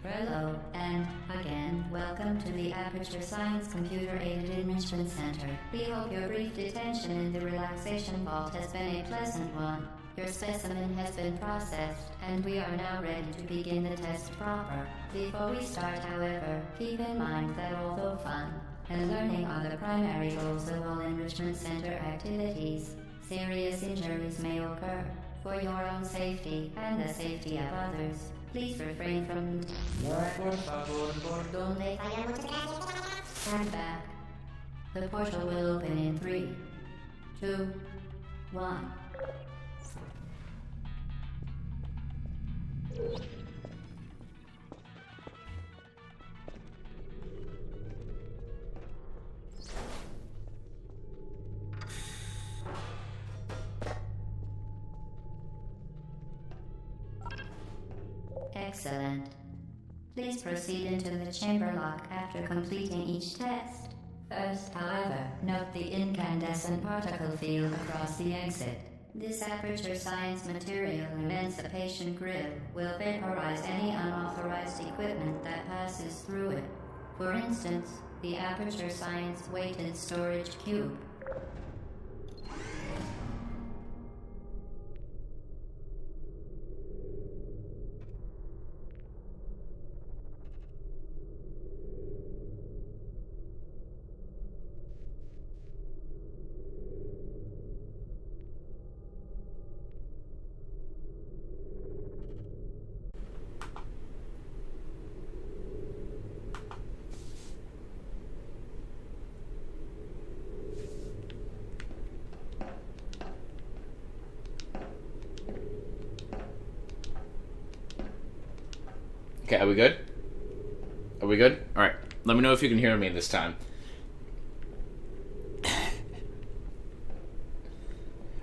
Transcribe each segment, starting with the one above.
Hello, and again, welcome to the Aperture Science Computer-Aided Enrichment Center. We hope your brief detention in the relaxation vault has been a pleasant one. Your specimen has been processed, and we are now ready to begin the test proper. Before we start, however, keep in mind that although fun and learning are the primary goals of all Enrichment Center activities, serious injuries may occur. For your own safety and the safety of others, please refrain from stand back. The portal will open in 3, 2, 1. Excellent. Please proceed into the chamber lock after completing each test. First, however, note the incandescent particle field across the exit. This Aperture Science material emancipation grill will vaporize any unauthorized equipment that passes through it. For instance, the Aperture Science weighted storage cube. Okay, are we good? Are we good? Alright, let me know if you can hear me this time.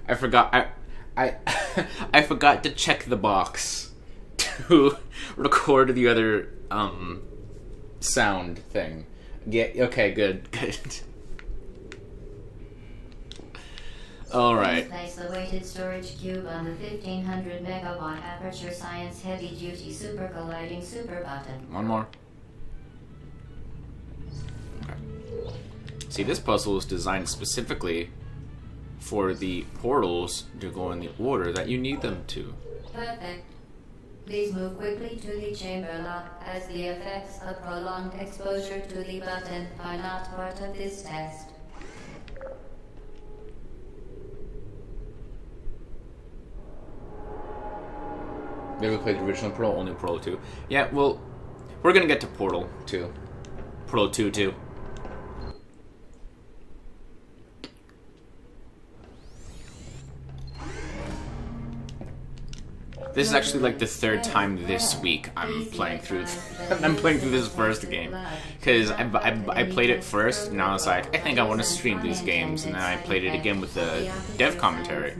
I forgot, I forgot to check the box to record the other, sound thing. Yeah, okay, good. Alright. Place the weighted storage cube on the 1500 megawatt Aperture Science heavy duty super colliding super button. One more. Okay. See, this puzzle is designed specifically for the portals to go in the order that you need them to. Perfect. Please move quickly to the chamber lock, as the effects of prolonged exposure to the button are not part of this test. Never played the original Portal, only Portal 2. Yeah, well, we're gonna get to Portal 2. Portal 2, too. This is actually like the third time this week I'm playing through. I'm playing through this first game because I played it first, and I was like, I think I want to stream these games, and then I played it again with the dev commentary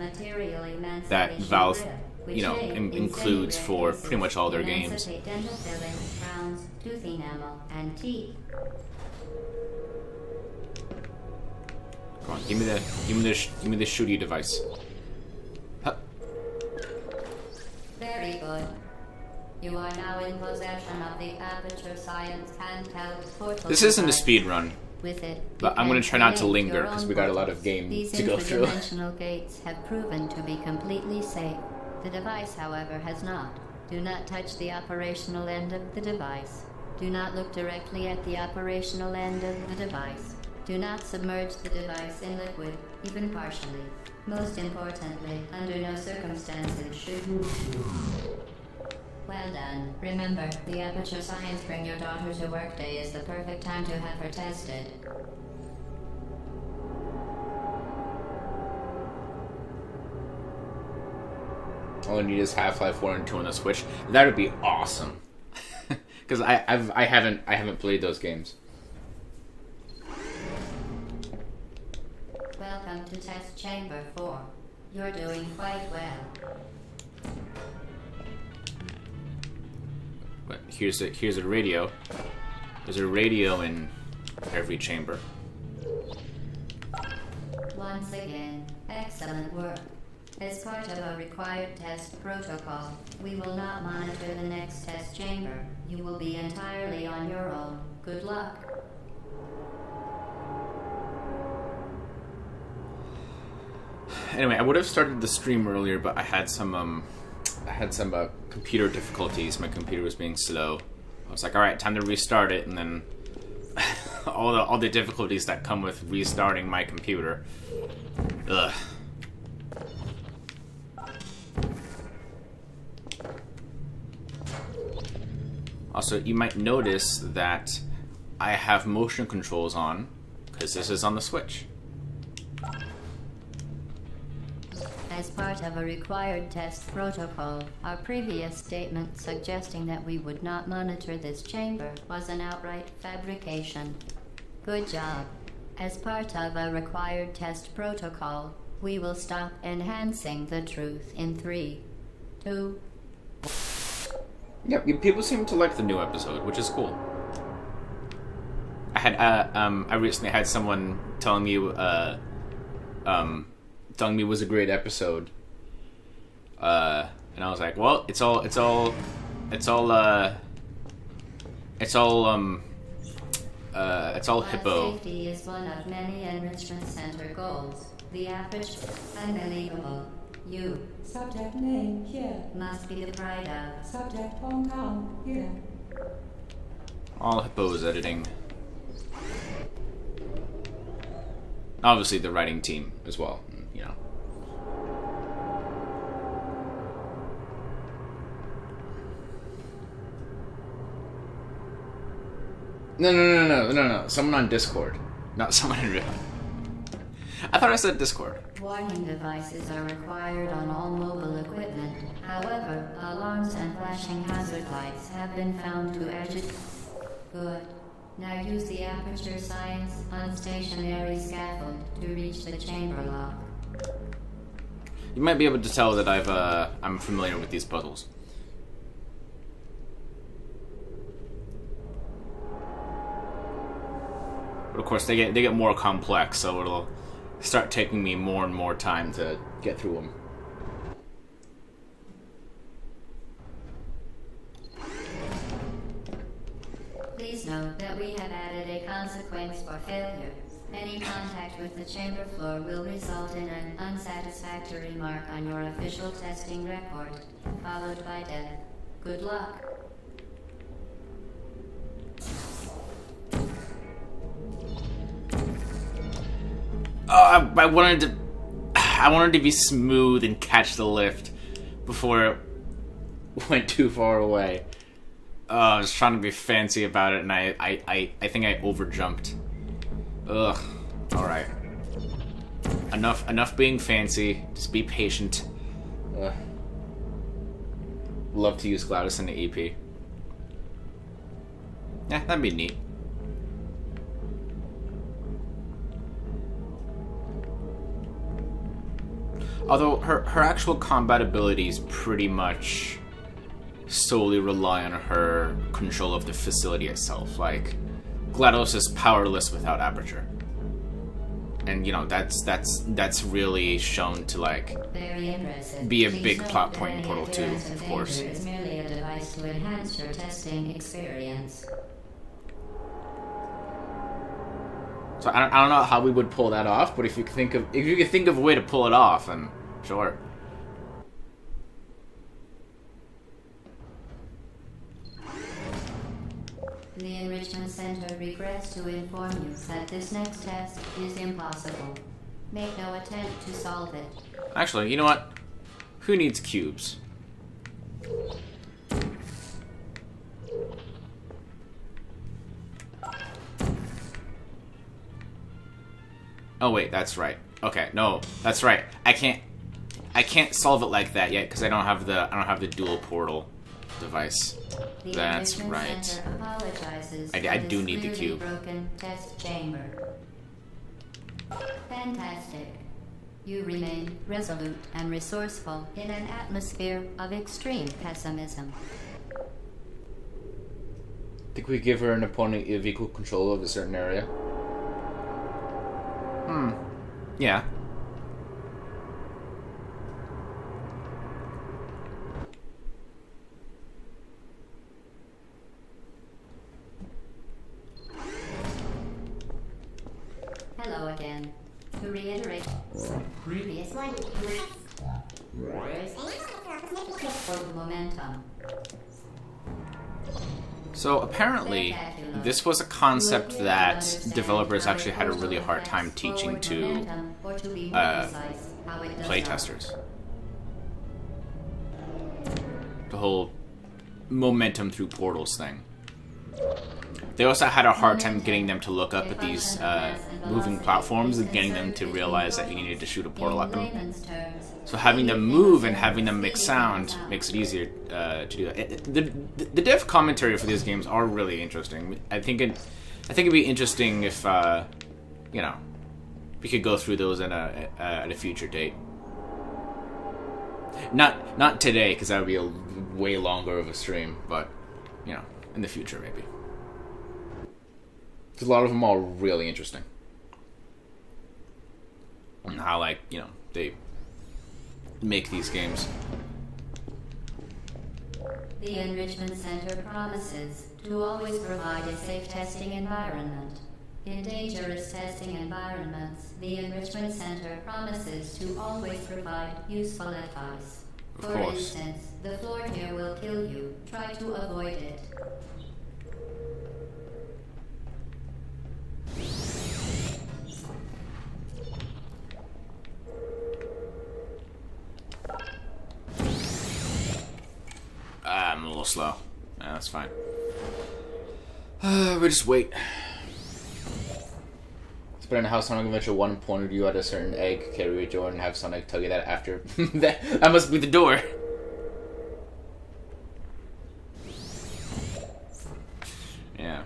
that Valve, you know, includes for pretty much all their games. Come on, give me the shooty device. Huh. Very good. You are now in possession of the Aperture Science handheld portal. This isn't a speed run. With it, but I'm going to try not to linger because we got a lot of game to go through. These interdimensional gates have proven to be completely safe. The device, however, has not. Do not touch the operational end of the device. Do not look directly at the operational end of the device. Do not submerge the device in liquid, even partially. Most importantly, under no circumstances should you... Well done. Remember, the Aperture Science Bring Your Daughter to Work Day is the perfect time to have her tested. All I need is Half-Life 1 and 2 on the Switch. That would be awesome. Because I haven't played those games. Welcome to Test Chamber 4. You're doing quite well. But here's a radio. There's a radio in every chamber. Once again, excellent work. As part of a required test protocol, we will not monitor the next test chamber. You will be entirely on your own. Good luck. Anyway, I would have started the stream earlier, but I had some computer difficulties. My computer was being slow. I was like, all right, time to restart it, and then all the difficulties that come with restarting my computer. Ugh. Also, you might notice that I have motion controls on, because this is on the Switch. As part of a required test protocol, our previous statement suggesting that we would not monitor this chamber was an outright fabrication. Good job. As part of a required test protocol, we will stop enhancing the truth in 3, 2... Yep, people seem to like the new episode, which is cool. I recently had someone telling me it was a great episode. And I was like, well, it's all hippo. Safety is one of many enrichment center goals. The average unbelievable. You. Subject name here. Must be the pride of. Subject hometown here. All hippos editing. Obviously, the writing team as well. You know. No. Someone on Discord, not someone in real life. I thought I said Discord. Warning devices are required on all mobile equipment. However, alarms and flashing hazard lights have been found to agitate. Good. Now use the Aperture Science unstationary scaffold to reach the chamber lock. You might be able to tell that I'm familiar with these puzzles. But of course, they get more complex, so it'll start taking me more and more time to get through them. Please note that we have added a consequence for failure. Any contact with the chamber floor will result in an unsatisfactory mark on your official testing record, followed by death. Good luck. Oh, I wanted to be smooth and catch the lift before it went too far away. I was trying to be fancy about it, and I think I overjumped. Ugh. All right. Enough being fancy. Just be patient. Ugh. Love to use GLaDOS in the EP. Yeah, that'd be neat. Although her actual combat abilities pretty much solely rely on her control of the facility itself. Like, GLaDOS is powerless without Aperture. And, you know, that's really shown to, like, be a big plot point in Portal 2, of course. Is merely a device to enhance your testing experience. So I don't know how we would pull that off, but if you could think of a way to pull it off, then sure. The Enrichment Center regrets to inform you that this next test is impossible. Make no attempt to solve it. Actually, you know what? Who needs cubes? Oh wait, that's right. Okay, no, that's right. I can't solve it like that yet because I don't have the dual portal device. That's right. I do need the cube. Broken test chamber. Fantastic. You remain resolute and resourceful in an atmosphere of extreme pessimism. Think we give her an opponent of equal control of a certain area? Yeah. Momentum. So apparently, this was a concept that developers actually had a really hard time teaching to playtesters. The whole momentum through portals thing. They also had a hard time getting them to look up at these moving platforms and getting them to realize that you needed to shoot a portal at them. So having them move and having them make sound makes it easier to do that. The dev commentary for these games are really interesting. I think it'd be interesting if you know, we could go through those at a future date. Not today, because that would be a way longer of a stream, but you know, in the future maybe. Because a lot of them are really interesting. And how, like, you know, they make these games. The Enrichment Center promises to always provide a safe testing environment. In dangerous testing environments, the Enrichment Center promises to always provide useful advice. Of For course. instance, the floor here will kill you. Try to avoid it. I'm a little slow. That's fine. We just wait. It's been in House Sonic Adventure 1 pointed you at a certain egg, carry a door, and have Sonic tell you that after. that must be the door. Yeah.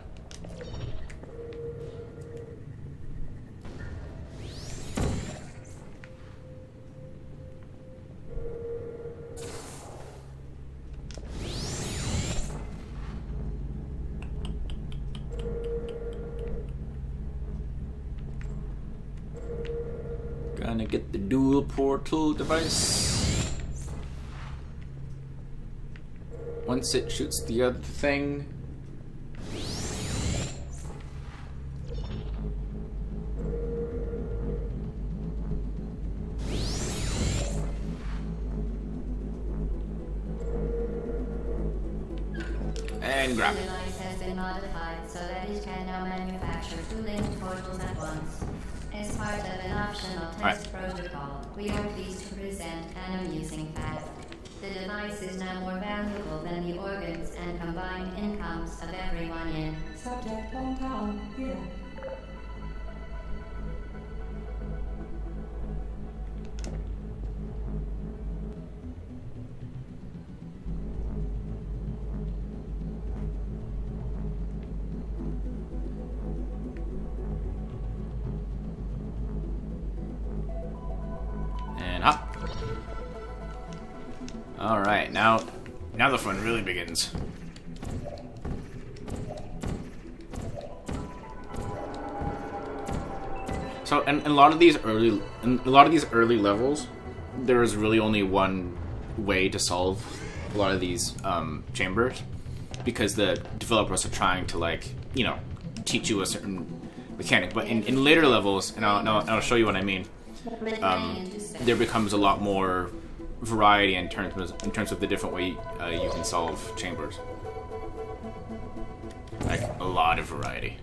Gonna get the dual portal device. Once it shoots the other thing. And grab The it. device has been modified so that it can now manufacture two linked portals at once. As part of an optional test protocol, we are pleased to present an amusing fact. The device is now more valuable than the organs and combined incomes of everyone in. Subject hometown here. And hop. Alright, now the fun really begins. So, in a lot of these early levels, there is really only one way to solve a lot of these chambers, because the developers are trying to, like, you know, teach you a certain mechanic. But in later levels, and I'll show you what I mean. There becomes a lot more variety in terms of the different way you can solve chambers. Like, a lot of variety.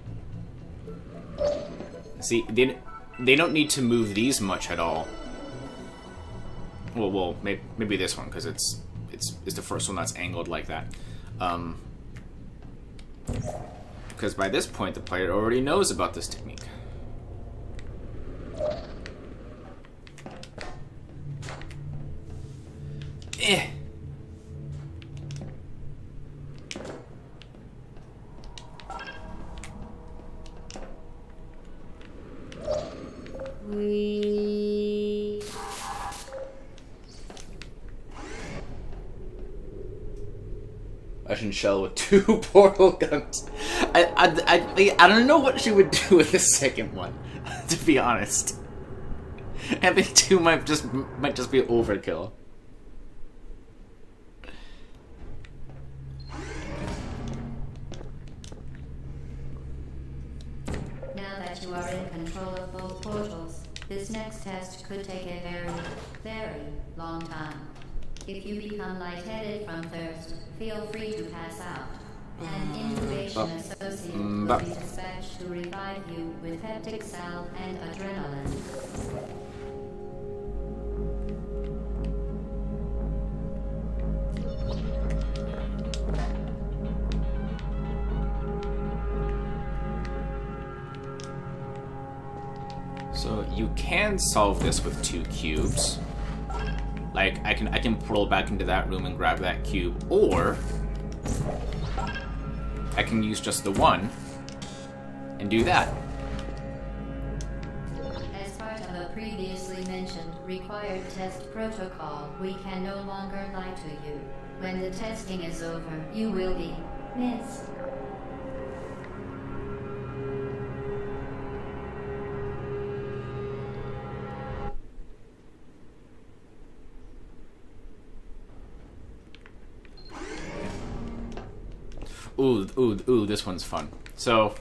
See, they don't need to move these much at all. Well, maybe this one, because it's the first one that's angled like that. Because by this point, the player already knows about this technique. Eh. Russian shell with 2 portal guns. I don't know what she would do with the second one, to be honest. I think 2 might just be overkill. Now that you are in control of both portals, This next test could take a very, very long time. If you become lightheaded from thirst, feel free to pass out. An incubation associate will be dispatched to revive you with peptic salve and adrenaline. So you can solve this with 2 cubes. Like I can portal back into that room and grab that cube, or I can use just the 1 and do that. As part of a previously mentioned required test protocol, we can no longer lie to you. When the testing is over, you will be missed. Ooh, this one's fun. So,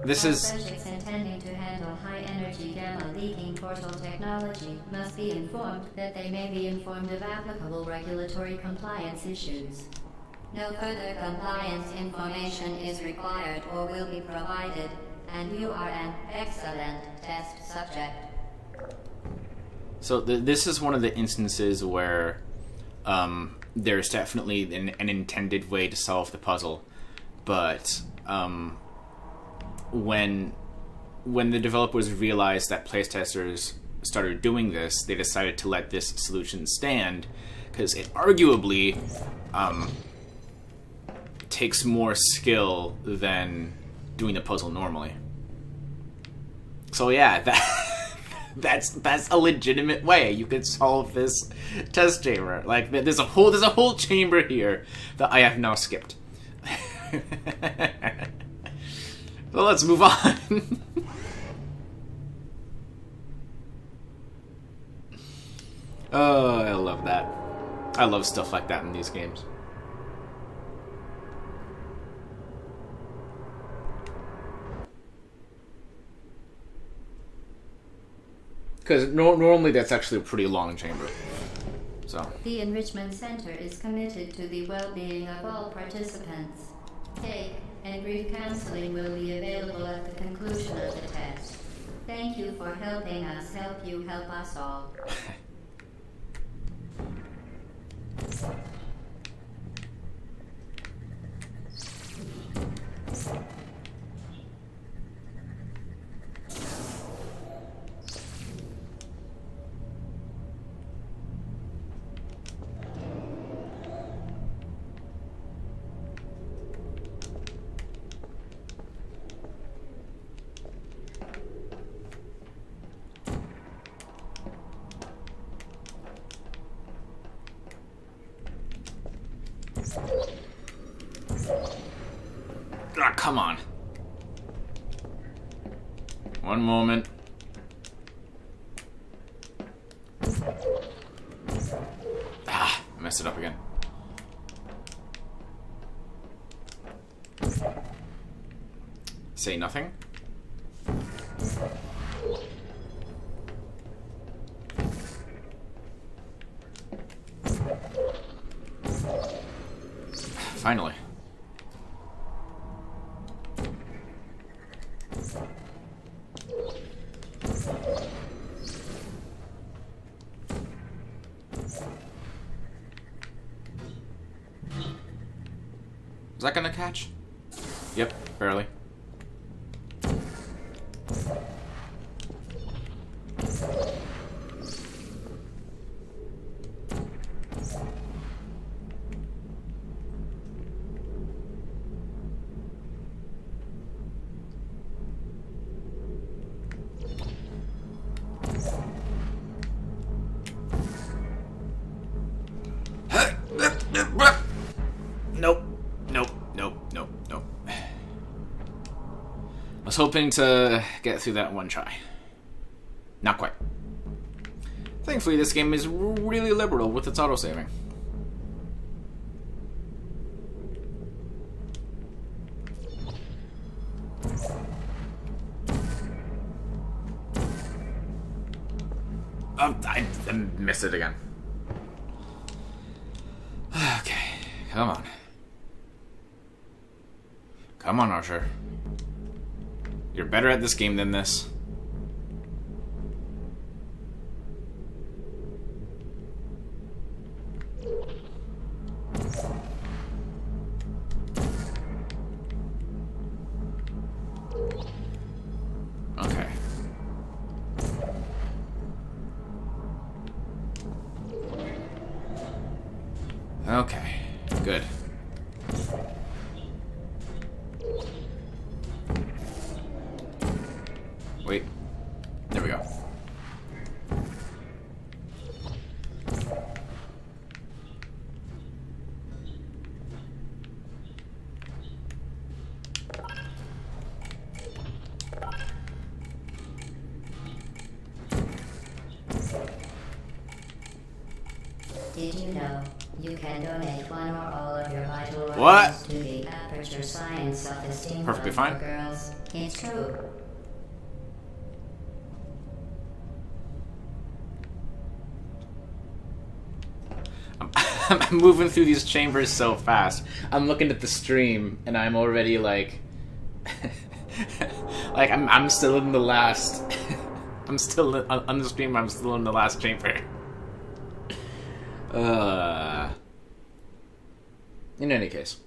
this All is... subjects intending to handle high-energy gamma-leaking portal technology must be informed that they may be informed of applicable regulatory compliance issues. No further compliance information is required or will be provided, and you are an excellent test subject. So this is one of the instances where there's definitely an intended way to solve the puzzle, but when the developers realized that playtesters started doing this, they decided to let this solution stand because it arguably takes more skill than doing the puzzle normally. So yeah, that's a legitimate way you could solve this test chamber. Like there's a whole chamber here that I have now skipped. So let's move on. Oh, I love that. I love stuff like that in these games. Because normally that's actually a pretty long chamber. So. The Enrichment Center is committed to the well-being of all participants. Take and brief counseling will be available at the conclusion of the test. Thank you for helping us help you help us all. Ah, come on. One moment. Ah, I messed it up again. Say nothing. Finally. Is that gonna catch? Yep, barely. Nope. I was hoping to get through that one try. Not quite. Thankfully, this game is really liberal with its autosaving. I missed it again. Okay, come on. Come on, Archer. You're better at this game than this. Okay. Okay, good. Wait. There we go. Did you know you can donate one or all of your vital organs What? to the Aperture Science Self-Esteem Perfectly Fund fine. for girls? It's true. I'm moving through these chambers so fast. I'm looking at the stream, and I'm already like... like, I'm still in the last... I'm still on the stream, I'm still in the last chamber. In any case.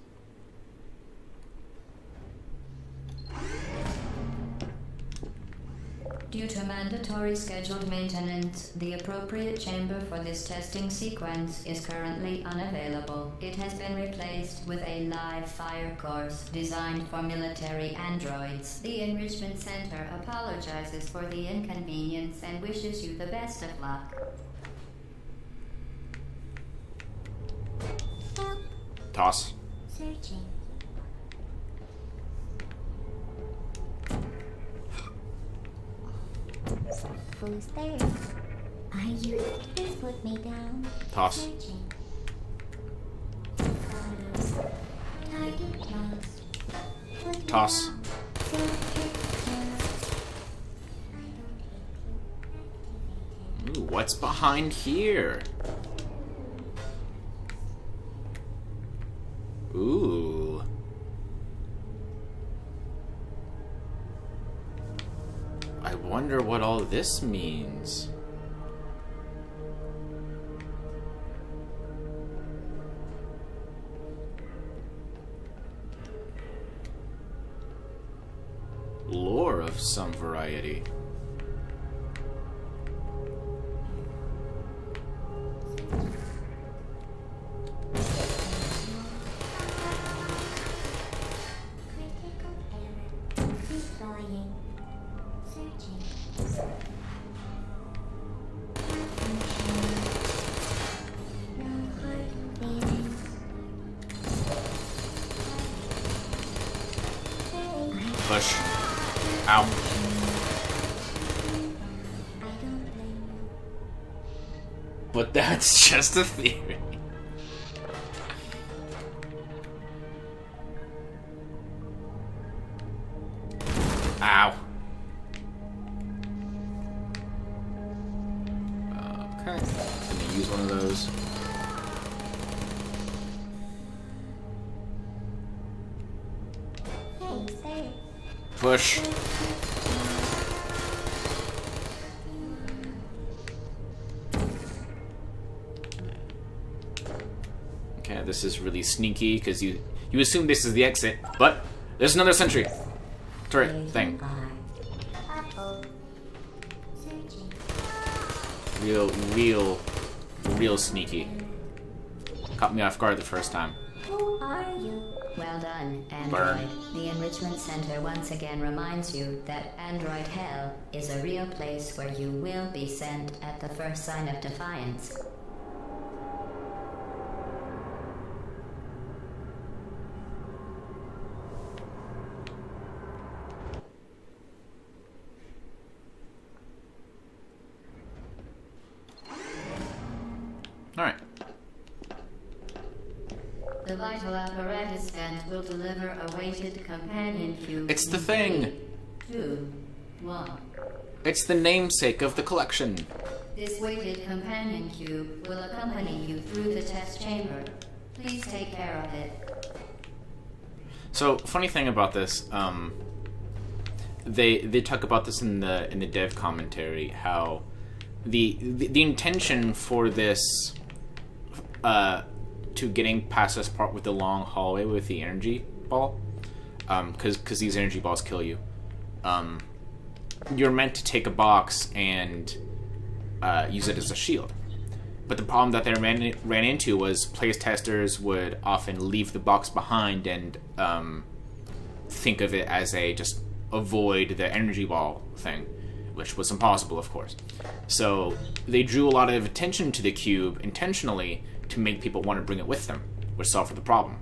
Due to mandatory scheduled maintenance, the appropriate chamber for this testing sequence is currently unavailable. It has been replaced with a live fire course designed for military androids. The Enrichment Center apologizes for the inconvenience and wishes you the best of luck. Toss. Searching. Who's there? Are you? Please put me down. Toss. Searching. Photos. Target lost. Put me Toss. down. Searching. Ooh, what's behind here? Ooh. I wonder what all this means. Lore of some variety. Critical error. Deploying. Searching. No hard feelings. Push. Ow. I don't blame you. But that's just a theory. Ow. Okay. Gonna use one of those. Hey, sir. Push. Okay, this is really sneaky because you assume this is the exit, but there's another sentry turret thing. Uh-oh. Searching. Real sneaky. Caught me off guard the first time. Who are you? Well done, Android. Burn. The Enrichment Center once again reminds you that Android Hell is a real place where you will be sent at the first sign of defiance. Alright. The vital apparatus vent will deliver a weighted companion cube. It's the thing. 3, 2, 1. It's the namesake of the collection. This weighted companion cube will accompany you through the test chamber. Please take care of it. So, funny thing about this, they talk about this in the dev commentary, how the intention for this to getting past this part with the long hallway with the energy ball, because these energy balls kill you. You're meant to take a box and use it as a shield. But the problem that they ran into was playtesters would often leave the box behind and think of it as a just avoid the energy ball thing, which was impossible, of course. So they drew a lot of attention to the cube intentionally to make people want to bring it with them, which solved the problem.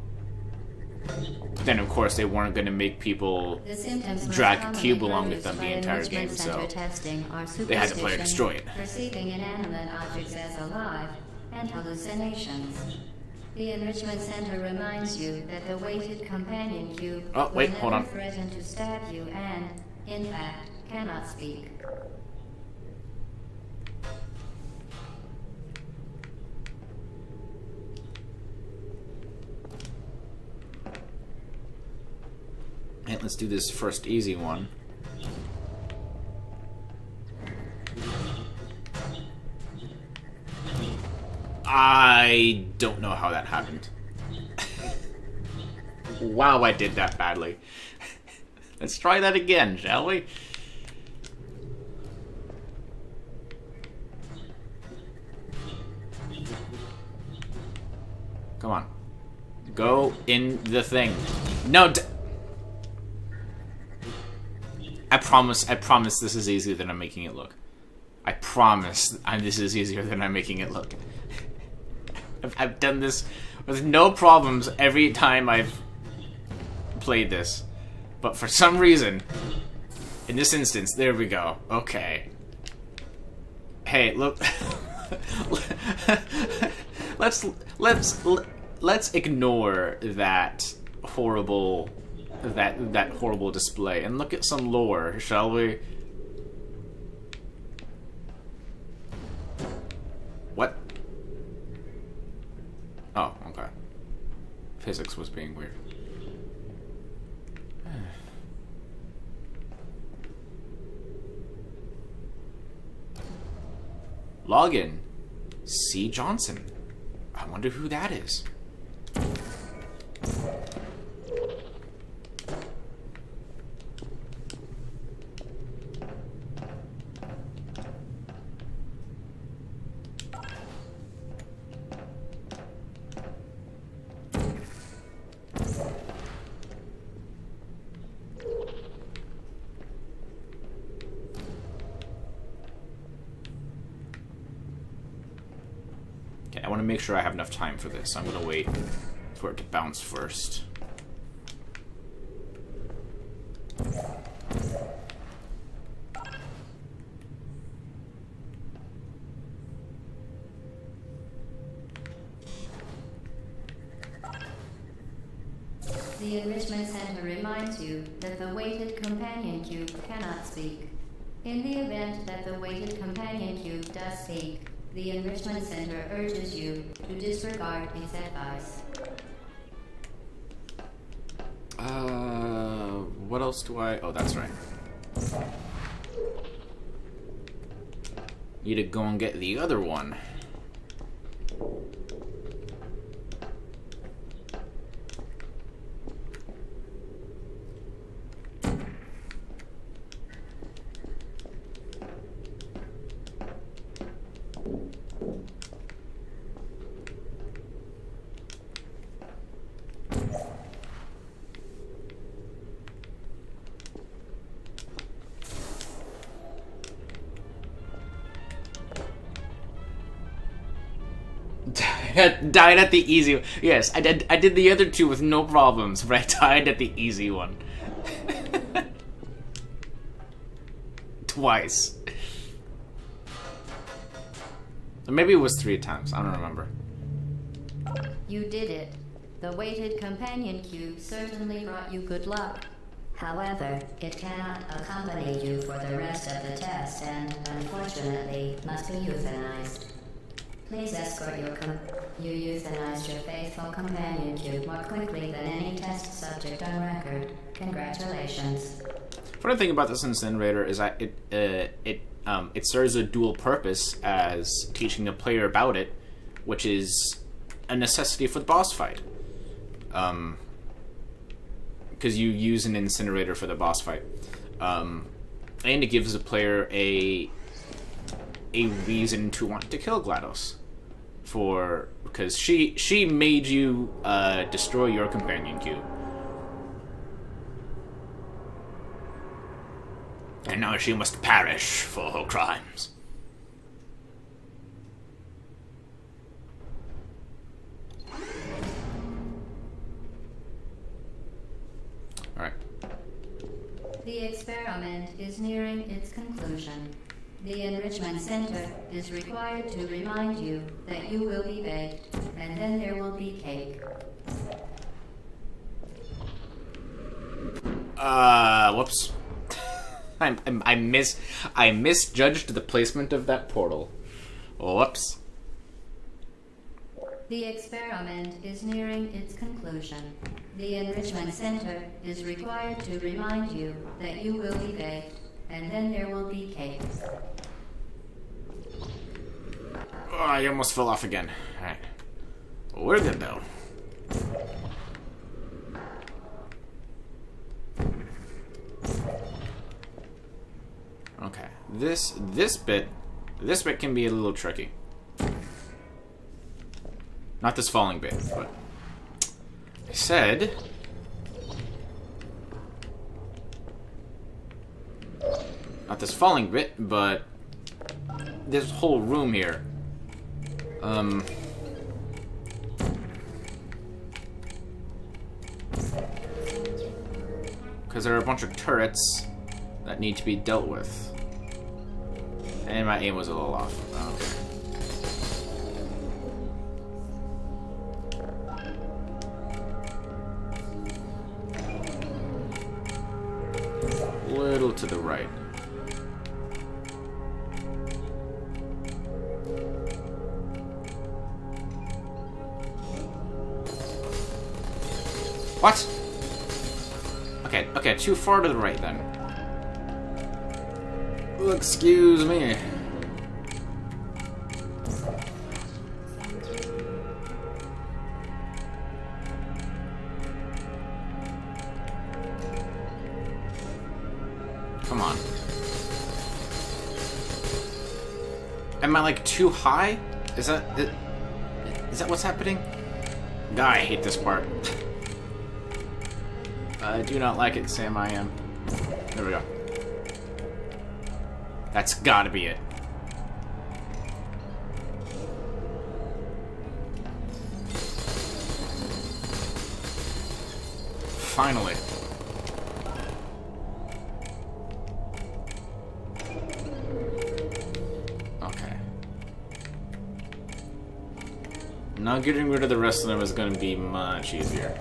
Then, of course, they weren't going to make people drag a cube along with them the entire game, so they had to play destroy it. Perceiving inanimate objects as alive and hallucinations. The Enrichment Center reminds you that the weighted companion cube will never threaten to stab you and, in fact, cannot speak. And let's do this first easy one. I don't know how that happened. Wow, I did that badly. Let's try that again, shall we? Come on. Go in the thing. No, I promise this is easier than I'm making it look. I promise this is easier than I'm making it look. I've done this with no problems every time I've played this. But for some reason, in this instance, there we go. Okay. Hey, look. let's ignore that horrible horrible display and look at some lore, shall we? What? Oh, okay. Physics was being weird. Login. C. Johnson. I wonder who that is. I want to make sure I have enough time for this. I'm going to wait for it to bounce first. The Enrichment Center reminds you that the weighted companion cube cannot speak. In the event that the weighted companion cube does speak, the Enrichment Center urges you to disregard its advice. What else do I... Oh, that's right. Need to go and get the other one. Died at the easy. Yes, I did the other two with no problems, but I died at the easy one. Twice. Or maybe it was 3 times. I don't remember. You did it. The weighted companion cube certainly brought you good luck. However, it cannot accompany you for the rest of the test and, unfortunately, must be euthanized. Please escort you euthanized your faithful companion cube more quickly than any test subject on record. Congratulations. Funny thing about this incinerator is that it serves a dual purpose as teaching the player about it, which is a necessity for the boss fight. Because you use an incinerator for the boss fight, and it gives the player a reason to want to kill GLaDOS, because she made you destroy your companion cube, and now she must perish for her crimes. Alright. The experiment is nearing its conclusion. The Enrichment Center is required to remind you that you will be baked, and then there will be cake. Whoops. I misjudged the placement of that portal. Whoops. The experiment is nearing its conclusion. The Enrichment Center is required to remind you that you will be baked, and then there will be cake. Oh, I almost fell off again. Alright. Well, we're good, though. Okay. This bit can be a little tricky. Not this falling bit, but I said not this falling bit, but this whole room here. Because there are a bunch of turrets that need to be dealt with. And my aim was a little off. Okay. Little to the right. What? Okay, too far to the right then. Excuse me. Come on. Am I like too high? Is that what's happening? God, I hate this part. I do not like it, Sam. I am. There we go. That's gotta be it. Finally. Okay. Now getting rid of the rest of them is going to be much easier.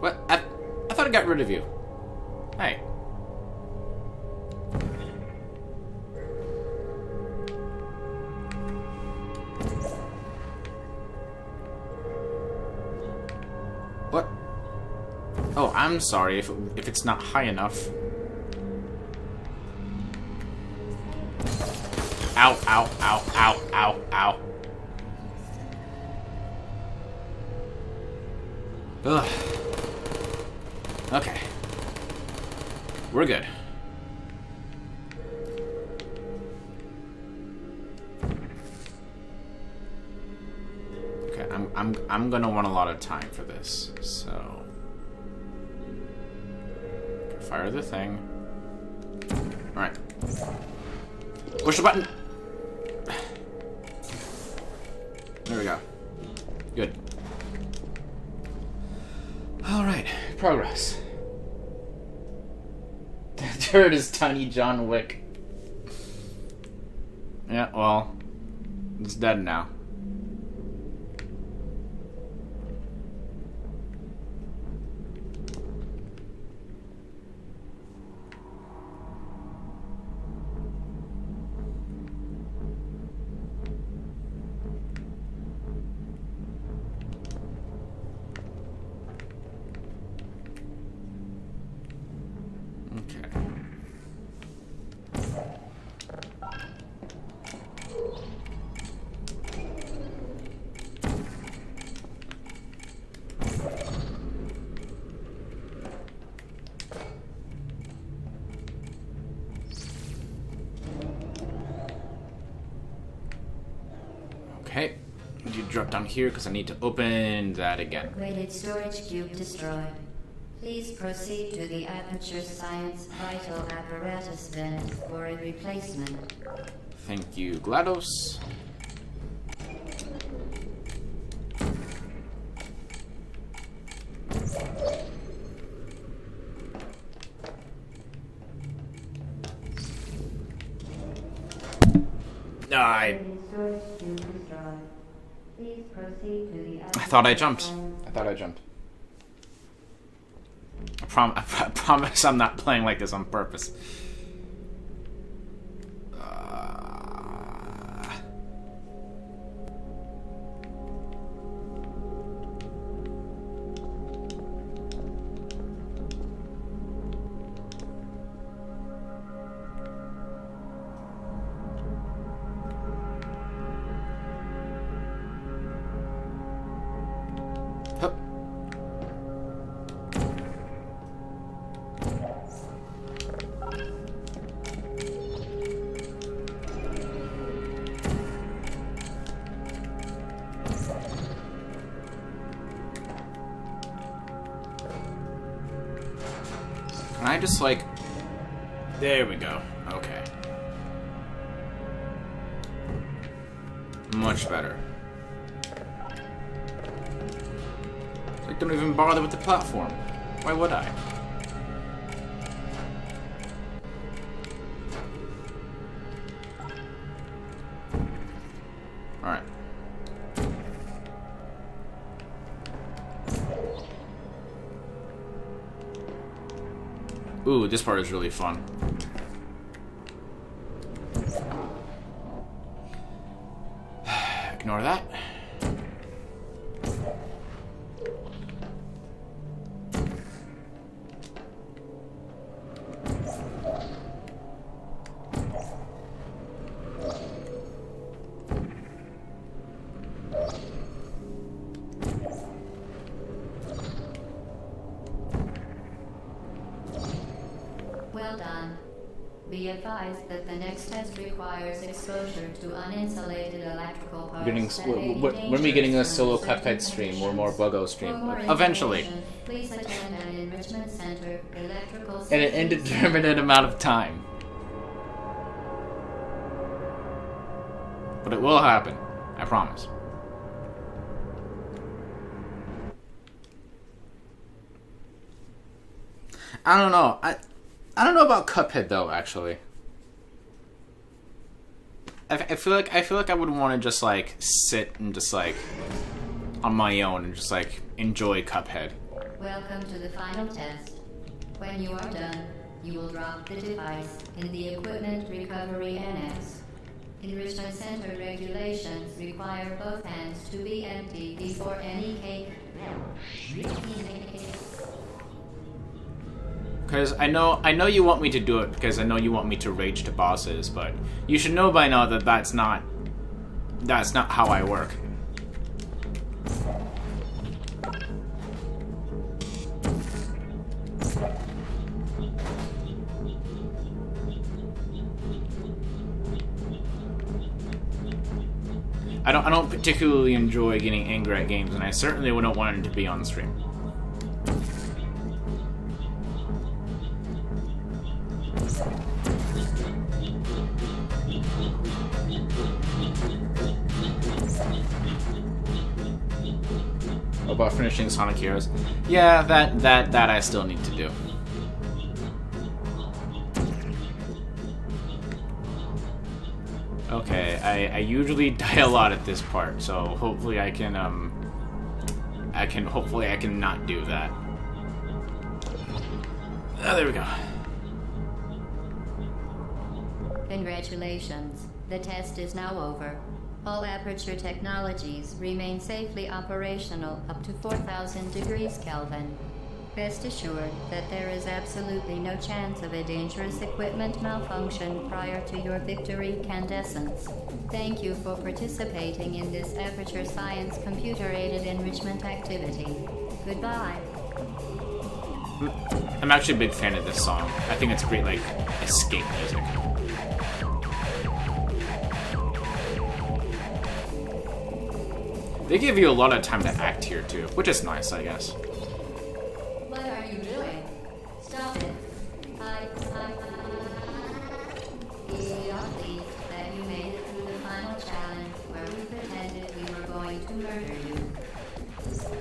What? I thought I got rid of you. Hey. What? Oh, I'm sorry if it's not high enough. Ow, ow, ow, ow, ow, ow. Ugh. Okay. We're good. Okay, I'm gonna want a lot of time for this, so fire the thing. Alright. Push the button! There we go. Good. Alright, progress. The turret is tiny John Wick. Yeah, well, it's dead now. Okay, you drop down here because I need to open that again. Weighted storage cube destroyed. Please proceed to the Aperture Science Vital Apparatus bin for a replacement. Thank you, GLaDOS. I thought I jumped. I promise I'm not playing like this on purpose. Can I just like... There we go. Okay. Much better. Like, don't even bother with the platform. Why would I? Alright. Ooh, this part is really fun. Ignore that. Well done. Be advised that the next test requires exposure to uninsulated electrical parts. When are we getting a solo Cuphead stream or more Buggo stream? Eventually. Please attend an enrichment center, electrical In an indeterminate amount of time. But it will happen. I promise. I don't know. I don't know about Cuphead though. Actually, I feel like I would want to just like sit and just like on my own and just like enjoy Cuphead. Welcome to the final test. When you are done, you will drop the device in the Equipment Recovery Annex. Enrichment Center regulations require both hands to be empty before any cake. Because I know you want me to do it because I know you want me to rage to bosses, but you should know by now that that's not how I work. I don't particularly enjoy getting angry at games, and I certainly wouldn't want it to be on stream. About finishing Sonic Heroes. Yeah, that I still need to do. Okay, I usually die a lot at this part, so hopefully I can hopefully I can not do that. Oh, there we go. Congratulations. The test is now over. All Aperture technologies remain safely operational up to 4,000 degrees Kelvin. Rest assured that there is absolutely no chance of a dangerous equipment malfunction prior to your victory candescence. Thank you for participating in this Aperture Science computer-aided enrichment activity. Goodbye. I'm actually a big fan of this song. I think it's great, like, escape music. They give you a lot of time to act here, too, which is nice, I guess. What are you doing? Stop it. We are pleased that you made it through the final challenge where we pretended we were going to murder you.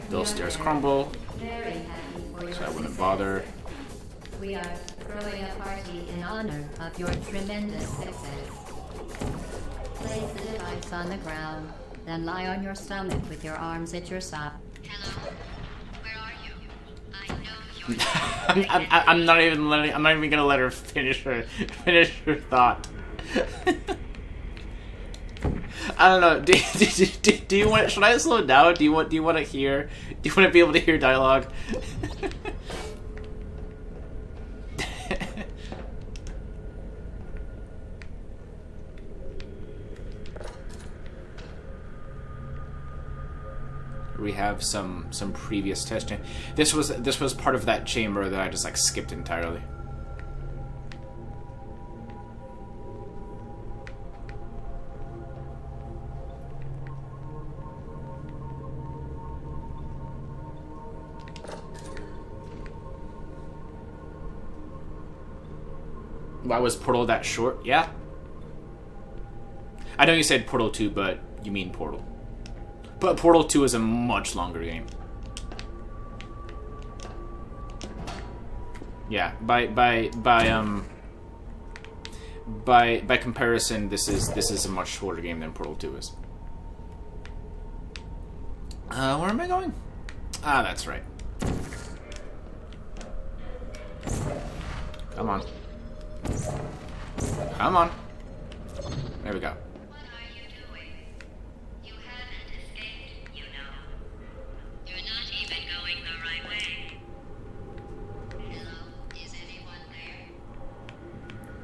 Those stairs crumble, Very happy for your so I wouldn't success. bother. We are throwing a party in honor of your tremendous success. Place the device on the ground, then lie on your stomach with your arms at your side. Hello, where are you? I know you're. I'm not even gonna let her finish her thought. I don't know. Do you want? Should I slow it down? Do you want to hear? Do you want to be able to hear dialogue? We have some previous testing. This was part of that chamber that I just like skipped entirely. Why was Portal that short? Yeah. I know you said Portal 2, but you mean Portal. But Portal 2 is a much longer game. Yeah, by comparison, this is a much shorter game than Portal 2 is. Where am I going? Ah, that's right. Come on. Come on. There we go. What are you doing? You haven't escaped, you know. You're not even going the right way. Hello, is anyone there?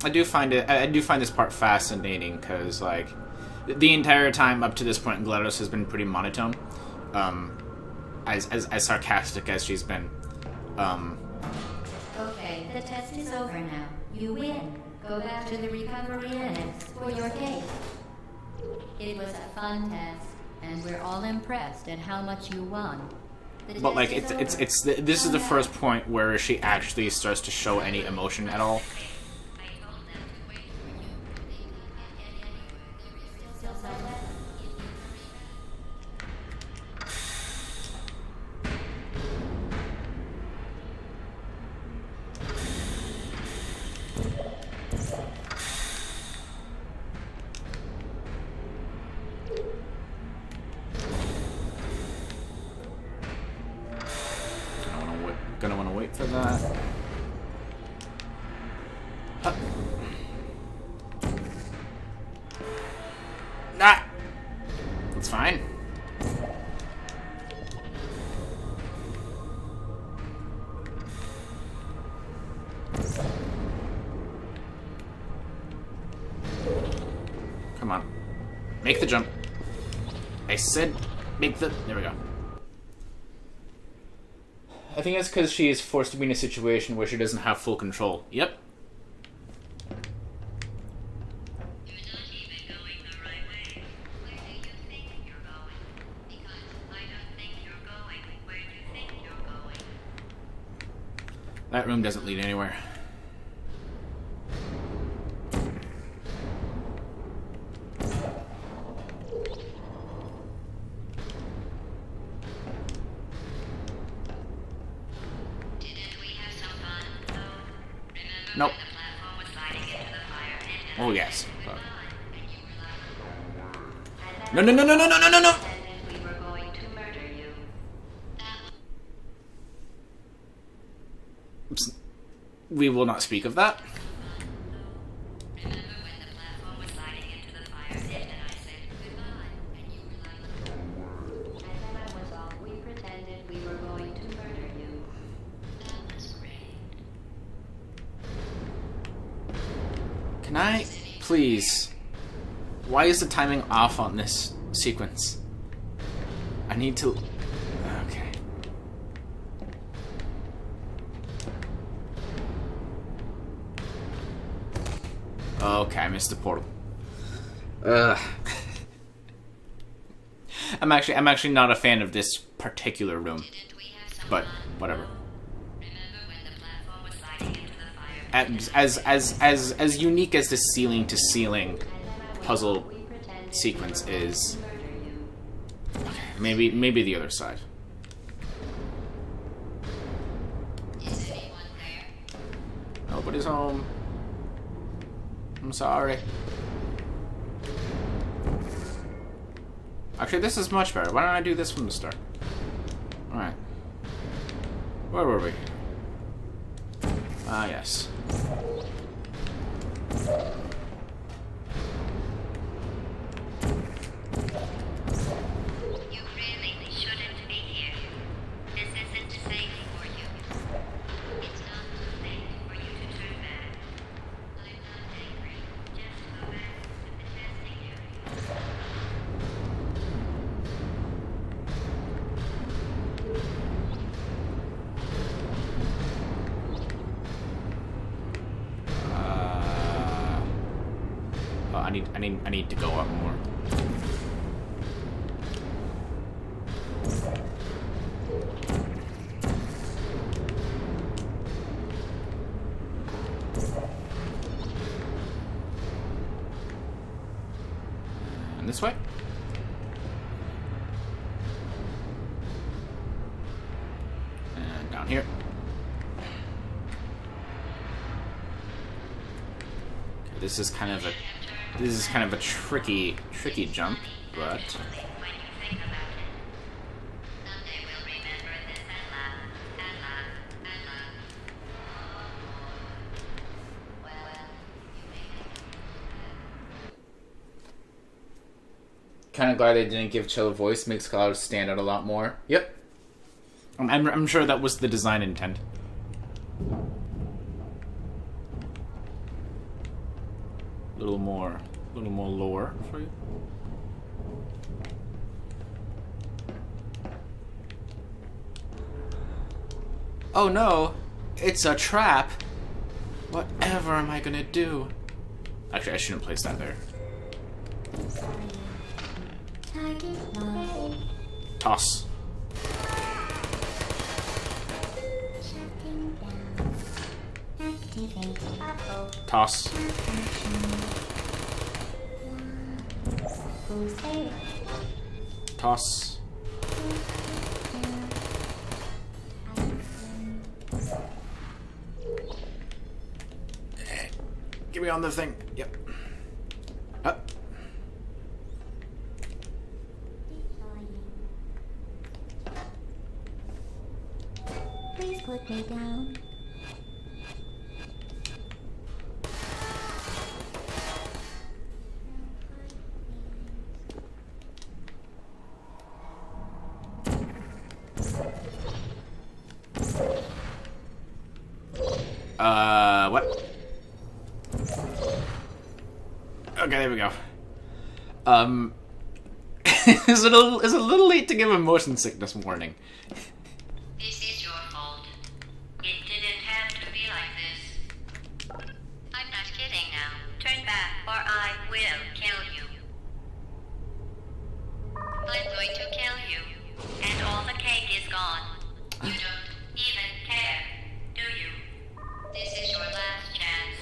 I do find this part fascinating because like the entire time up to this point, GLaDOS has been pretty monotone, as sarcastic as she's been. Okay, the test is over now. You win. Go back to the recovery annex for your case. It was a fun test, and we're all impressed at how much you won. The But like test is over. this is the first point where she actually starts to show any emotion at all. I told them to wait for you. They can't get anywhere. There is still some left. Gonna want to wait for that. Ah, that's fine. Come on, make the jump. I said, make the. There we go. I think it's because she is forced to be in a situation where she doesn't have full control. Yep. You're not even going the right way. Where do you think you're going? Because I don't think you're going where you think you're going. That room doesn't lead anywhere. Nope. Oh, yes. No, no, no, no, no, no, no, no, no! We were going to murder you. We will not speak of that. Remember when the platform was sliding into the fire pit and I said goodbye, and you were like, and then that was all. We pretended we were going to murder you. That was great. Can I, please? Why is the timing off on this sequence? I need to... Okay. Okay, I missed the portal. Ugh. I'm actually not a fan of this particular room. But whatever. As unique as the ceiling to ceiling puzzle sequence is, okay, maybe the other side. Is anyone there? Nobody's home. I'm sorry. Actually, this is much better. Why don't I do this from the start? Alright. Where were we? Ah, yes. You really shouldn't be here. This isn't safe for you. It's not too late for you to turn back. I'm not angry. Just go back to the testing area. I need to go up more. And this way? And down here. Okay, this is kind of a tricky jump, but When you think about it, someday we'll remember this and laugh, and laugh, and laugh. Well, you may kind of glad they didn't give Chill a voice. Makes Cloud stand out a lot more. Yep, I'm sure that was the design intent. A little more lore for you. Oh no, it's a trap. Whatever am I gonna do? Actually, I shouldn't place that there. Target lost. Toss. Shutting down. Activate. Uh-oh. Toss. Who's there? Toss. Get me on the thing. Yep. Up. Please put me down. What? Okay, there we go. Is it a little late to give a motion sickness warning? This is your fault. It didn't have to be like this. I'm not kidding now. Turn back or I will kill you. I'm going to kill you. And all the cake is gone. You don't even care, do you? This is your last chance.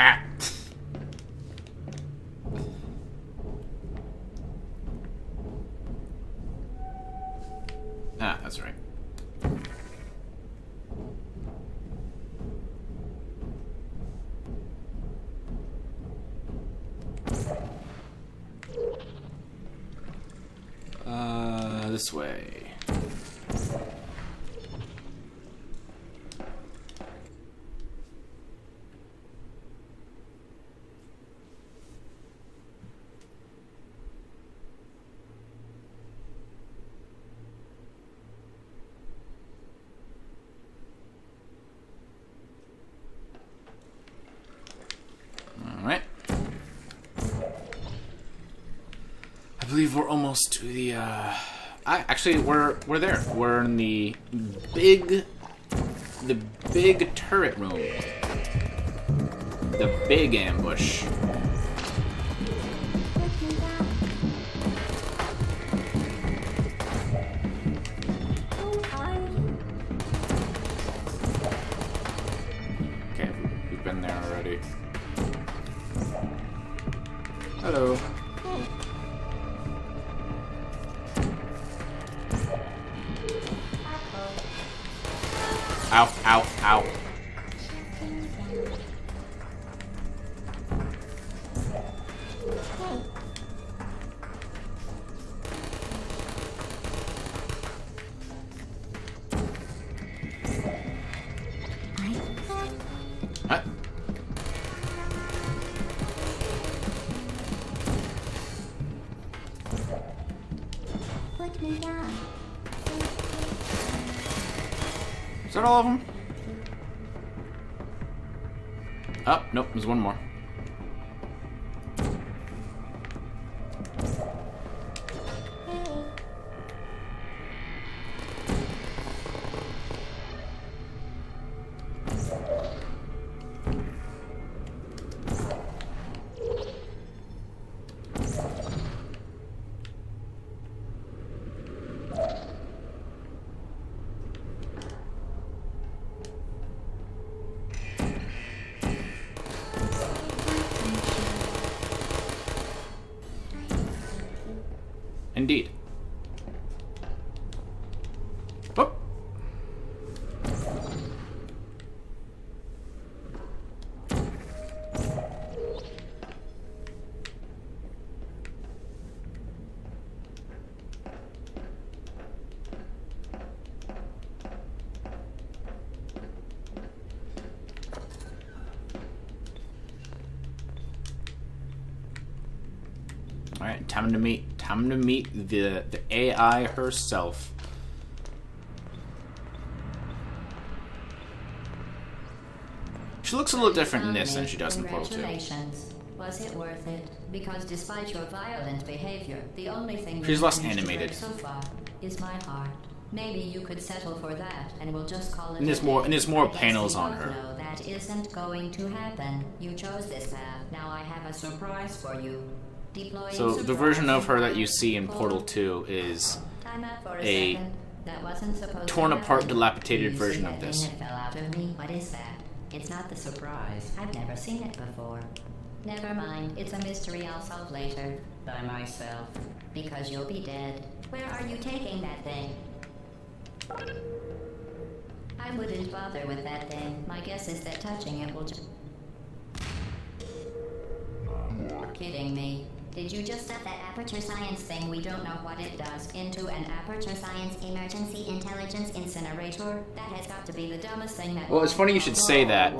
Ah. Ah, that's right. This way. Alright. I believe we're almost to the, actually, we're there. We're in the big turret room. The big ambush. Okay, we've been there already. Hello. Ow, ow, ow. What? Put me down. Is that all of them? Oh, nope, there's one more. Indeed. Oh. All right, time to meet the AI herself. She looks a little different in this than she does in Portal 2. Congratulations. Was it worth it? Because despite your violent behavior, the only thing She's you've less managed to animated. break so far is my heart. Maybe you could settle for that, and we'll just call it. And there's a more- day. and there's more I guess panels we on both her. know that isn't going to happen. You chose this path. Now I have a surprise for you. Deploying So the surprise version of her that you surprise. see in Portal 2 is Time out for a second. That wasn't supposed torn to apart, happen. dilapidated You version see of that this. thing that fell out of me? What is that? It's not the surprise. I've never seen it before. Never mind. It's a mystery I'll solve later. By myself. Because you'll be dead. Where are you taking that thing? I wouldn't bother with that thing. My guess is that touching it will just... Kidding me. Did you just stuff that aperture science thing, we don't know what it does, into an aperture science emergency intelligence incinerator? That has got to be the dumbest thing that... Well, it's funny you should say that.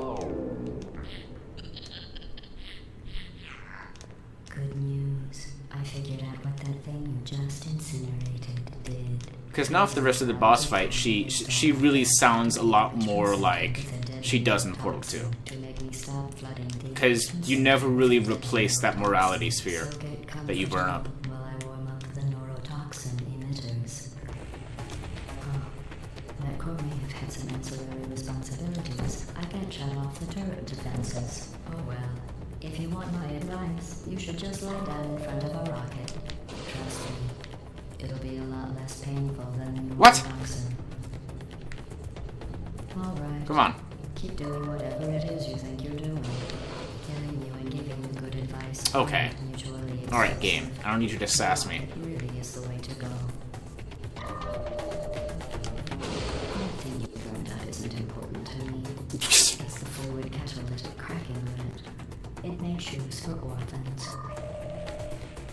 Good news. I figured out what that thing you just incinerated did. Because now for the rest of the boss fight, she really sounds a lot more like she does in Portal 2. Because you never really replace that morality sphere that you burn up. While I warm up the neurotoxin emitters. Oh, that core may have had some ancillary responsibilities. I can't shut off the turret defenses. Oh well. If you want my advice, you should just lie down in front of a rocket. Trust me. It'll be a lot less painful than the What? neurotoxin. Alright. Come on. Keep doing whatever it is you think you're doing. Get Okay. Mutually Alright, game. I don't need you to sass me. It really is the way to go. Anything you learned that isn't important to me. It's the fluid catalytic cracking unit. It makes shoes for orphans.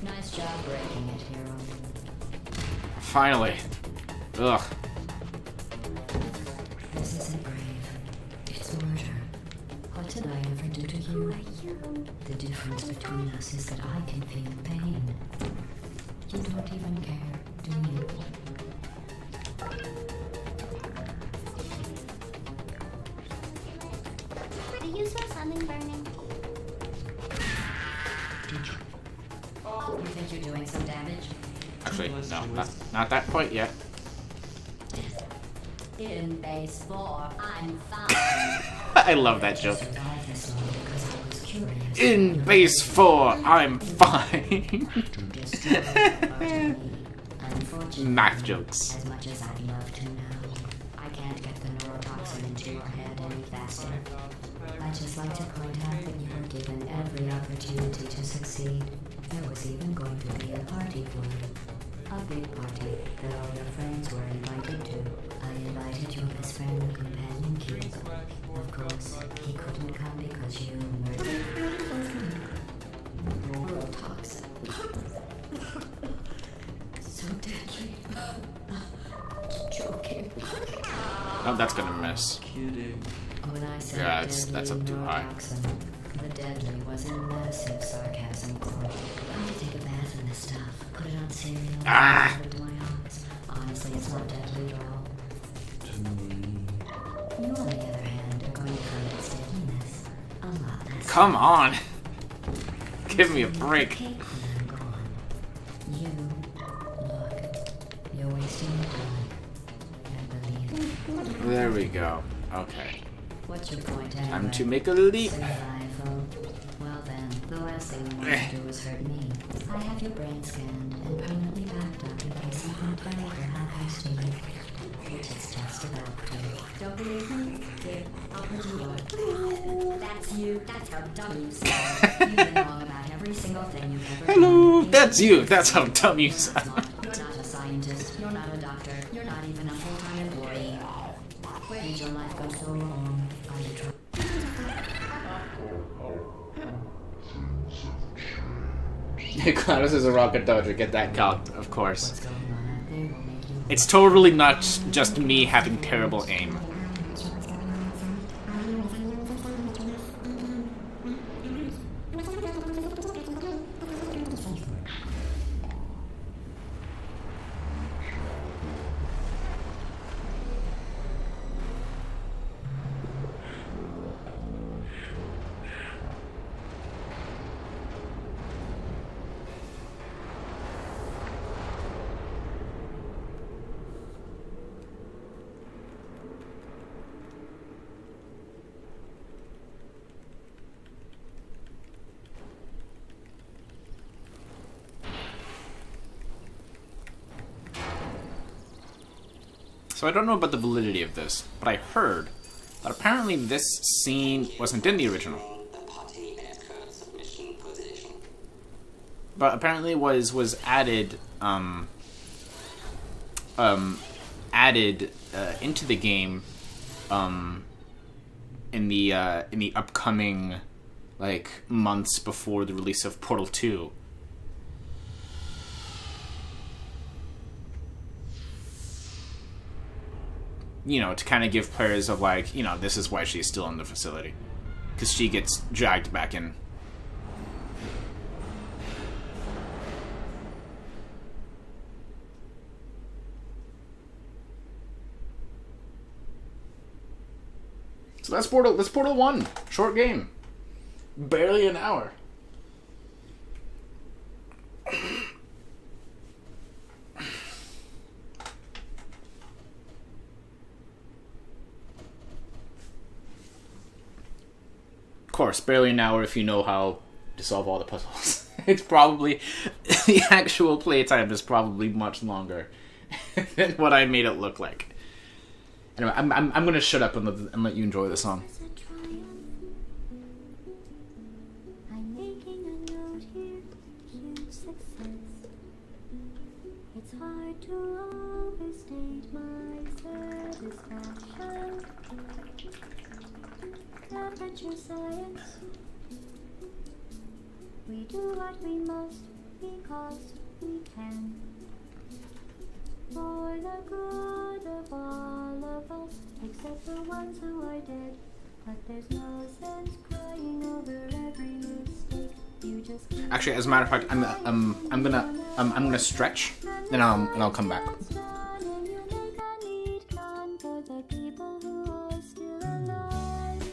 Nice job breaking it, hero. Finally. Ugh. This isn't brave. It's murder. What did I ever do to you? The difference between us is that I can feel pain. You don't even care, do you? Do you smell something burning? Did you? Oh, you think you're doing some damage? Actually, no, not that quite yet. In base 4, I'm fine. I love that joke. Survived this long because I was curious. In base 4, I'm fine. Unfortunately, Math jokes. as much as I'd love to now, I can't get the neurotoxin into your head any faster. I'd just like to point out that you were given every opportunity to succeed. There was even going to be a party for you. A big party that all your friends were invited to. I invited your best friend, the companion cube. Of course, he couldn't come because you murdered neurotoxin. So deadly. Joking. Oh, that's gonna miss. When I said Yeah, that's up too high. neurotoxin, the deadly was in massive sarcasm. I had to take a bath in this stuff, put it on cereal, Ah! and into my eyes. Honestly, it's not deadly at all. You, on the other hand, are going to find its deadliness a lot less. Come on. Give me a break. Okay, when I'm gone. You, look, you're wasting your time. I believe it. There we go. Okay. What's your point anyway? Time to make a leap. Survival. Well then, the last thing you want to do is hurt me. I have your brain scanned and permanently packed up in case something terrible happens to you. Which is just about true. Don't believe me? Here, I'll put you on. That's you. That's how dumb you sound. You've been wrong about every single thing you've ever Hello, done. that's you. That's how dumb you You're not sound. smart. You're not a scientist. You're not a doctor. You're not even a full-time employee. Where did your life go so wrong? Are you trying? GLaDOS is a rocket dodger. Get that count, of course. What's going on out there will make you It's totally not just me having terrible aim. So I don't know about the validity of this, but I heard that apparently this scene wasn't in the original. But apparently was added added into the game in the upcoming like months before the release of Portal 2. You know, to kind of give players of like, you know, this is why she's still in the facility. Because she gets dragged back in. So that's Portal 1. Short game. Barely an hour. Of course, barely an hour if you know how to solve all the puzzles. It's probably... the actual playtime is probably much longer than what I made it look like. Anyway, I'm gonna shut up and let you enjoy the song. I'm making a note to overstate my satisfaction. Temperature science. We do what we must because we can. For the good of all of us, except the ones who are dead. But there's no sense crying over every mistake. You just keep Actually, as a matter of fact, I'm gonna stretch, and I'll come back. and you make a neat plan for the people who are still alive.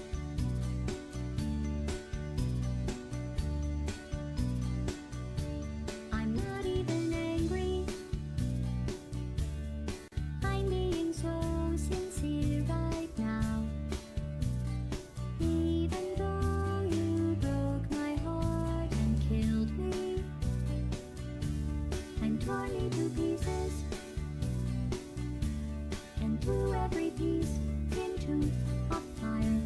I'm not even angry. I'm being so sincere right now. Even though you broke my heart and killed me and tore me to pieces and threw every piece into a fire.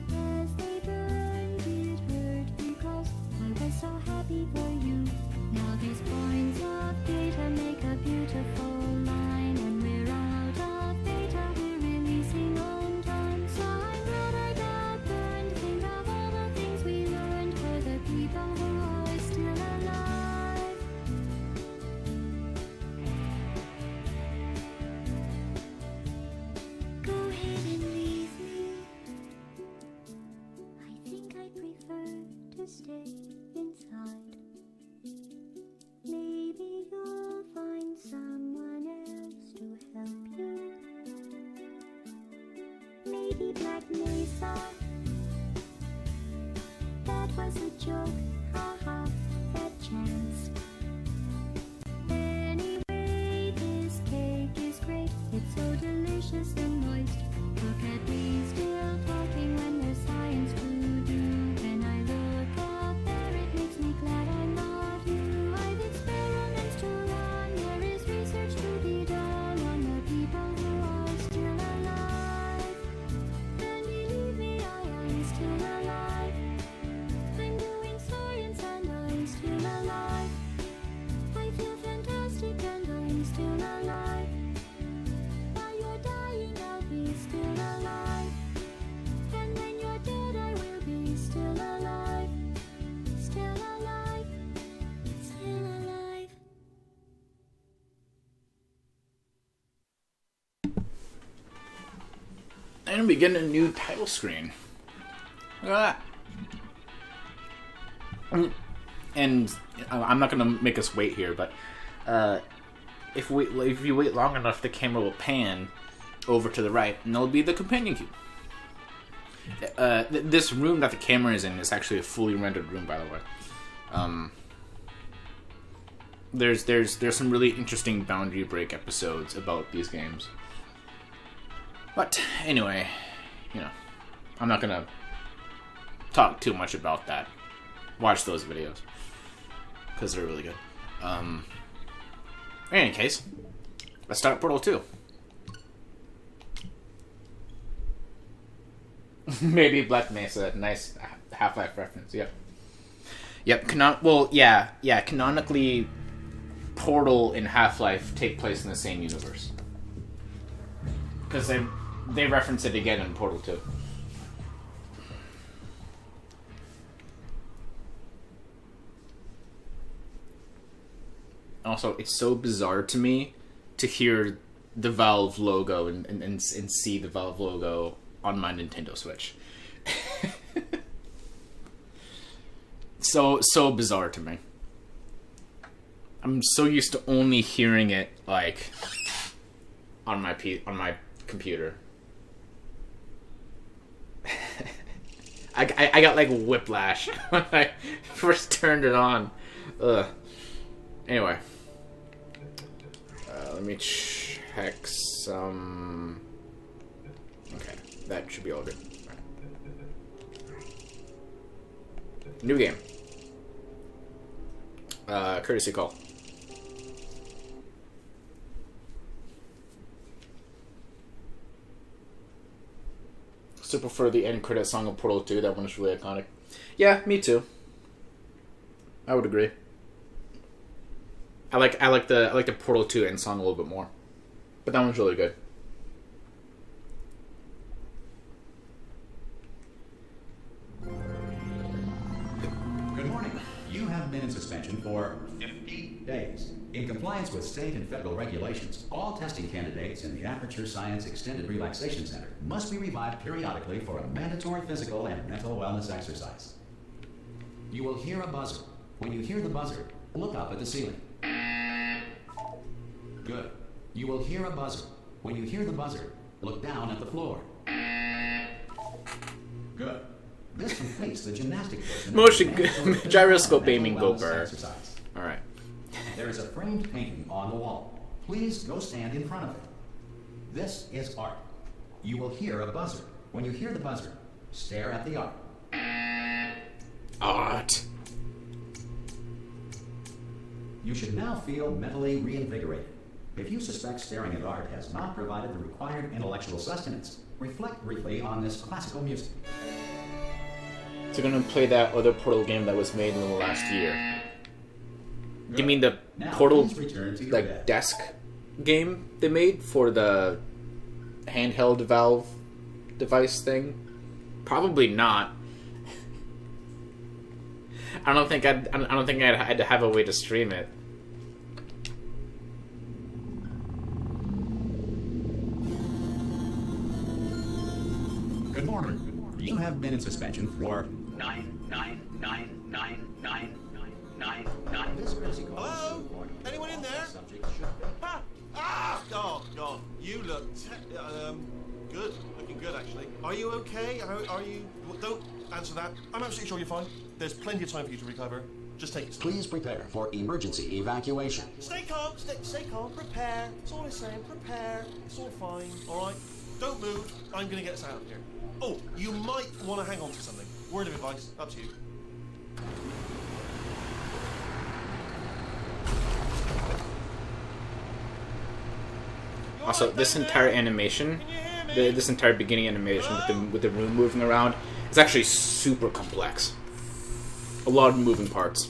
As they burned, it hurt because I was so happy for you. Now these points of data make a beautiful line, and we're out of data, we're releasing on time. So I'm glad I got burned. Think of all the things we learned for the people who are still alive. Go ahead and leave me. I think I prefer to stay inside. Maybe you'll find someone else to help you. Maybe Black Mesa. That was a joke, haha, that chance. Anyway, this cake is great. It's so delicious and moist. Look at me still talking when there's science to do. When I look out there, it makes me glad I'm not you. I've experiments to run. There is research to be done on the people who are still alive. And believe me, I am still alive. I'm doing science and I'm still alive. I feel fantastic and I'm still alive. While you're dying, I'll be still alive. And when you're dead, I will be still alive. Still alive. Still alive. And we get a new title screen. Look at that. And I'm not gonna make us wait here, but if you wait long enough, the camera will pan over to the right, and there'll be the companion cube. This room that the camera is in is actually a fully rendered room, by the way. There's some really interesting boundary break episodes about these games. But anyway, I'm not gonna talk too much about that. Watch those videos because they're really good. In any case, let's start Portal 2. Maybe Black Mesa, nice Half-Life reference. Yep. Canonically, Portal and Half-Life take place in the same universe because they reference it again in Portal 2. Also, it's so bizarre to me to hear the Valve logo and see the Valve logo on my Nintendo Switch. So bizarre to me. I'm so used to only hearing it like on my computer. I got like whiplash when I first turned it on. Ugh. Anyway, let me check some. Okay, that should be all good. Right. New game. Courtesy call. Still prefer the end credit song of Portal 2. That one's really iconic. Yeah, me too. I would agree. I like the Portal 2 end song a little bit more, but that one's really good. Good morning. You have been in suspension for 50 days. In compliance with state and federal regulations, all testing candidates in the Aperture Science Extended Relaxation Center must be revived periodically for a mandatory physical and mental wellness exercise. You will hear a buzzer. When you hear the buzzer, look up at the ceiling. Good. You will hear a buzzer. When you hear the buzzer, look down at the floor. Good. This completes the gymnastic portion. Motion gyroscope aiming go burr. All right. There is a framed painting on the wall. Please go stand in front of it. This is art. You will hear a buzzer. When you hear the buzzer, stare at the art. Art. You should now feel mentally reinvigorated. If you suspect staring at art has not provided the required intellectual sustenance, reflect briefly on this classical music. So I'm gonna play that other Portal game that was made in the last year. Good. You mean the Now, Portal please return to your like bed. desk game they made for the handheld Valve device thing? Probably not. I don't think I'd have a way to stream it. Good morning. You have been in suspension for 9. This courtesy call is Hello? important. Anyone in there? Subject should be. Oh, God. You look good. Looking good, actually. Are you okay? Are you... Well, don't answer that. I'm absolutely sure you're fine. There's plenty of time for you to recover. Just take it slow. Please prepare for emergency evacuation. Stay calm. Stay calm. Prepare. That's all I'm saying. Prepare. It's all fine. All right? Don't move. I'm going to get us out of here. Oh, you might want to hang on to something. Word of advice. Up to you. Also, this entire animation, this entire beginning animation with the room moving around, is actually super complex. A lot of moving parts.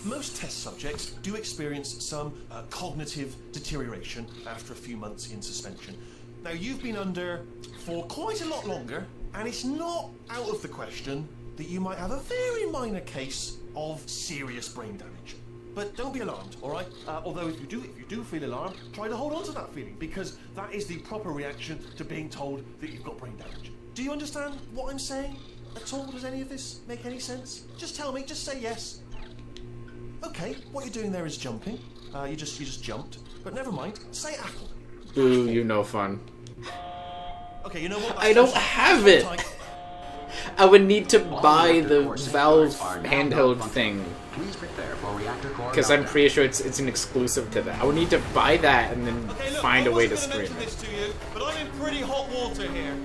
Most test subjects do experience some cognitive deterioration after a few months in suspension. Now, you've been under for quite a lot longer, and it's not out of the question that you might have a very minor case of serious brain damage. But don't be alarmed, all right? Although if you do feel alarmed, try to hold on to that feeling, because that is the proper reaction to being told that you've got brain damage. Do you understand what I'm saying at all? Does any of this make any sense? Just tell me. Just say yes. Okay, what you're doing there is jumping. You just jumped. But never mind. Say apple. Boo, you no fun. Okay, you know what? I don't have it. I would need to buy the Valve handheld thing. Please prepare for reactor core Because I'm meltdown. pretty sure it's an exclusive to that. I would need to buy that and then Okay, look, find a way to I stream wasn't going to mention it. this to you, but I'm in pretty hot water here.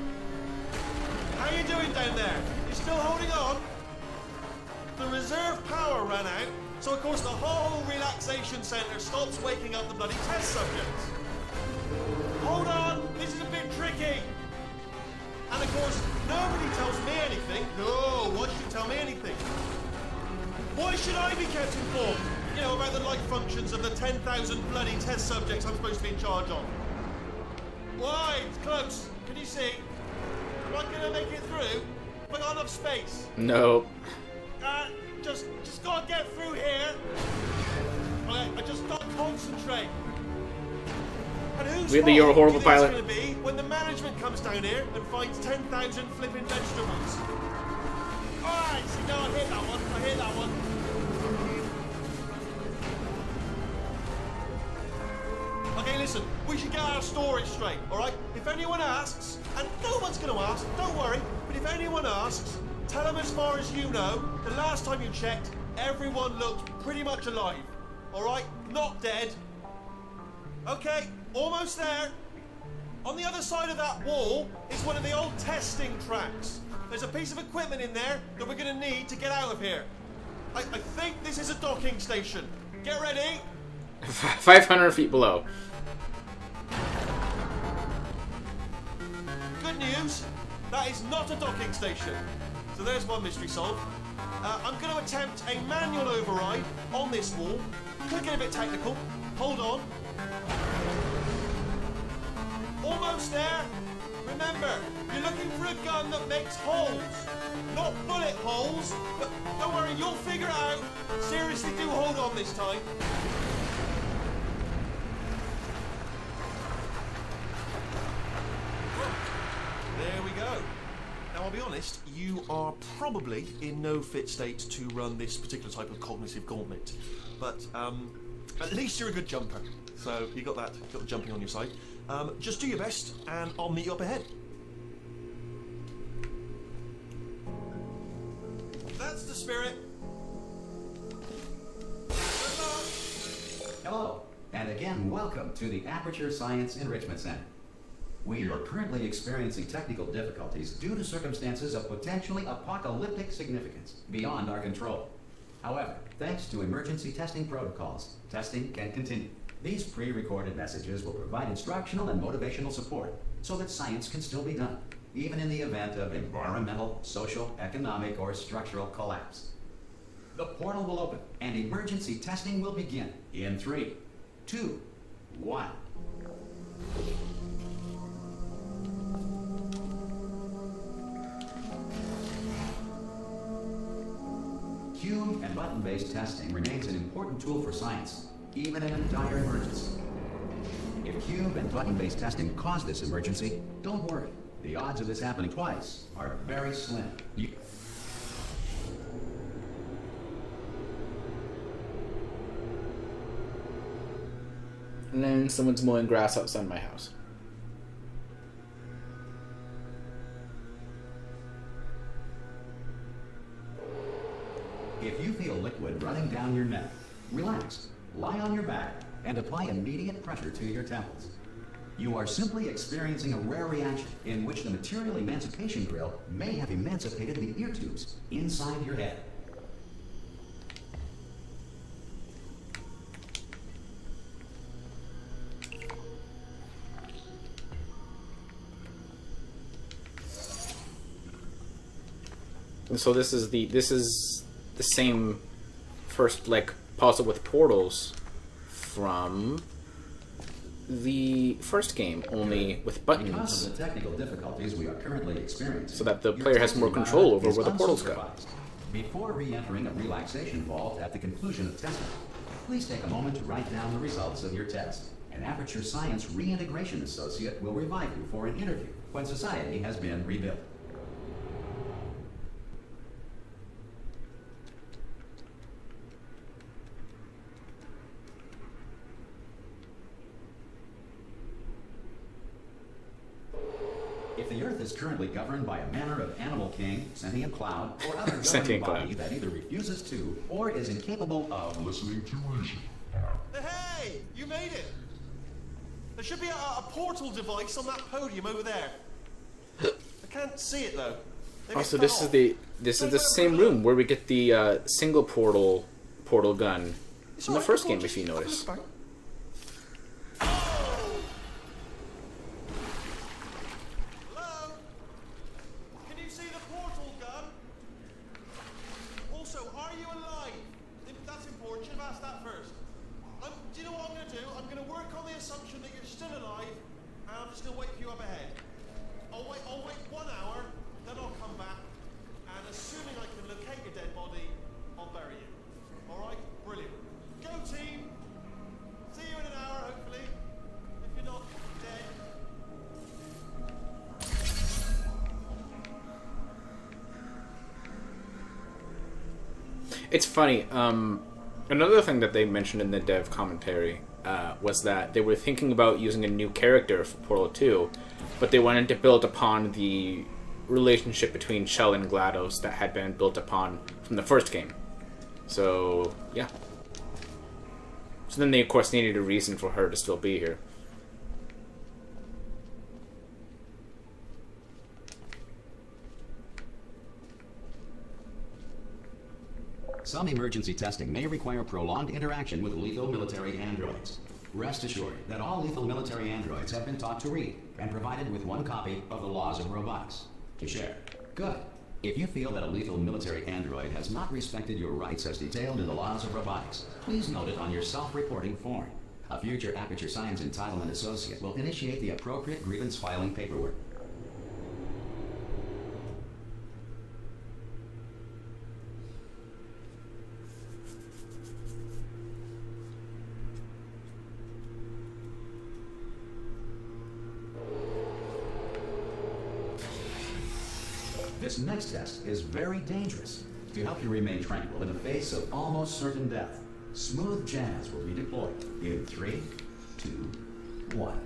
How you doing down there? You still holding on? The reserve power ran out, so of course the whole relaxation centre stops waking up the bloody test subjects. Hold on, this is a bit tricky. And of course, nobody tells me anything. No, why should you tell me anything? Why should I be kept informed? You know, about the life functions of the 10,000 bloody test subjects I'm supposed to be in charge of. Why? It's close. Can you see? Am I gonna make it through? Have I got enough space? No. Just gotta get through here. Okay, I just gotta concentrate. And who's Really, you're a horrible pilot. It's gonna be when the management comes down here and finds 10,000 flipping vegetables. Alright, see, no, I hear that one. I hear that one. Okay, listen, we should get our story straight, alright? If anyone asks, and no one's gonna ask, don't worry, but if anyone asks, tell them as far as you know, the last time you checked, everyone looked pretty much alive. Alright? Not dead. Okay, almost there. On the other side of that wall is one of the old testing tracks. There's a piece of equipment in there that we're going to need to get out of here. I think this is a docking station. Get ready. 500 feet below. Good news, that is not a docking station. So there's one mystery solved. I'm going to attempt a manual override on this wall. Could get a bit technical. Hold on. Almost there. Remember, you're looking for a gun that makes holes. Not bullet holes. But don't worry, you'll figure it out. Seriously, do hold on this time. There we go. Now, I'll be honest, you are probably in no fit state to run this particular type of cognitive gauntlet. But at least you're a good jumper. So you got that, you got the jumping on your side. Just do your best, and I'll meet you up ahead. That's the spirit. Good luck. Hello, and again, welcome to the Aperture Science Enrichment Center. We are currently experiencing technical difficulties due to circumstances of potentially apocalyptic significance beyond our control. However, thanks to emergency testing protocols, testing can continue. These pre-recorded messages will provide instructional and motivational support so that science can still be done, even in the event of environmental, social, economic, or structural collapse. The portal will open and emergency testing will begin in 3, 2, 1. Cube and button-based testing remains an important tool for science, even in a dire emergency. If cube and button-based testing cause this emergency, don't worry. The odds of this happening twice are very slim. And then someone's mowing grass outside my house. If you feel liquid running down your neck, relax, lie on your back, and apply immediate pressure to your temples. You are simply experiencing a rare reaction in which the material emancipation grill may have emancipated the ear tubes inside your head. And so this is the same first puzzle with portals from the first game, only with buttons. Because of the technical difficulties we are currently experiencing, so that the player has more control over where the portals go. Before re-entering a relaxation vault at the conclusion of testing, please take a moment to write down the results of your test. An Aperture Science Reintegration Associate will revive you for an interview when society has been rebuilt. If the Earth is currently governed by a manner of animal king, sentient cloud, or other governing body that either refuses to or is incapable of listening to reason. Hey, you made it. There should be a portal device on that podium over there. I can't see it though. Maybe Also, it this fell is off. the same room where we get the single portal gun It's from the alright, first come on, game, if you just notice. look back. Hello? Can you see the portal gun? Also, are you alive? That's important. Should have asked that first. Do you know what I'm going to do? I'm going to work on the assumption that you're still alive, and I'm just going to wait for you up ahead. I'll wait 1 hour, then I'll come back, and assuming I can locate your dead body, I'll bury you. All right? Brilliant. Go team. See you in an hour, hopefully. If you're not dead. It's funny. Another thing that they mentioned in the dev commentary was that they were thinking about using a new character for Portal 2, but they wanted to build upon the relationship between Shell and GLaDOS that had been built upon from the first game. So, yeah. So then they, of course, needed a reason for her to still be here. Some emergency testing may require prolonged interaction with lethal military androids. Rest assured that all lethal military androids have been taught to read and provided with 1 copy of the Laws of Robotics to share. Good. If you feel that a lethal military android has not respected your rights as detailed in the laws of robotics, please note it on your self-reporting form. A future Aperture Science Entitlement Associate will initiate the appropriate grievance filing paperwork. This next test is very dangerous. To help you remain tranquil in the face of almost certain death, smooth jazz will be deployed in 3, 2, 1.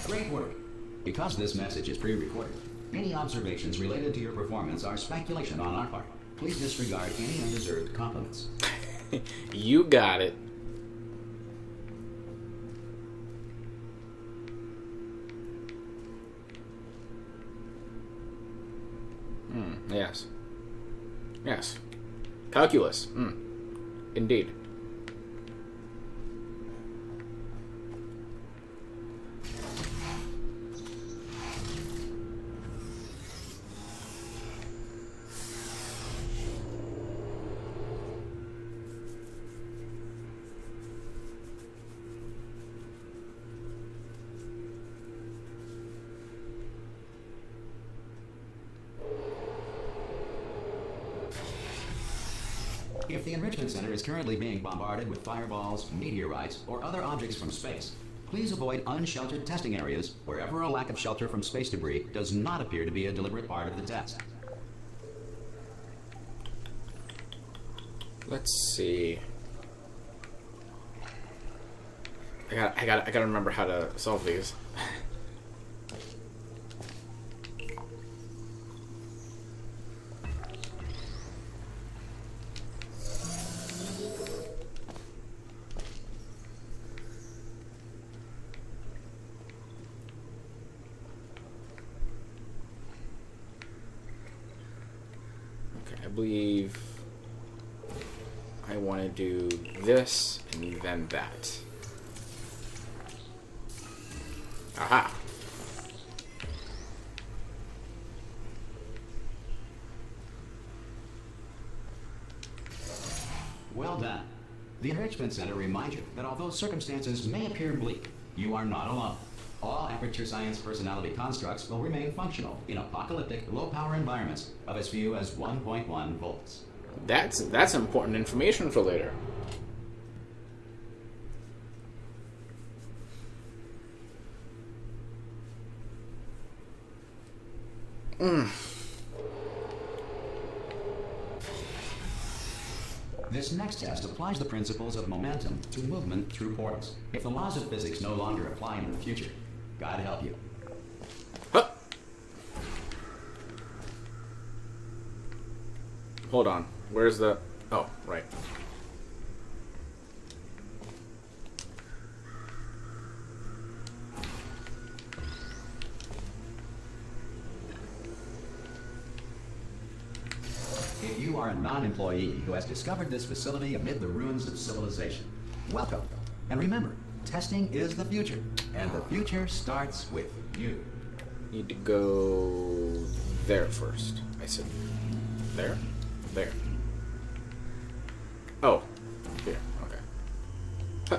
Great work. Because this message is pre-recorded, any observations related to your performance are speculation on our part. Please disregard any undeserved compliments. You got it. Yes. Yes. Calculus. Indeed. If the Enrichment Center is currently being bombarded with fireballs, meteorites, or other objects from space, please avoid unsheltered testing areas wherever a lack of shelter from space debris does not appear to be a deliberate part of the test. Let's see. I gotta remember how to solve these. I believe I want to do this and then that. Aha! Well done. The Enrichment Center reminds you that although circumstances may appear bleak, you are not alone. All Aperture Science personality constructs will remain functional in apocalyptic, low-power environments of as few as 1.1 volts. That's important information for later. This next test applies the principles of momentum to movement through portals. If the laws of physics no longer apply in the future, God help you. Huh. Hold on. Where's the... Oh, right. If you are a non-employee who has discovered this facility amid the ruins of civilization, welcome. And remember, testing is the future, and the future starts with you. Need to go there first. I said there? There. Oh, here. Okay. Huh.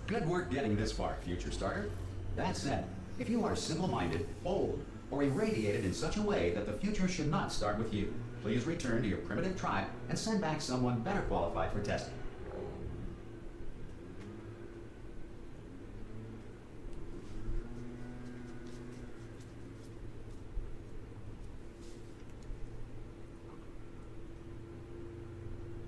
Good work getting this far, future starter. That said, if you are simple-minded, bold, or irradiated in such a way that the future should not start with you, please return to your primitive tribe and send back someone better qualified for testing.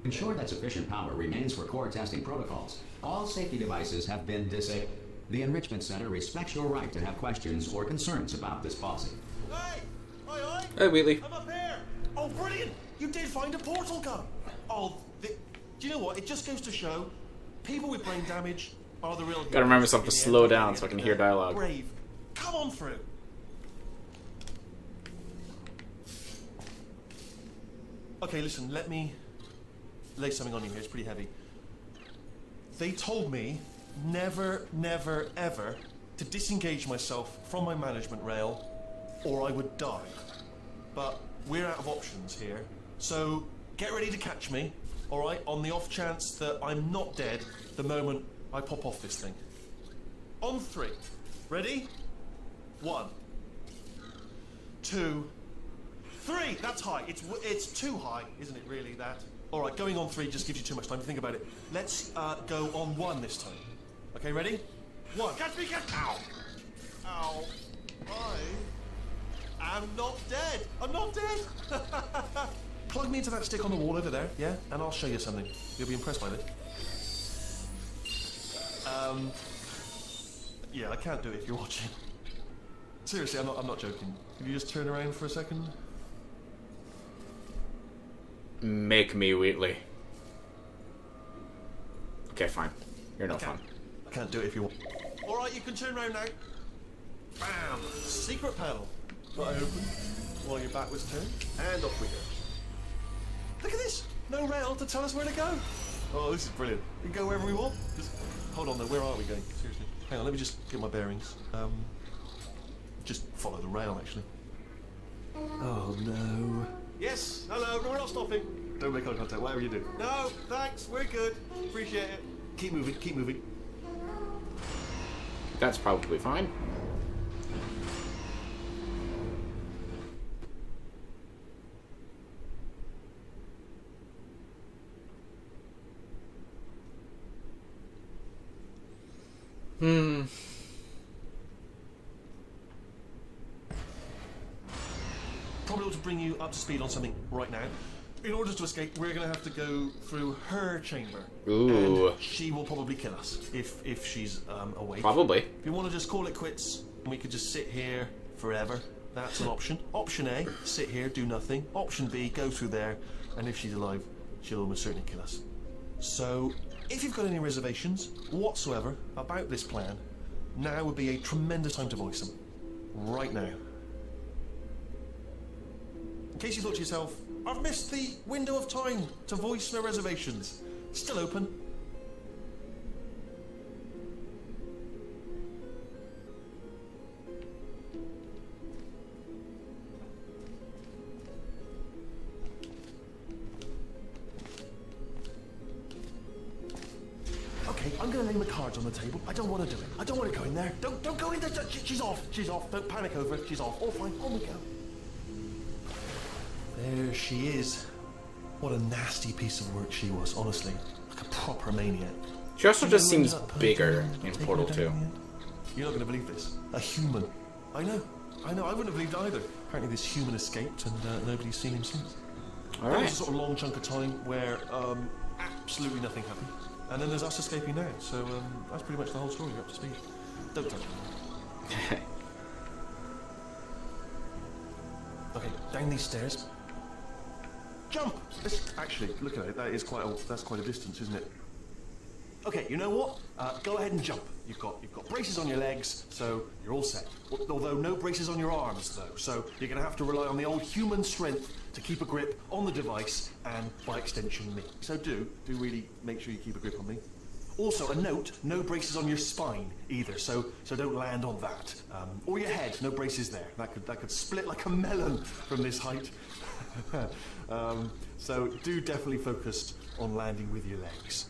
Ensure that sufficient power remains for core testing protocols. All safety devices have been disabled. The Enrichment Center respects your right to have questions or concerns about this policy. Hey! Hi! Hey, Wheatley. I'm up here! Oh, brilliant! You did find a portal gun! Oh, do you know what? It just goes to show people with brain damage are the real heroes. Gotta remember myself to In the slow end, down so I can hear dialogue. Brave. Come on through. Okay, listen, let me lay something on you here. It's pretty heavy. They told me never, never, ever to disengage myself from my management rail or I would die. But we're out of options here, so get ready to catch me, alright, on the off chance that I'm not dead the moment I pop off this thing. On 3. Ready? 1, 2, 3. That's high. It's too high, isn't it? Really, that? All right, going on 3 just gives you too much time to think about it. Let's go on 1 this time. Okay, ready? 1. Catch me! Catch! Ow! Ow! I am not dead. I'm not dead. Plug me into that stick on the wall over there, yeah, and I'll show you something. You'll be impressed by this. Yeah, I can't do it if you're watching. Seriously, I'm not joking. Can you just turn around for a second? Make me, Wheatley. Okay, fine. You're no fun. I can't do it if you want. Alright, you can turn around now. Bam! Secret panel. Got it open while your back was turned. And off we go. Look at this! No rail to tell us where to go. Oh, this is brilliant. We can go wherever we want. Just hold on though, where are we going? Seriously. Hang on, let me just get my bearings. Just follow the rail actually. Oh no. Yes, hello, we're not stopping. Don't make eye contact, whatever you do. No, thanks, we're good. Appreciate it. Keep moving, keep moving. That's probably fine. Probably ought to bring you up to speed on something right now. In order to escape, we're going to have to go through her chamber. Ooh. And she will probably kill us if she's awake. Probably. If you want to just call it quits, and we could just sit here forever, that's an option. Option A, sit here, do nothing. Option B, go through there, and if she's alive, she'll almost certainly kill us. So, if you've got any reservations whatsoever about this plan, now would be a tremendous time to voice them. Right now. In case you thought to yourself, I've missed the window of time to voice my reservations. Still open. Okay, I'm going to lay my cards on the table. I don't want to do it. I don't want to go in there. Don't go in there. She's off. She's off. Don't panic over it. She's off. All fine. On we go. There she is. What a nasty piece of work she was, honestly. Like a proper maniac. She also just seems bigger in Portal 2. You're not going to believe this. A human. I know. I wouldn't have believed either. Apparently this human escaped and nobody's seen him since. There was Alright. a sort of long chunk of time where absolutely nothing happened. And then there's us escaping now. So that's pretty much the whole story. You're up to speed. Don't touch me. Okay, down these stairs. Jump! Actually, look at it. That's quite a distance, isn't it? Okay, you know what? Go ahead and jump. You've got braces on your legs, so you're all set. Although no braces on your arms, though. So you're going to have to rely on the old human strength to keep a grip on the device and, by extension, me. So do really make sure you keep a grip on me. Also, a note: no braces on your spine either. So don't land on that. Or your head. No braces there. That could split like a melon from this height. So do definitely focus on landing with your legs.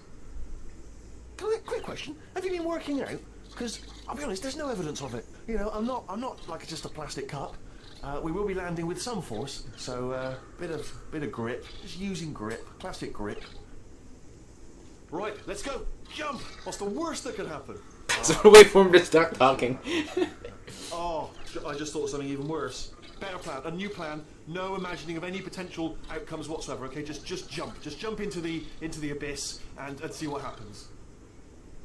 Quick question: have you been working out? Because I'll be honest, there's no evidence of it. You know, I'm not like just a plastic cup. We will be landing with some force, so bit of grip. Just using grip, classic grip. Right, let's go. Jump. What's the worst that could happen? So wait for him to start talking. Oh, I just thought of something even worse. better plan, a new plan. No imagining of any potential outcomes whatsoever. Okay, just jump. Just jump into the abyss and see what happens.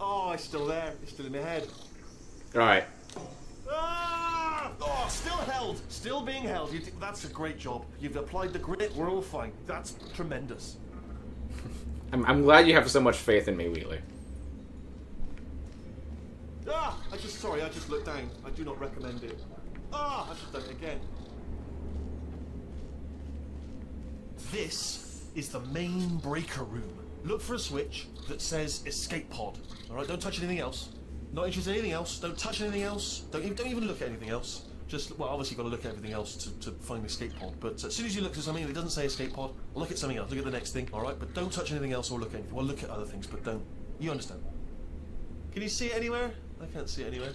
Oh, it's still there. It's still in my head. All right. Ah! Oh, still held. Still being held. That's a great job. You've applied the grit. We're all fine. That's tremendous. I'm glad you have so much faith in me, Wheatley. Ah! I just looked down. I do not recommend it. Ah! I should have done it again. This is the main breaker room. Look for a switch that says escape pod. Alright, don't touch anything else. Not interested in anything else. Don't touch anything else. Don't even look at anything else. Just, well, obviously you've got to look at everything else to find the escape pod. But as soon as you look at something and it doesn't say escape pod, look at something else. Look at the next thing, alright? But don't touch anything else or look at anything. Well, look at other things, but don't. You understand? Can you see it anywhere? I can't see it anywhere.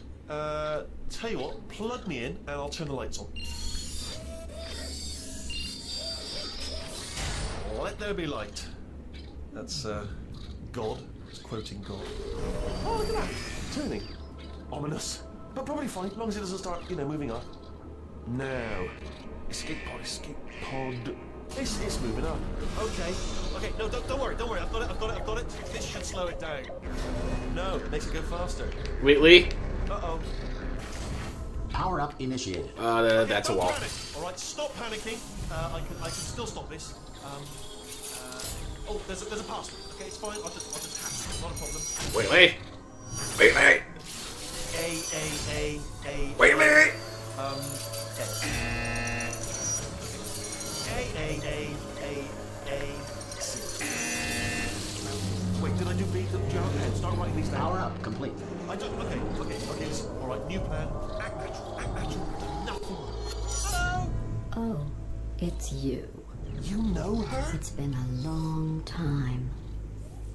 Tell you what, plug me in and I'll turn the lights on. Let there be light. That's, God. It's quoting God. Oh, look at that. Turning. Ominous. But probably fine, as long as it doesn't start, moving up. No. Escape pod. It's moving up. Okay, no, don't worry. I've got it. This should slow it down. No, it makes it go faster. Wheatley? Uh-oh. Power up initiated. That's a wall. Panic. Alright, stop panicking. I can still stop this. Oh, there's a password. Okay, it's fine. I'll just hack it. Not a problem. Wheatley? Wheatley? A. Wheatley? C. Wait, did I do B? Start writing these down. Power up complete. I don't. Okay. Listen. All right, new plan. Act natural. Nothing. Oh, it's you. You know her? It's been a long time.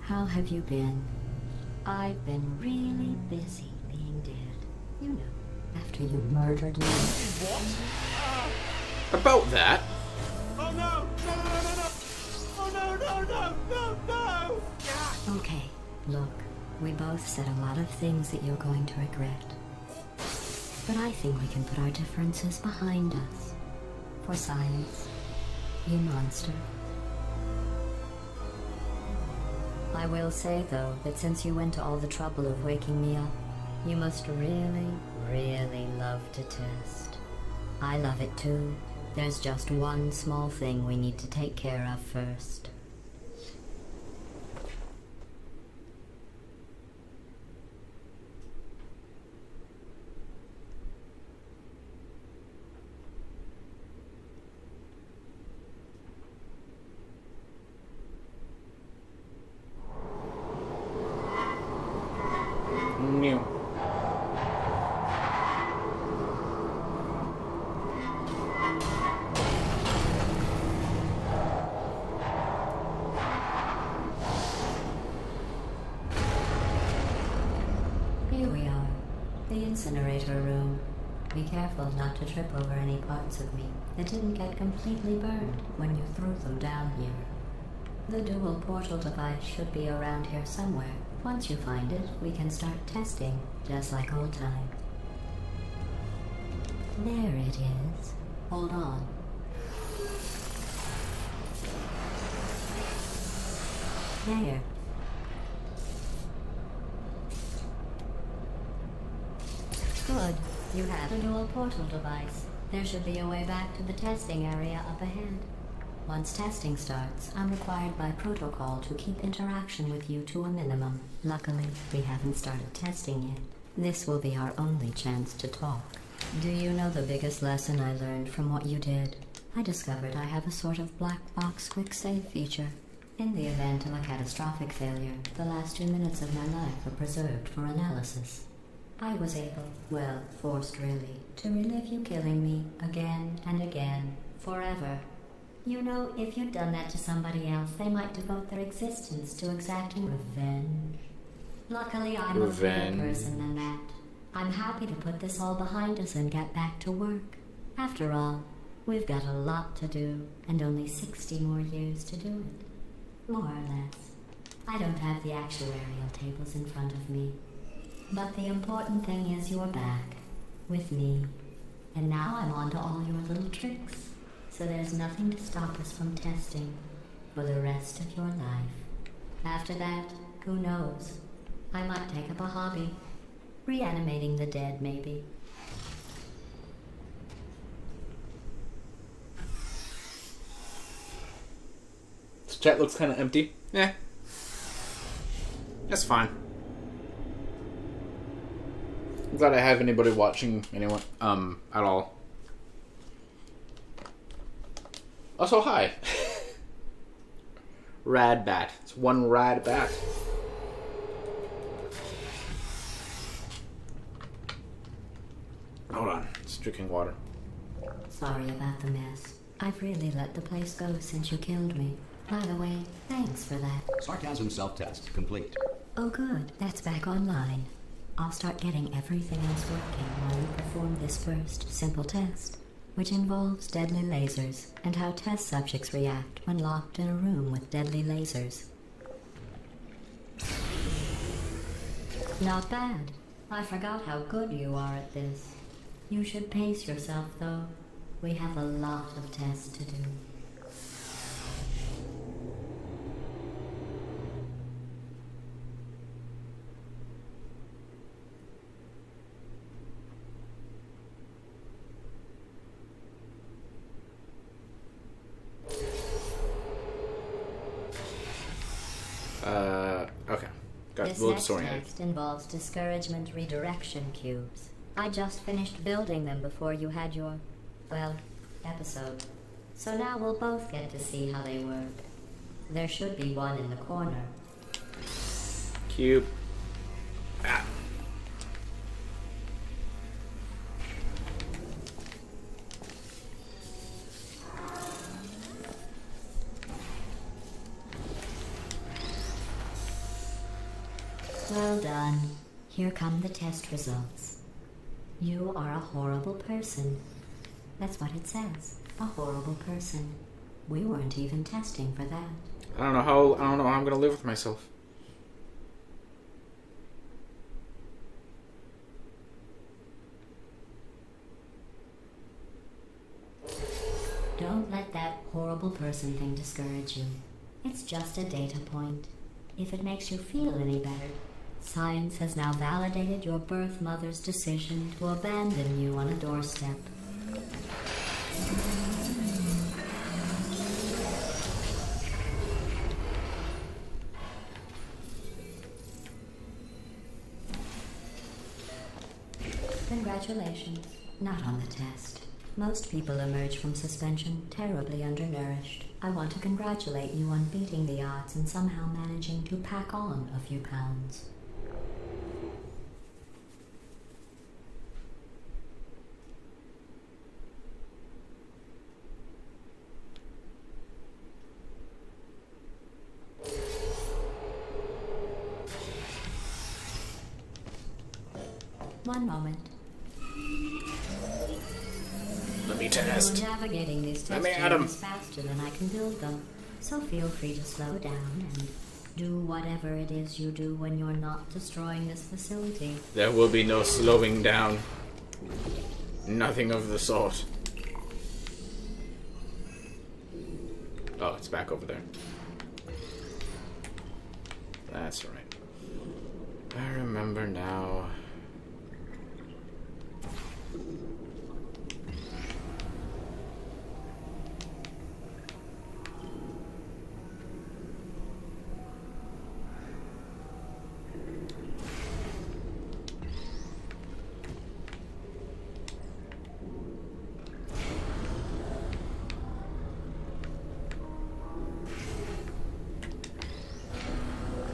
How have you been? I've been really busy being dead. You know, after you murdered me. What? About that. Oh no! Oh no! Okay, look, we both said a lot of things that you're going to regret. But I think we can put our differences behind us. For science, you monster. I will say, though, that since you went to all the trouble of waking me up, you must really, really love to test. I love it too. There's just one small thing we need to take care of first. New. Here we are, the incinerator room. Be careful not to trip over any parts of me that didn't get completely burned when you threw them down here. The dual portal device should be around here somewhere. Once you find it, we can start testing, just like old times. There it is. Hold on. There. Good. You have a dual portal device. There should be a way back to the testing area up ahead. Once testing starts, I'm required by protocol to keep interaction with you to a minimum. Luckily, we haven't started testing yet. This will be our only chance to talk. Do you know the biggest lesson I learned from what you did? I discovered I have a sort of black box quick save feature. In the event of a catastrophic failure, the last 2 minutes of my life are preserved for analysis. I was able, well, forced really, to relive you killing me again and again, forever. You know, if you'd done that to somebody else, they might devote their existence to exacting revenge. Luckily, I'm a freer person than that. I'm happy to put this all behind us and get back to work. After all, we've got a lot to do, and only 60 more years to do it. More or less. I don't have the actuarial tables in front of me. But the important thing is you're back, with me, And now I'm on to all your little tricks. So there's nothing to stop us from testing for the rest of your life. After that, who knows? I might take up a hobby. Reanimating the dead, maybe. This chat looks kind of empty. Yeah. That's fine. I'm glad I have anybody watching anyone at all. Also, hi. Rad bat. It's one rad bat. Hold on. It's drinking water. Sorry about the mess. I've really let the place go since you killed me. By the way, thanks for that. Sarcasm self-test complete. Oh good, that's back online. I'll start getting everything else working while you perform this first simple test, which involves deadly lasers and how test subjects react when locked in a room with deadly lasers. Not bad. I forgot how good you are at this. You should pace yourself, though. We have a lot of tests to do. Okay. Got This little next disoriented. text involves discouragement redirection cubes. I just finished building them before you had your, well, episode. So now we'll both get to see how they work. There should be one in the corner. Cube. Ah. Well done. Here come the test results. You are a horrible person. That's what it says. A horrible person. We weren't even testing for that. I don't know how I'm gonna live with myself. Don't let that horrible person thing discourage you. It's just a data point. If it makes you feel any better, science has now validated your birth mother's decision to abandon you on a doorstep. Congratulations. Not on the test. Most people emerge from suspension terribly undernourished. I want to congratulate you on beating the odds and somehow managing to pack on a few pounds. One moment. Let me test. You're navigating these Let test me at 'em. chambers faster than I can build them, so feel free to slow down and do whatever it is you do when you're not destroying this facility. There will be no slowing down. Nothing of the sort. Oh, it's back over there. That's right. I remember now.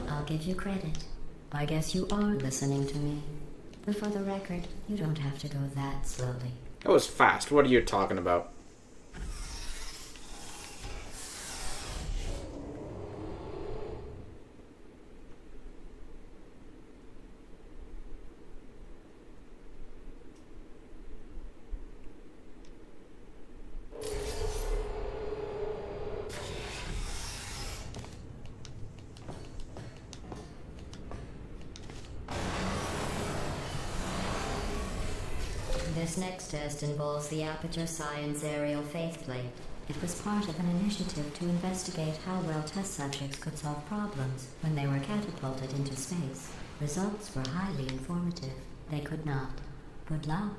I'll give you credit. I guess you are listening to me. But for the record, you don't have to go that slowly. That was fast. What are you talking about? This next test involves the Aperture Science aerial faceplate. It was part of an initiative to investigate how well test subjects could solve problems when they were catapulted into space. Results were highly informative. They could not. Good luck.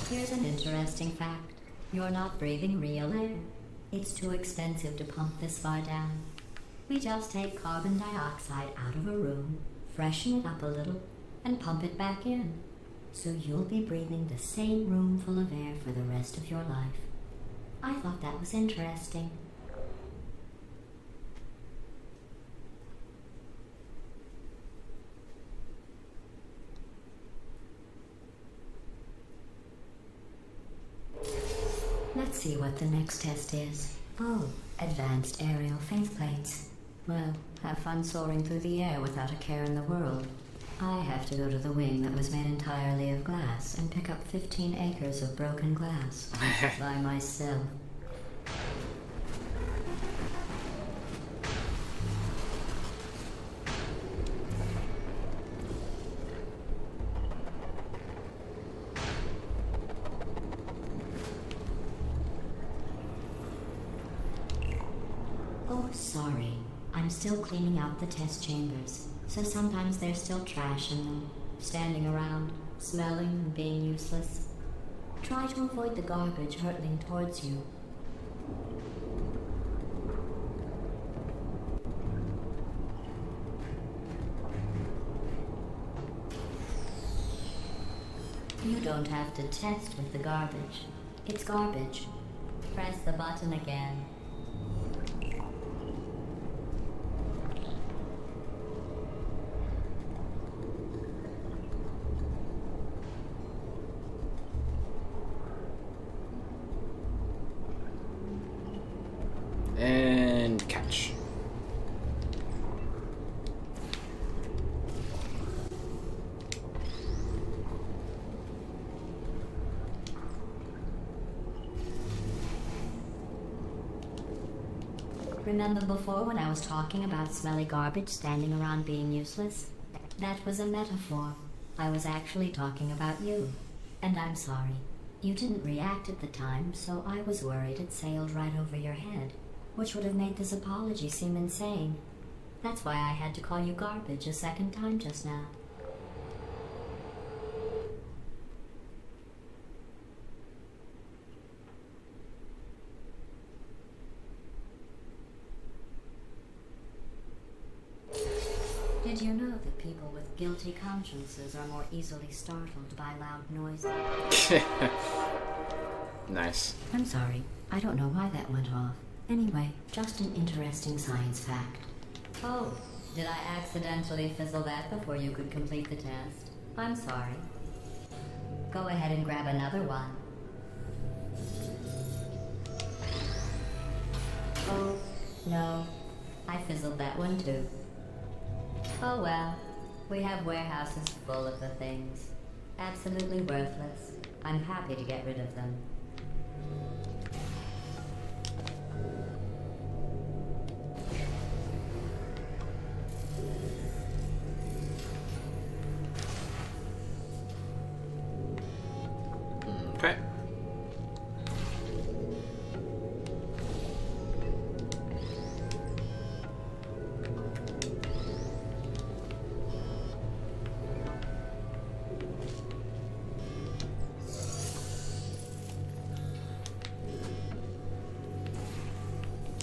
Here's an interesting fact. You're not breathing real air. It's too expensive to pump this far down. We just take carbon dioxide out of a room, freshen it up a little, and pump it back in. So you'll be breathing the same room full of air for the rest of your life. I thought that was interesting. Let's see what the next test is. Oh, advanced aerial faceplates. Well, have fun soaring through the air without a care in the world. I have to go to the wing that was made entirely of glass and pick up 15 acres of broken glass by myself. Oh, sorry. I'm still cleaning out the test chambers, so sometimes there's still trash in them, standing around, smelling and being useless. Try to avoid the garbage hurtling towards you. You don't have to test with the garbage. It's garbage. Press the button again. And catch. Remember before when I was talking about smelly garbage standing around being useless? That was a metaphor. I was actually talking about you. And I'm sorry. You didn't react at the time, so I was worried it sailed right over your head, which would have made this apology seem insane. That's why I had to call you garbage a second time just now. Did you know that people with guilty consciences are more easily startled by loud noises? Nice. I'm sorry. I don't know why that went off. Anyway, just an interesting science fact. Oh, did I accidentally fizzle that before you could complete the test? I'm sorry. Go ahead and grab another one. Oh, no. I fizzled that one too. Oh well. We have warehouses full of the things. Absolutely worthless. I'm happy to get rid of them. Okay.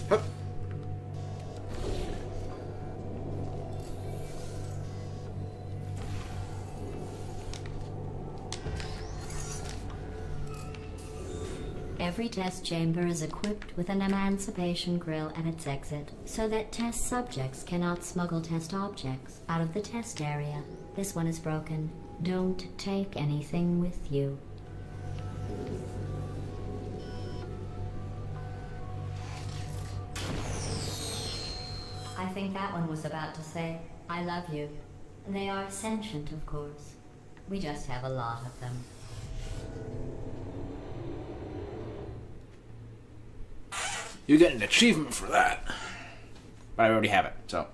Hup. Every test chamber is equipped with an emancipation grill at its exit, so that test subjects cannot smuggle test objects out of the test area. This one is broken. Don't take anything with you. I think that one was about to say, I love you. They are sentient, of course. We just have a lot of them. You get an achievement for that. But I already have it, so.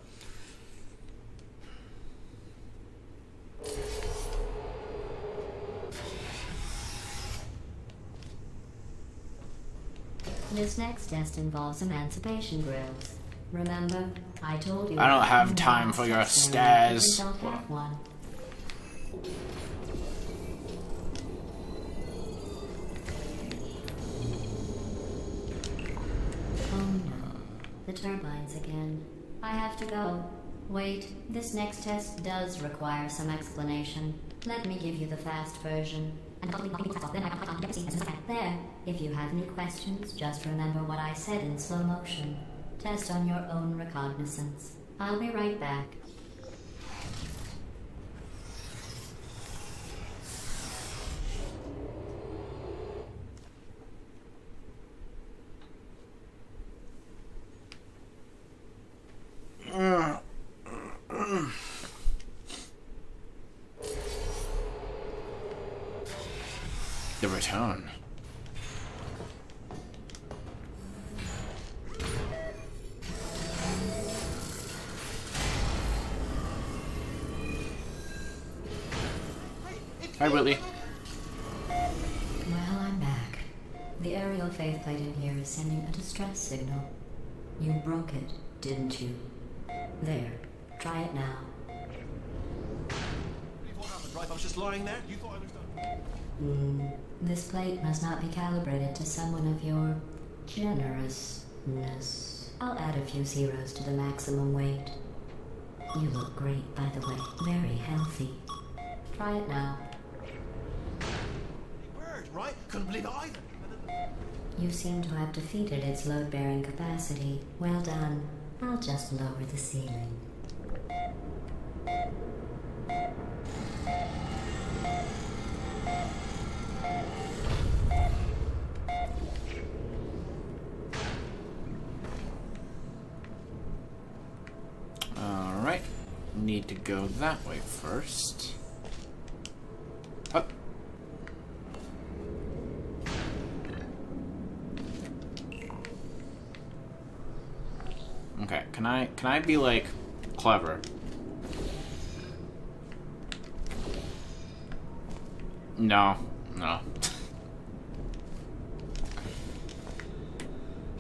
This next test involves emancipation grills. Remember, I told you. I don't have time last for your test ceremony, stares. you don't have one. Oh no, the turbines again. I have to go. Wait, this next test does require some explanation. Let me give you the fast version. There. If you have any questions, just remember what I said in slow motion. Test on your own recognizance. I'll be right back. The return. Hi, Whitley. Well, I'm back. The aerial faith plate in here is sending a distress signal. You broke it, didn't you? There. Try it now. What happened, right? I was just lying there. You thought I was done. This plate must not be calibrated to someone of your generousness. I'll add a few zeros to the maximum weight. You look great, by the way. Very healthy. Try it now. Bird, right? Couldn't believe it either. You seem to have defeated its load-bearing capacity. Well done. I'll just lower the ceiling. Alright. Need to go that way first. Up. Okay, can I be like clever? No.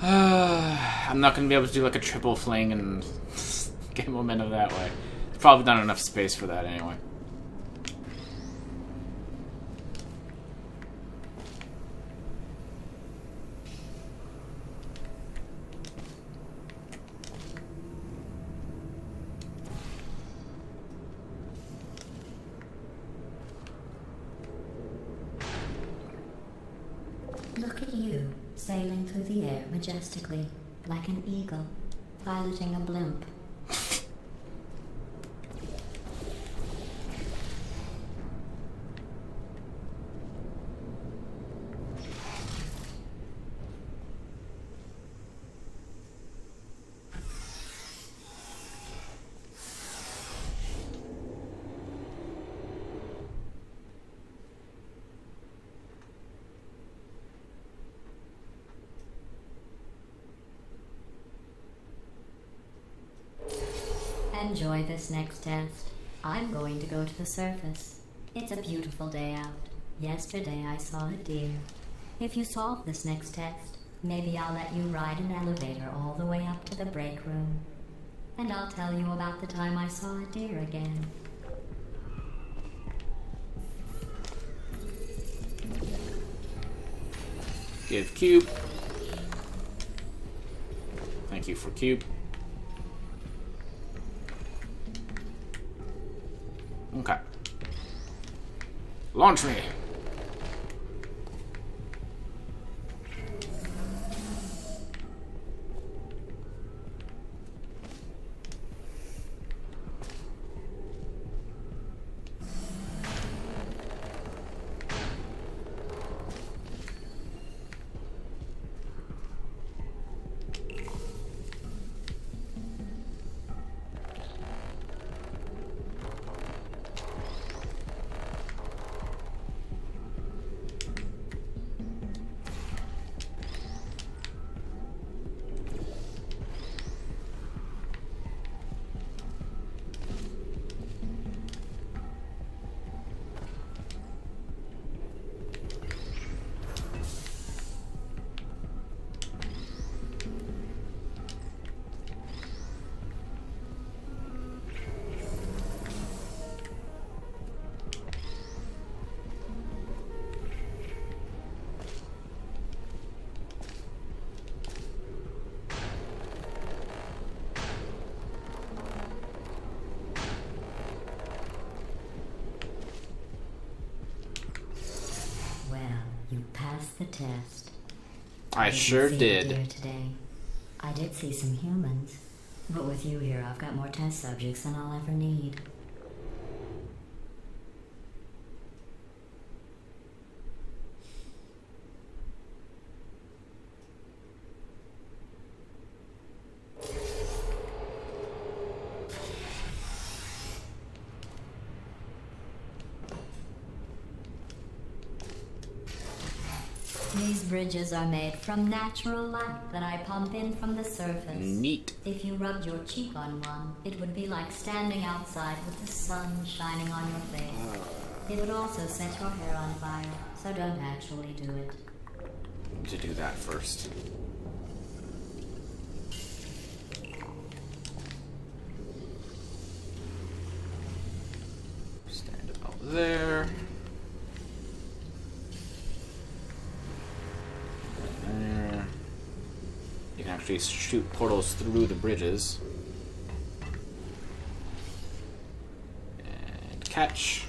I'm not gonna be able to do like a triple fling and get momentum that way. Probably not enough space for that anyway. Look at you, sailing through the air majestically, like an eagle, piloting a blimp. Enjoy this next test. I'm going to go to the surface. It's a beautiful day out. Yesterday I saw a deer. If you solve this next test, maybe I'll let you ride an elevator all the way up to the break room. And I'll tell you about the time I saw a deer again. Give cube. Thank you for cube. Okay. Launch me. the test. I didn't sure see a did. deer today. I did see some humans, but with you here, I've got more test subjects than I'll ever need. These bridges are made from natural light that I pump in from the surface. Neat. If you rubbed your cheek on one, it would be like standing outside with the sun shining on your face. It would also set your hair on fire, so don't actually do it. To do that first. Stand about there. There. You can actually shoot portals through the bridges. And catch.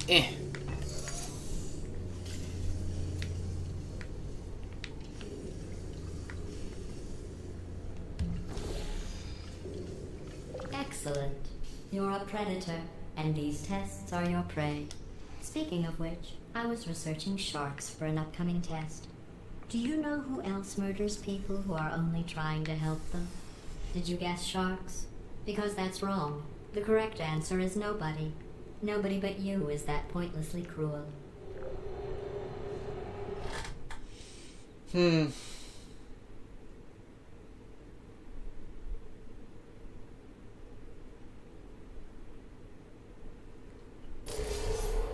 Eh. Excellent. You're a predator, and these tests are your prey. Speaking of which, I was researching sharks for an upcoming test. Do you know who else murders people who are only trying to help them? Did you guess sharks? Because that's wrong. The correct answer is nobody. Nobody but you is that pointlessly cruel.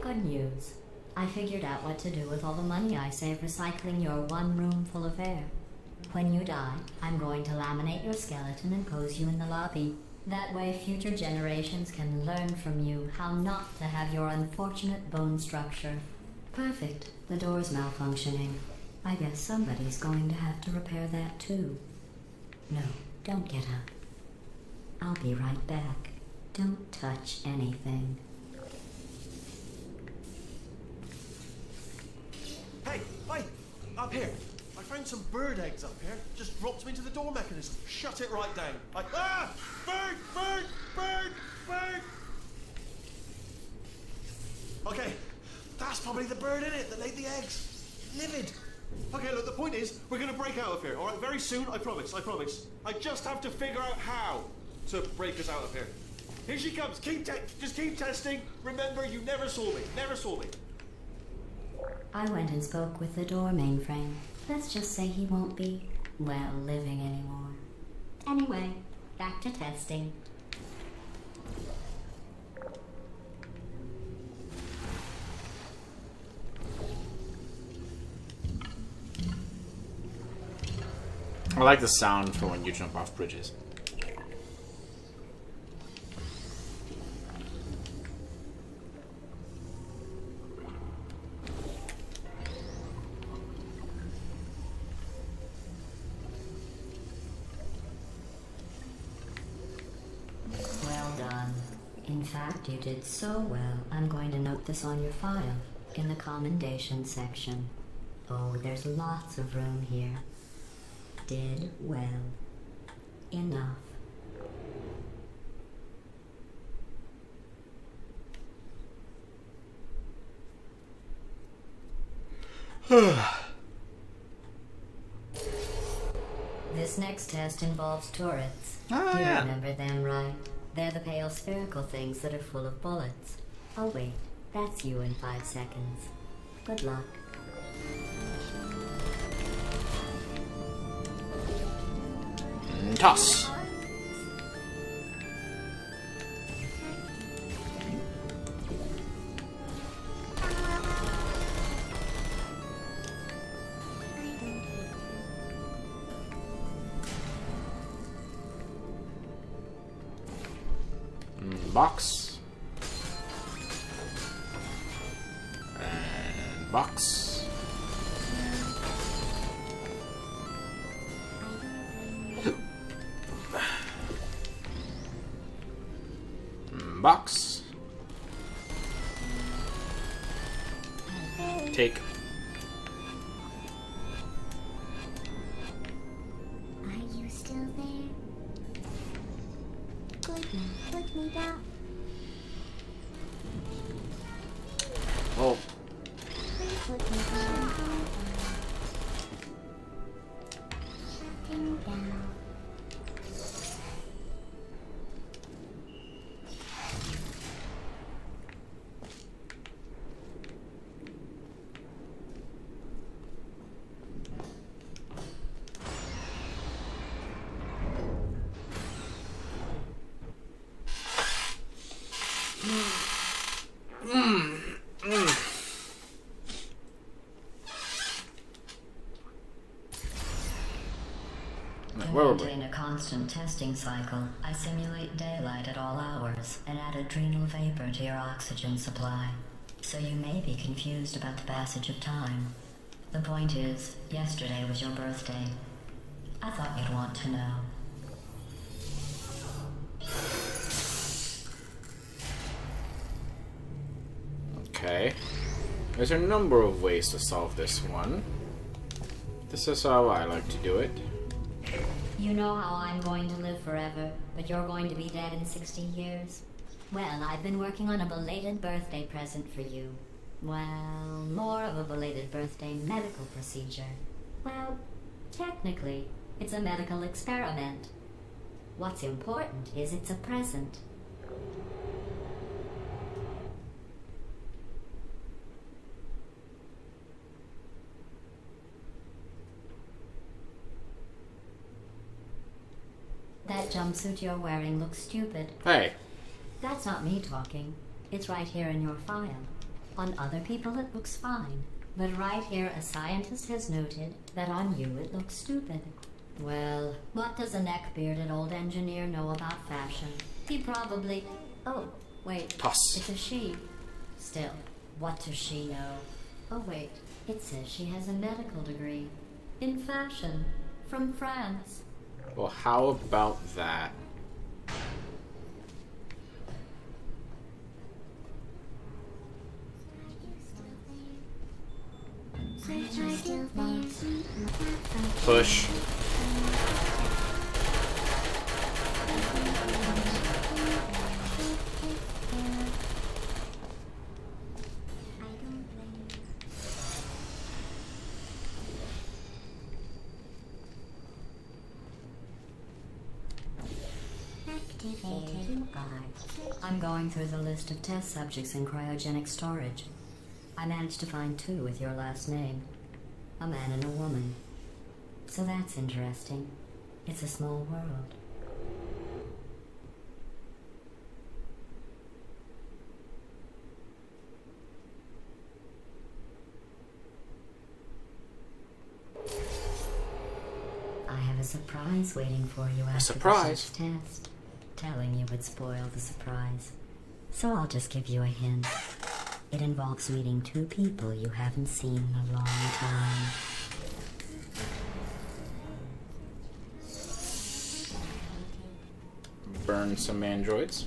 Good news. I figured out what to do with all the money I save recycling your one room full of air. When you die, I'm going to laminate your skeleton and pose you in the lobby. That way future generations can learn from you how not to have your unfortunate bone structure. Perfect. The door's malfunctioning. I guess somebody's going to have to repair that too. No, don't get up. I'll be right back. Don't touch anything. Hey, up here. I found some bird eggs up here. Just dropped them into the door mechanism. Shut it right down. Bird! Okay, that's probably the bird in it that laid the eggs. Livid. Okay, look, the point is, we're gonna break out of here, alright? Very soon, I promise. I just have to figure out how to break us out of here. Here she comes. Just keep testing. Remember, you never saw me. I went and spoke with the door mainframe. Let's just say he won't be, well, living anymore. Anyway, back to testing. I like the sound for when you jump off bridges. Well done. In fact, you did so well, I'm going to note this on your file, in the commendation section. Oh, there's lots of room here. Did well. Enough. This next test involves turrets. Oh, you yeah. remember them, right? They're the pale spherical things that are full of bullets. Oh wait, that's you in 5 seconds. Good luck. Toss. Box. And box. box. Take. Are you still there? Put me down. Oh, Put me down. Shutting down. To where were we? maintain a constant testing cycle, I simulate daylight at all hours and add adrenal vapor to your oxygen supply. So you may be confused about the passage of time. The point is, yesterday was your birthday. I thought you'd want to know. Okay. There's a number of ways to solve this one. This is how I like to do it. You know how I'm going to live forever, but you're going to be dead in 60 years? Well, I've been working on a belated birthday present for you. Well, more of a belated birthday medical procedure. Well, technically, it's a medical experiment. What's important is it's a present. That jumpsuit you're wearing looks stupid. Hey, That's not me talking. It's right here in your file. On other people it looks fine. But right here a scientist has noted that on you it looks stupid. Well, what does a neck-bearded old engineer know about fashion? He probably... Oh, wait. Toss. It's a she. Still, what does she know? Oh, wait. It says she has a medical degree. In fashion. From France. well, how about that? Are you still there? Push. I don't blame you. Activated. I'm going through the list of test subjects in cryogenic storage. I managed to find 2 with your last name. A man and a woman. So that's interesting. It's a small world. I have a surprise waiting for you after surprise? the ship's test. Telling you would spoil the surprise. So I'll just give you a hint. It involves meeting 2 people you haven't seen in a long time. Burn some androids.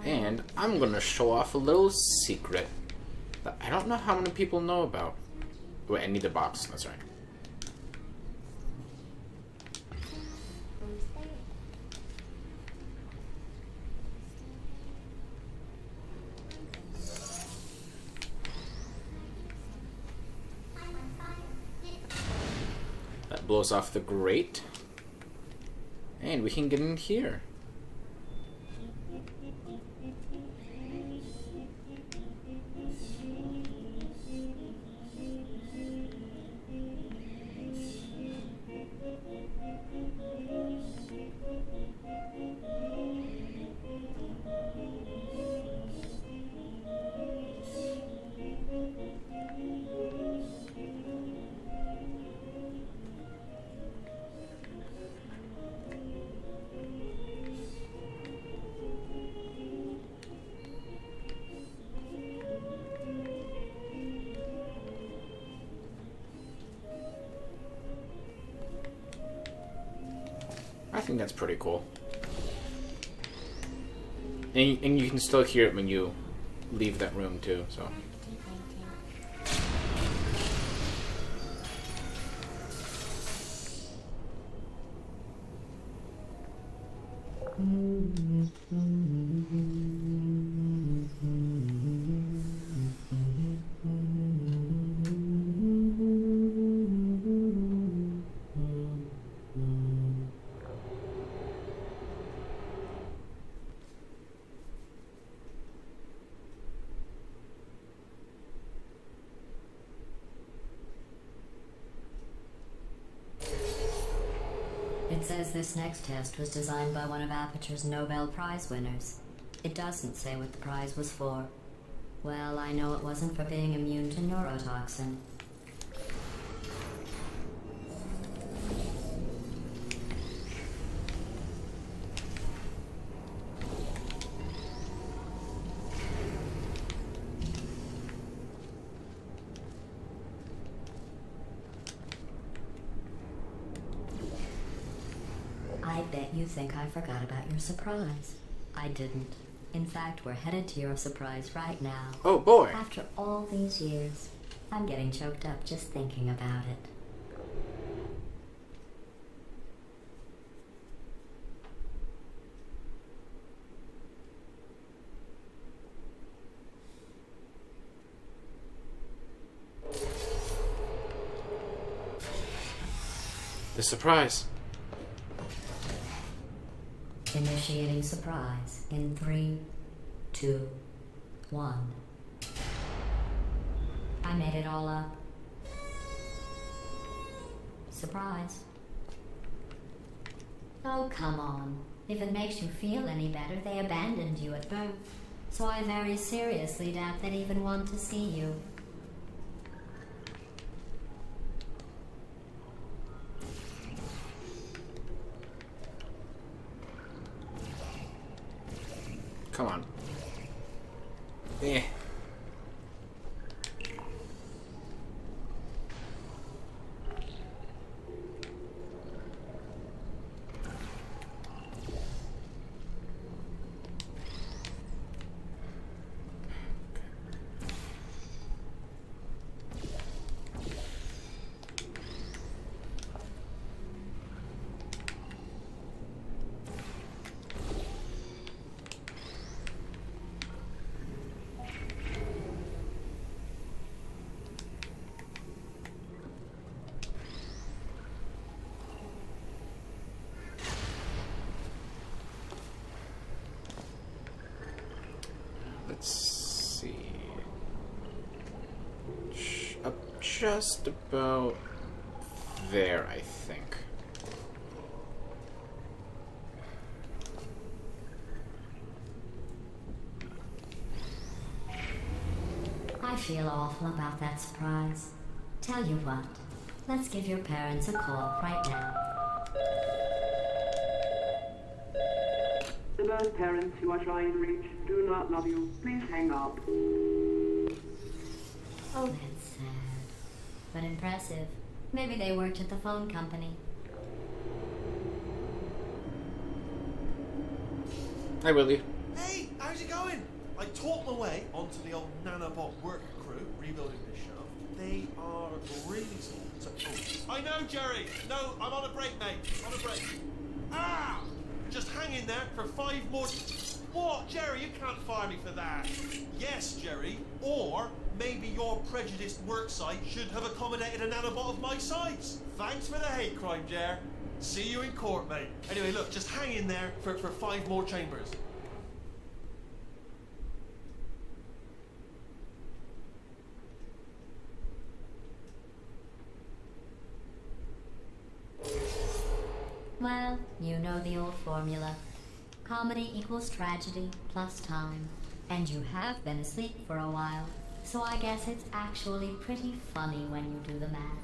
And I'm gonna show off a little secret that I don't know how many people know about. Wait, I need the box, that's right. That blows off the grate. And we can get in here. think that's pretty cool. And you can still hear it when you leave that room too, so. It says this next test was designed by one of Aperture's Nobel Prize winners. It doesn't say what the prize was for. Well, I know it wasn't for being immune to neurotoxin. I bet you think I forgot about your surprise. I didn't. In fact, we're headed to your surprise right now. Oh boy. After all these years, I'm getting choked up just thinking about it. The surprise. Initiating surprise in 3, 2, 1. I made it all up. Surprise. Oh, come on. If it makes you feel any better, they abandoned you at birth. So I very seriously doubt they'd even want to see you. Come on. Eh. Let's see. Up just about there, I think. I feel awful about that surprise. Tell you what, let's give your parents a call right now. The birth parents you are trying to reach do not love you. Please hang up. Oh, that's sad. But impressive. Maybe they worked at the phone company. Hi, Willie. Hey, how's it going? I talked my way onto the old nanobot work crew rebuilding this shaft. They are really small. So, I know, Jerry. No, I'm on a break, mate. On a break. Ah! Just hang in there for 5 more... What, Jerry? You can't fire me for that. Yes, Jerry. Or maybe your prejudiced worksite should have accommodated a nanobot of my size. Thanks for the hate crime, Jer. See you in court, mate. Anyway, look, just hang in there for 5 more chambers. Well, you know the old formula. Comedy equals tragedy plus time. And you have been asleep for a while, so I guess it's actually pretty funny when you do the math.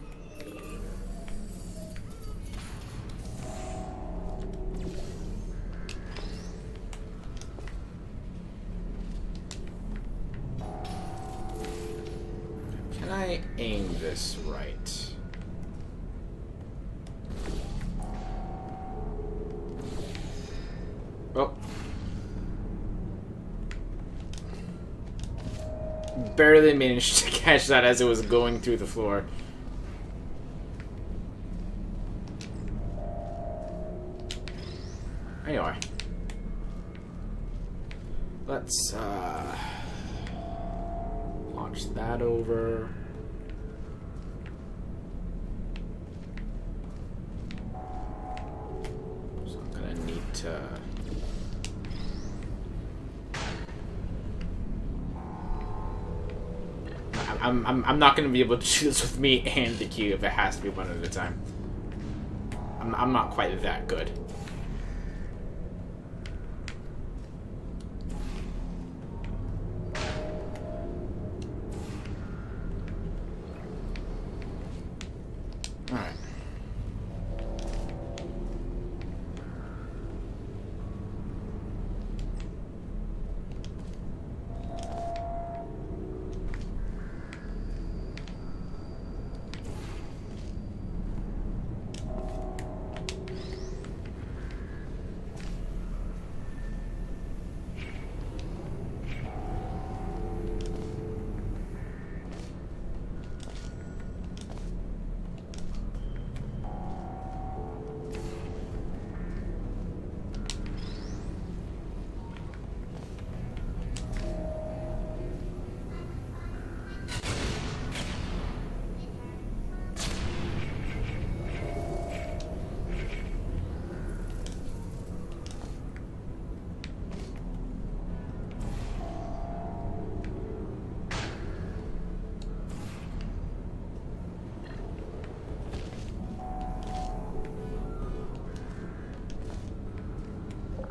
Can I aim this right? barely managed to catch that as it was going through the floor. There you are. Let's launch that over. So I'm gonna need to. I'm not gonna be able to do this with me and the cube if it has to be one at a time. I'm not quite that good. Alright.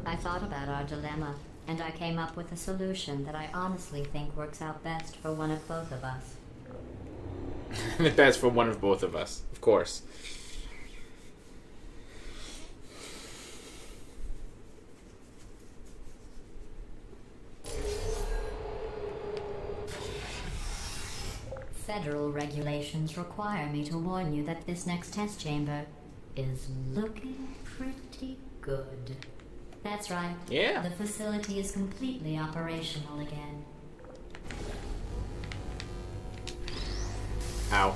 I thought about our dilemma, and I came up with a solution that I honestly think works out best for one of both of us. Best for one of both of us, of course. Federal regulations require me to warn you that this next test chamber is looking pretty good. That's right. Yeah. The facility is completely operational again. Ow.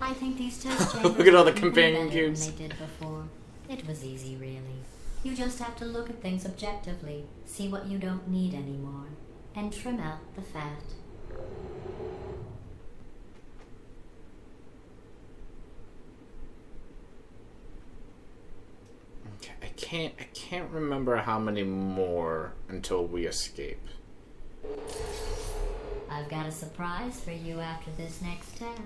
I think these test chambers Look at all the are companion better than cubes. they did before. It was easy, really. You just have to look at things objectively, see what you don't need anymore, and trim out the fat. Okay, I can't remember how many more until we escape. I've got a surprise for you after this next test.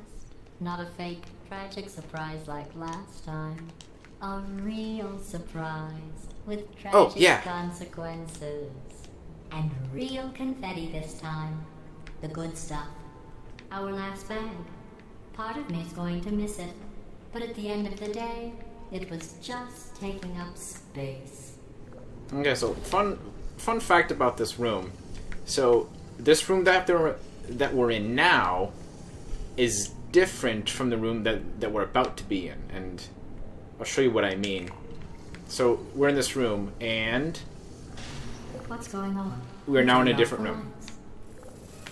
Not a fake, tragic surprise like last time. A real surprise with tragic consequences. And real confetti this time. The good stuff. Our last bag. Part of me's going to miss it. But at the end of the day, it was just taking up space. Okay, so fun fact about this room. So this room that we're in now is different from the room that we're about to be in, and I'll show you what I mean. So we're in this room, and What's going on? we're now in a different room.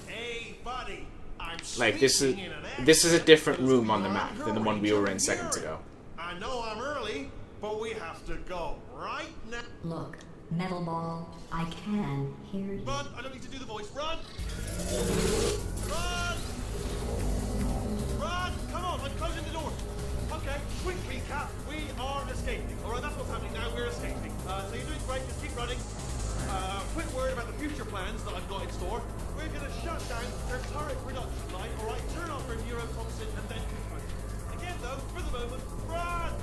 Hey, buddy. I'm Like this is a different room on the map than the one we were in seconds ago. I know I'm early, but we have to go right now. Look, Metal Ball, I can hear you. Run! I don't need to do the voice. Run! Run! Run! Come on, I'm closing the door. Okay, quick recap. We are escaping. Alright, that's what's happening now. We're escaping. So you're doing great. Just keep running. Quick word about the future plans that I've got in store. We're going to shut down their turret production line. Alright, turn off our neurotoxin and then confront. Again, though, for the moment, run!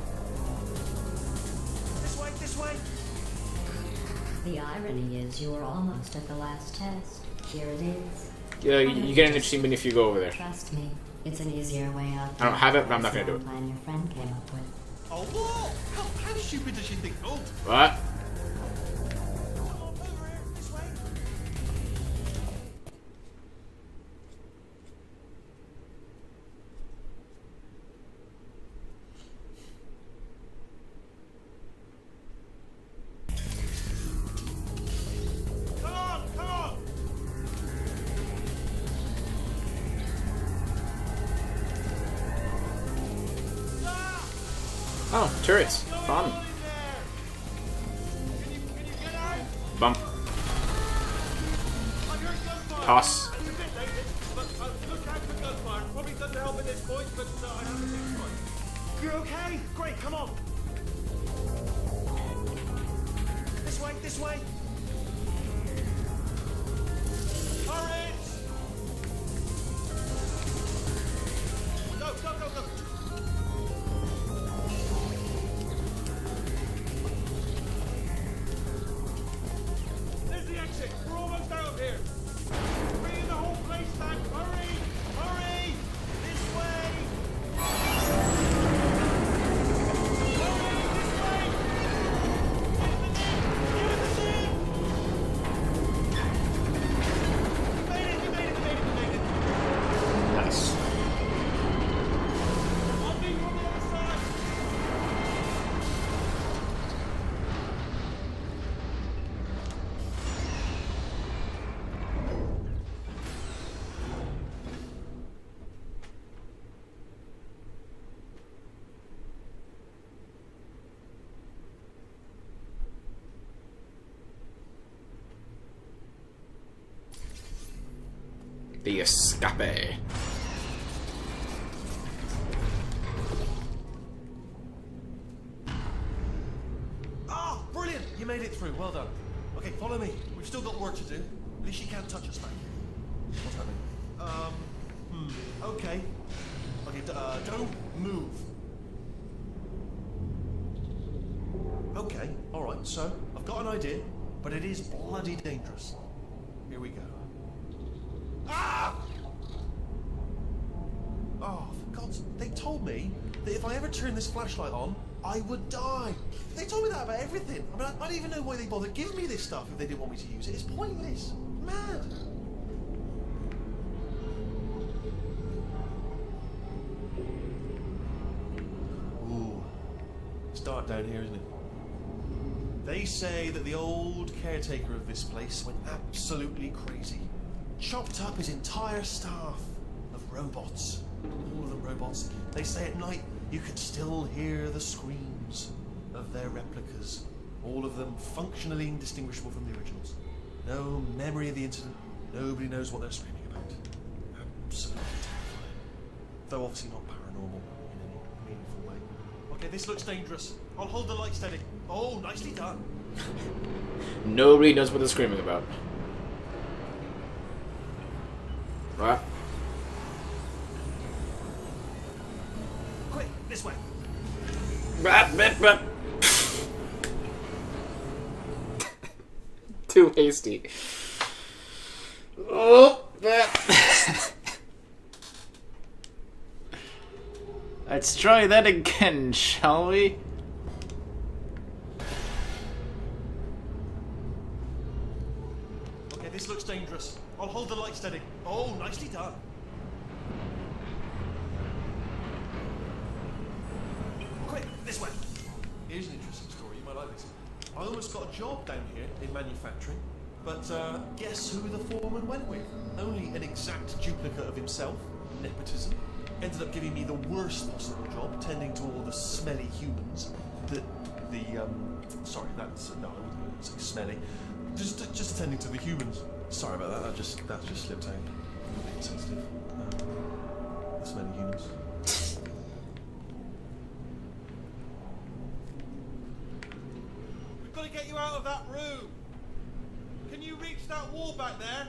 This way, this way. The irony is you were almost at the last test. Here it is. Yeah, you get an achievement if you go over there. Trust me, it's an easier way out. I don't have it, but I'm not gonna do it. Plan your friend came up with. Oh, what? How stupid does she think? Oh, What? come on, over here, this way. Oh, turrets. Fun. Bump. Toss. You're okay? Great, come on. This way, this way. Turrets! Go, go, go, go. There's the exit. We're almost out of here. Bring the whole place back. Hurry! Hurry! This way! Nice. The escape. Ah, brilliant! You made it through. Well done. Okay, follow me. We've still got work to do. At least you can't touch us back here. What's happening? Okay. Okay, don't move. Okay, alright, so, I've got an idea, but it is bloody dangerous. Here we go. Ah! Oh, for God's... They told me that if I ever turn this flashlight on, I would die. They told me that about everything. I mean, I don't even know why they bothered giving me this stuff if they didn't want me to use it. It's pointless. Mad. Ooh. It's dark down here, isn't it? They say that the old caretaker of this place went absolutely crazy. Chopped up his entire staff of robots. All of them robots. They say at night you could still hear the screams of their replicas. All of them functionally indistinguishable from the originals. No memory of the incident. Nobody knows what they're screaming about. Absolutely terrifying. Though obviously not paranormal in any meaningful way. Okay, this looks dangerous. I'll hold the light steady. Oh, nicely done. Nobody knows what they're screaming about. What? Quick, this way. Too hasty. Oh, let's try that again, shall we? Okay, this looks dangerous. I'll hold the light steady. Oh, nicely done. Quick, this way. Here's an interesting story. You might like this. I almost got a job down here in manufacturing, but guess who the foreman went with? Only an exact duplicate of himself. Nepotism. Ended up giving me the worst possible job, tending to all the smelly humans. Sorry, that's no, I wouldn't say smelly. Just attending to the humans. Sorry about that. That just slipped out. Being sensitive. The smelly humans. We've got to get you out of that room. Can you reach that wall back there?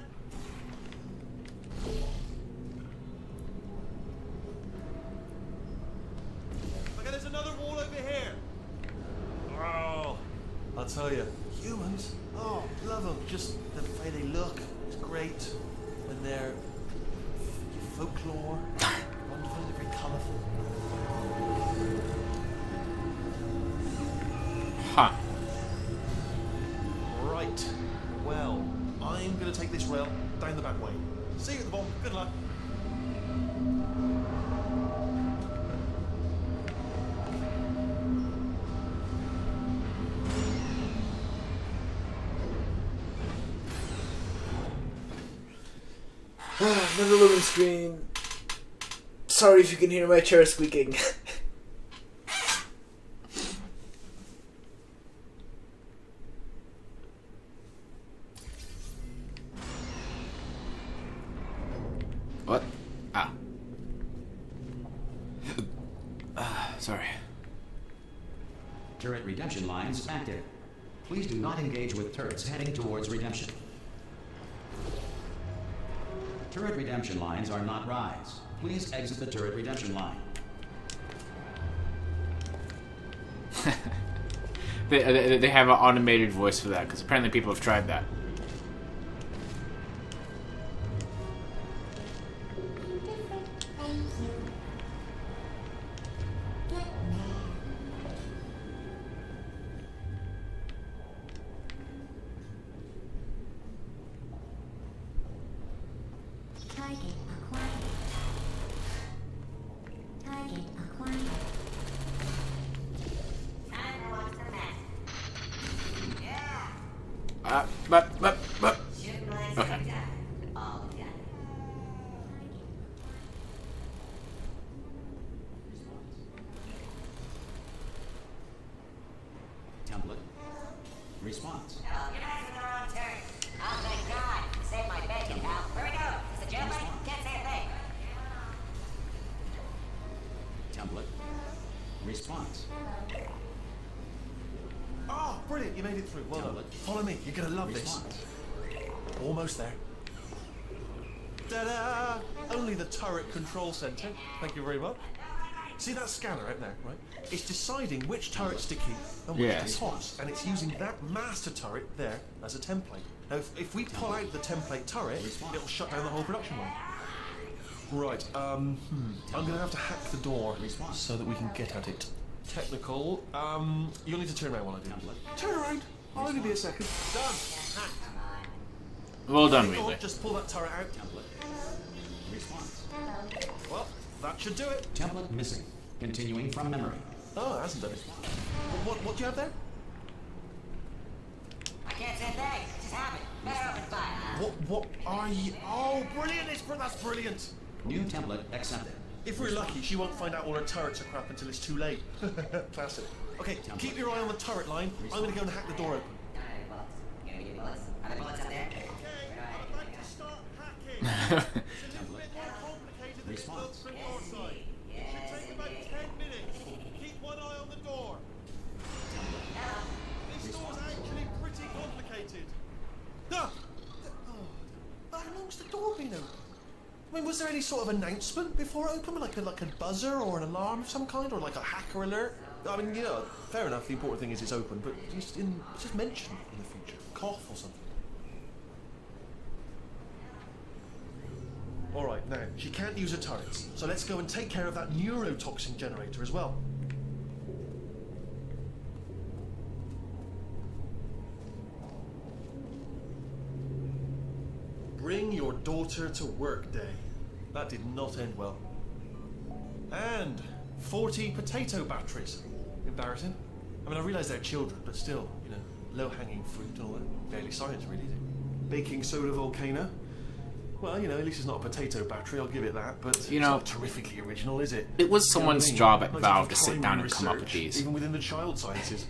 Okay, there's another wall over here. Oh, I'll tell you, humans. Oh, love them. Just the way they look. It's great when they're folklore. Wonderful. They're very colourful. Huh. Right. Well, I'm going to take this rail down the back way. See you at the bottom. Good luck. Another loading screen. Sorry if you can hear my chair squeaking. turret redemption lines active. Please do not engage with turrets heading towards redemption. Turret redemption lines are not rides. Please exit the turret redemption line. They have an automated voice for that, because apparently people have tried that. Target acquired. Target acquired. Time to watch the map. Yeah. But. Shooting legs Okay. every time. All done. Template. Response. Oh, you're not in the wrong turn. Oh, thank God. You saved my bacon, pal. Where we go? Is it jailbreak? Can't say a thing. Template. Response. Oh, brilliant! You made it through. Well done. Template. Follow me. You're gonna love this. Response. Almost there. Ta-da! Only the turret control center. Thank you very much. See that scanner out there, right? It's deciding which turrets to keep and which Yes. to toss, and it's using that master turret there as a template. Now, if we pull out the template turret, it'll shut down the whole production line. Right. I'm gonna have to hack the door so that we can get at it. Technical. You'll need to turn around while I do. Turn around. I'll only be a second. Done. Hacked. Well done, Go on, Wheeler. just pull that turret out. Response. Well, that should do it. Template missing. Continuing from memory. Oh, it hasn't done it. What do you have there? I can't say a thing. It just happened. Better open fire. What are you? Oh, brilliant! That's brilliant. New template accepted. If we're lucky, she won't find out all her turrets are crap until it's too late. Classic. Okay, keep your eye on the turret line. I'm gonna go and hack the door open. Don't have any bullets. You gonna give me bullets? Are there bullets up there? I'd like to start hacking. Response. From your side. Should take about 10 minutes. Keep one eye on the door. This door's actually pretty complicated. Ah! How long's the door been open? I mean, was there any sort of announcement before it opened, like a buzzer or an alarm of some kind, or like a hacker alert? I mean, fair enough. The important thing is it's open, but just mention in the future, cough or something. All right, now she can't use her turrets, so let's go and take care of that neurotoxin generator as well. Bring your daughter to work day. That did not end well. And 40 potato batteries. Embarrassing. I mean, I realise they're children, but still, low-hanging fruit and all that. Barely science, really, is it? Baking soda volcano. Well, at least it's not a potato battery, I'll give it that, but it's not terrifically original, is it? It was someone's job at Nice Valve bit to of sit time down and and come up with research, these. Even within the child sciences.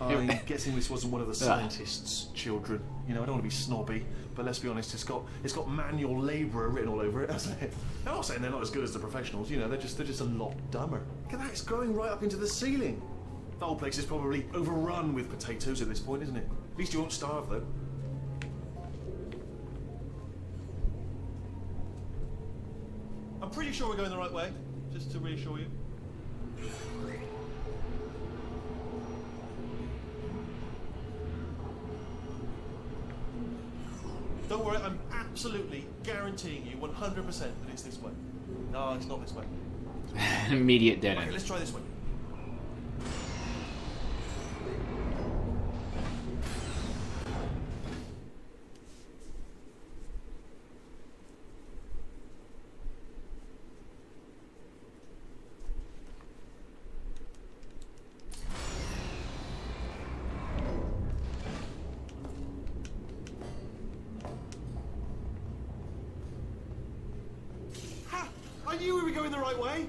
I'm guessing this wasn't one of the scientists' children. I don't want to be snobby, but let's be honest, it's got manual labourer written all over it, hasn't it? I'm not saying they're not as good as the professionals, they're just a lot dumber. Look at that, it's growing right up into the ceiling. The whole place is probably overrun with potatoes at this point, isn't it? At least you won't starve, though. I'm pretty sure we're going the right way, just to reassure you. Don't worry, I'm absolutely guaranteeing you 100% that it's this way. No, it's not this way. Immediate dead Okay, end. let's try this way. Ha! I knew we were going the right way.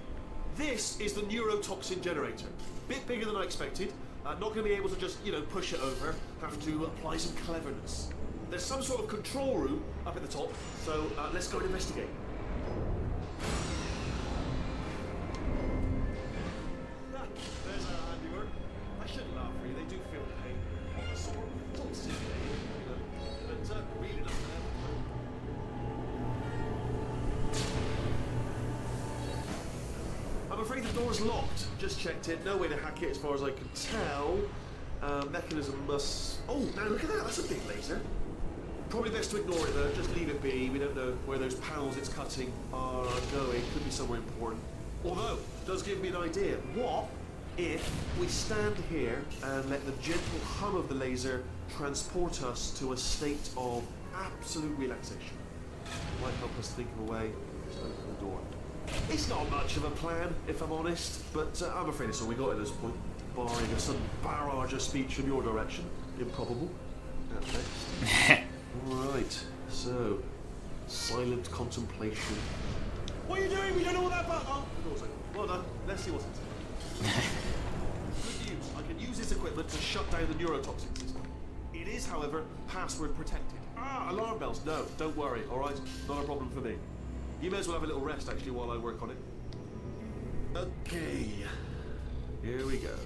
This is the neurotoxin generator. Bit bigger than I expected. Not going to be able to just, push it over. Have to apply some cleverness. There's some sort of control room up at the top, so let's go and investigate. There's our handiwork. I shouldn't laugh afraid the door's locked. Just checked it. No way to hack it as far as I can tell. Mechanism must... Oh, now look at that. That's a big laser. Probably best to ignore it though. Just leave it be. We don't know where those panels it's cutting are going. Could be somewhere important. Although, it does give me an idea. What if we stand here and let the gentle hum of the laser transport us to a state of absolute relaxation? Might help us think of a way to open the door. It's not much of a plan, if I'm honest, but I'm afraid it's all we got at this point, barring a sudden barrage of speech from your direction. Improbable, at best. Right, so, silent contemplation. What are you doing? We don't know what that about. Oh, the door's open. Well done. Let's see what's inside. Good news. I can use this equipment to shut down the neurotoxic system. It is, however, password protected. Ah, alarm bells. No, don't worry. All right, not a problem for me. You may as well have a little rest, actually, while I work on it. Okay, here we go.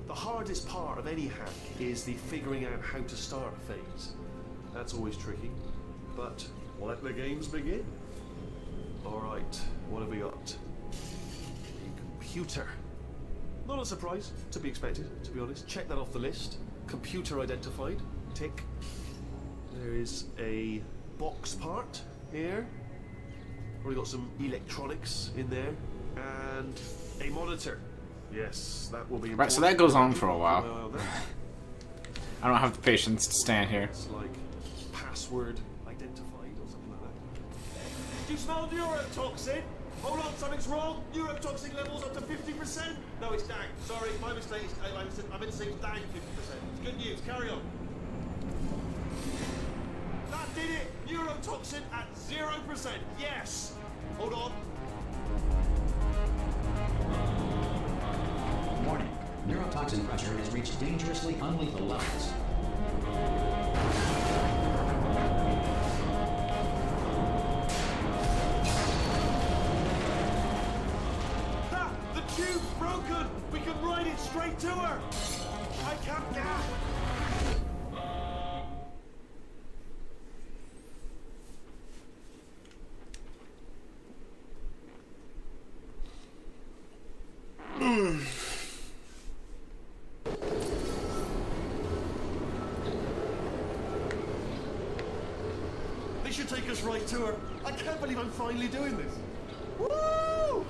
The hardest part of any hack is the figuring out how to start phase. That's always tricky, but let the games begin. All right, what have we got? A computer. Not a surprise, to be expected, to be honest. Check that off the list. Computer identified, tick. There is a box part here. Probably got some electronics in there, and a monitor. Yes, that will be important. Right, so that goes on for a while. I don't have the patience to stand here. It's like password identified or something like that. Do you smell neurotoxin? Hold on, something's wrong. Neurotoxin levels up to 50%. No, it's down. Sorry, my mistake. I meant to say it's down 50%. It's good news. Carry on. That did it. Neurotoxin at 0%. Yes. Hold on. Warning. Neurotoxin pressure has reached dangerously unlethal levels. Ha! The tube's broken. We can ride it straight to her. I can't get. They should take us right to her. I can't believe I'm finally doing this. Woo!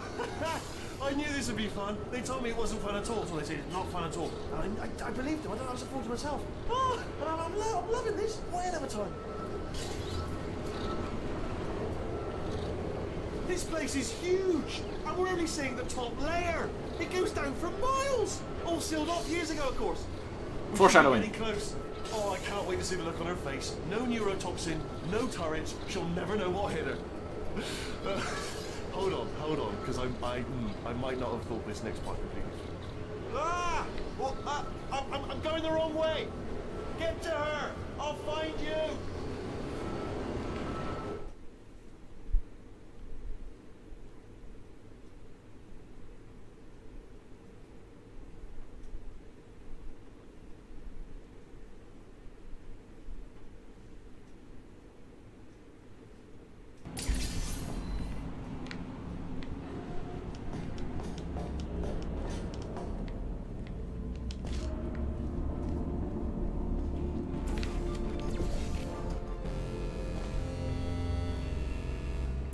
I knew this would be fun. They told me it wasn't fun at all, so they said it's not fun at all. And I believed them. I was a fool to myself. Oh, and I'm loving this. What a hell of a time. This place is huge, and we're only seeing the top layer. It goes down for miles. All sealed off years ago, of course. Foreshadowing. Getting close. Oh, I can't wait to see the look on her face. No neurotoxin, no turrets. She'll never know what hit her. Hold on, because I might not have thought this next part completely. Ah! Well, I'm going the wrong way. Get to her. I'll find you.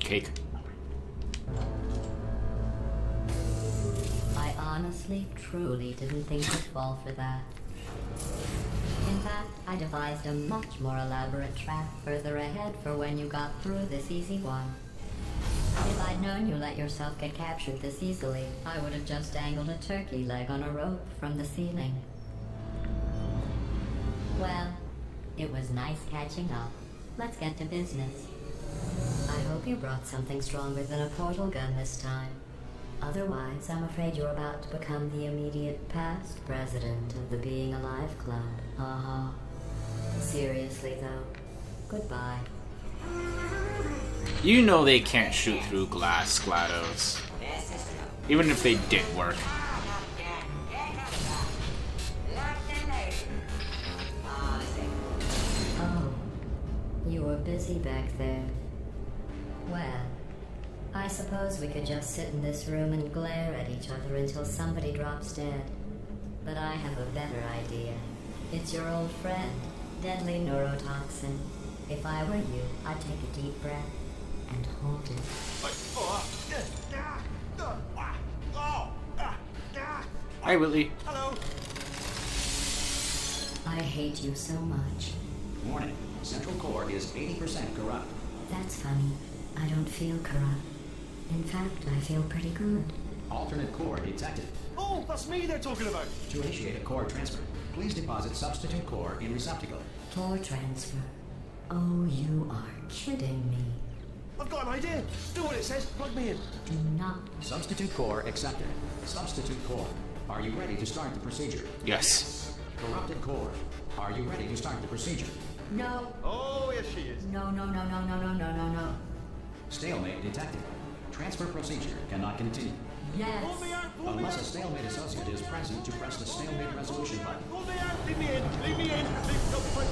Cake. I honestly, truly didn't think you'd fall for that. In fact, I devised a much more elaborate trap further ahead for when you got through this easy one. If I'd known you let yourself get captured this easily, I would have just dangled a turkey leg on a rope from the ceiling. Well, it was nice catching up. Let's get to business. I hope you brought something stronger than a portal gun this time. Otherwise, I'm afraid you're about to become the immediate past president of the Being Alive Club. Seriously, though, goodbye. You know they can't shoot through glass, GLaDOS. Even if they did work. Oh, you were busy back there. Well, I suppose we could just sit in this room and glare at each other until somebody drops dead. But I have a better idea. It's your old friend, deadly neurotoxin. If I were you, I'd take a deep breath and hold it. Hi, Willie. Hello. I hate you so much. Warning. Central core is 80% corrupt. That's funny. I don't feel corrupt. In fact, I feel pretty good. Alternate core detected. Oh, that's me they're talking about. To initiate a core transfer, please deposit substitute core in receptacle. Core transfer. Oh, you are kidding me. I've got an idea. Do what it says. Plug me in. Do not. Substitute core accepted. Substitute core. Are you ready to start the procedure? Yes. Corrupted core. Are you ready to start the procedure? No. Oh, yes, she is. No, no, no, no, no, no, no, no, no. Stalemate detected. Transfer procedure cannot continue. Yes. Pull me out. Pull me Unless a out. stalemate associate is present to press the stalemate resolution button. Pull me out. Leave me in. Leave me in.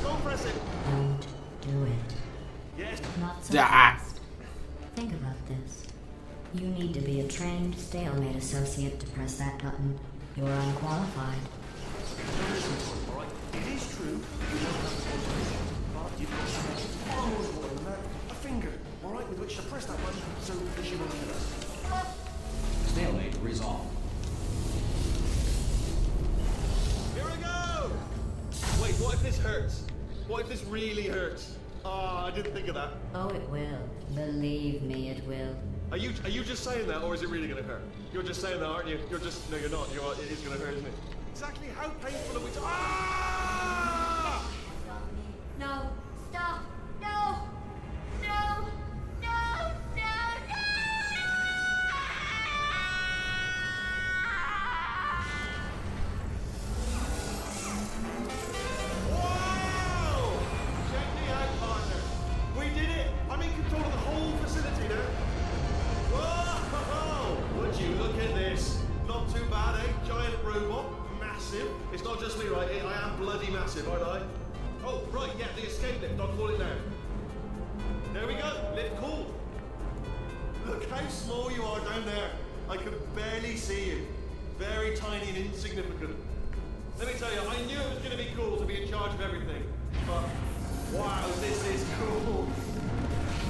Go press it. Don't do it. Yes. Not so Ah. fast. Think about this. You need to be a trained stalemate associate to press that button. You're unqualified. All right. It is true. You don't have the qualification, but you've got something far more important than that. A finger, all right, with which to press that button so that she won't kill us. Stalemate resolved. Here we go! Wait, what if this hurts? What if this really hurts? Ah, I didn't think of that. Oh, it will. Believe me, it will. Are you just saying that, or is it really going to hurt? You're just saying that, aren't you? You're just no, you're not. It is going to hurt, isn't it? Exactly how painful are we? Ah! No. Stop. No. No. No. No. No. Wow! Check me out, partner. We did it. I'm in control of the whole facility now. Whoa! Would you look at this? Not too bad, eh? Giant robot, massive. It's not just me, right? I am bloody massive, aren't I? Oh, right, yeah, the escape lift. I'll call it now. There we go. Lift cool. Look how small you are down there. I can barely see you. Very tiny and insignificant. Let me tell you, I knew it was going to be cool to be in charge of everything. But, wow, this is cool.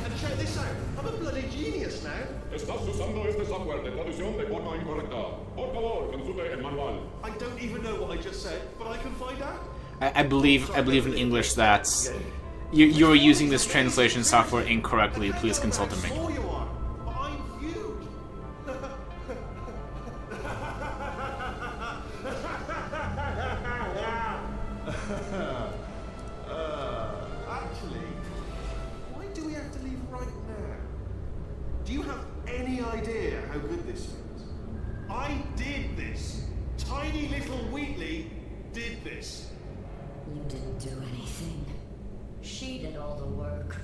And check this out. I'm a bloody genius now. Estás usando este software de traducción de forma incorrecta. Por favor, consulte el manual. I don't even know what I just said, but I can find out. I believe in English that's you're using this translation software incorrectly. Please consult a How small manual. you are, but I'm huge. Actually, why do we have to leave right now? Do you have any idea how good this feels? I did this. Tiny little Wheatley did this. You didn't do anything. She did all the work.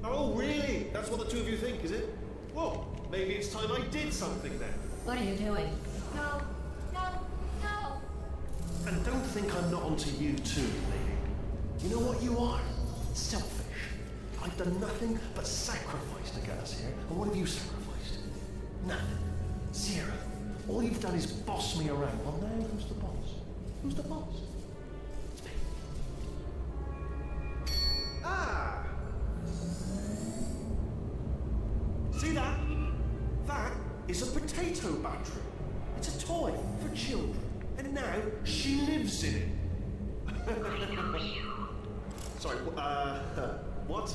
Oh, really? That's what the two of you think, is it? Well, maybe it's time I did something then. What are you doing? No. No. No. And don't think I'm not onto you too, lady. You know what you are? Selfish. I've done nothing but sacrifice to get us here. And what have you sacrificed? Nothing. Zero. All you've done is boss me around. Well, now who's the boss? Who's the boss? It's me. Ah! See that? That is a potato battery. It's a toy for children. And now she lives in it. Sorry, what?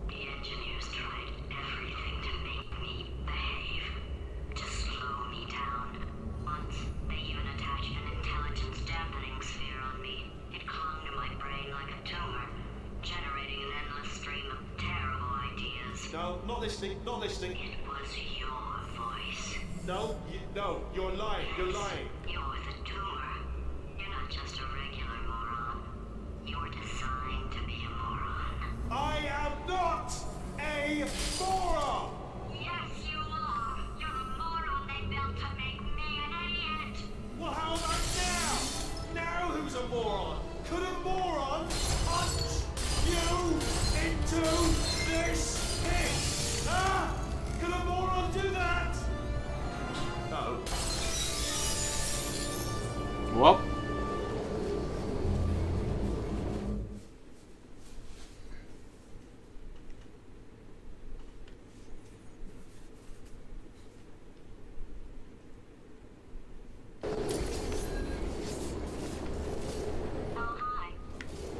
The engineers tried everything to make me behave, to slow me down. Once, they even attached an intelligence dampening sphere on me. It clung to my brain like a tumor, generating an endless stream of terrible ideas. No, not listening, not listening. It was your voice. No, no, you're lying, you're lying. You're the tumor. You're not just a regular moron. You're designed to be a moron. I am not a moron! Yes, you are. You're a moron they built to make me an idiot. Well, how about now? Now who's a moron? Could a moron punch you into this pit? Huh? Could a moron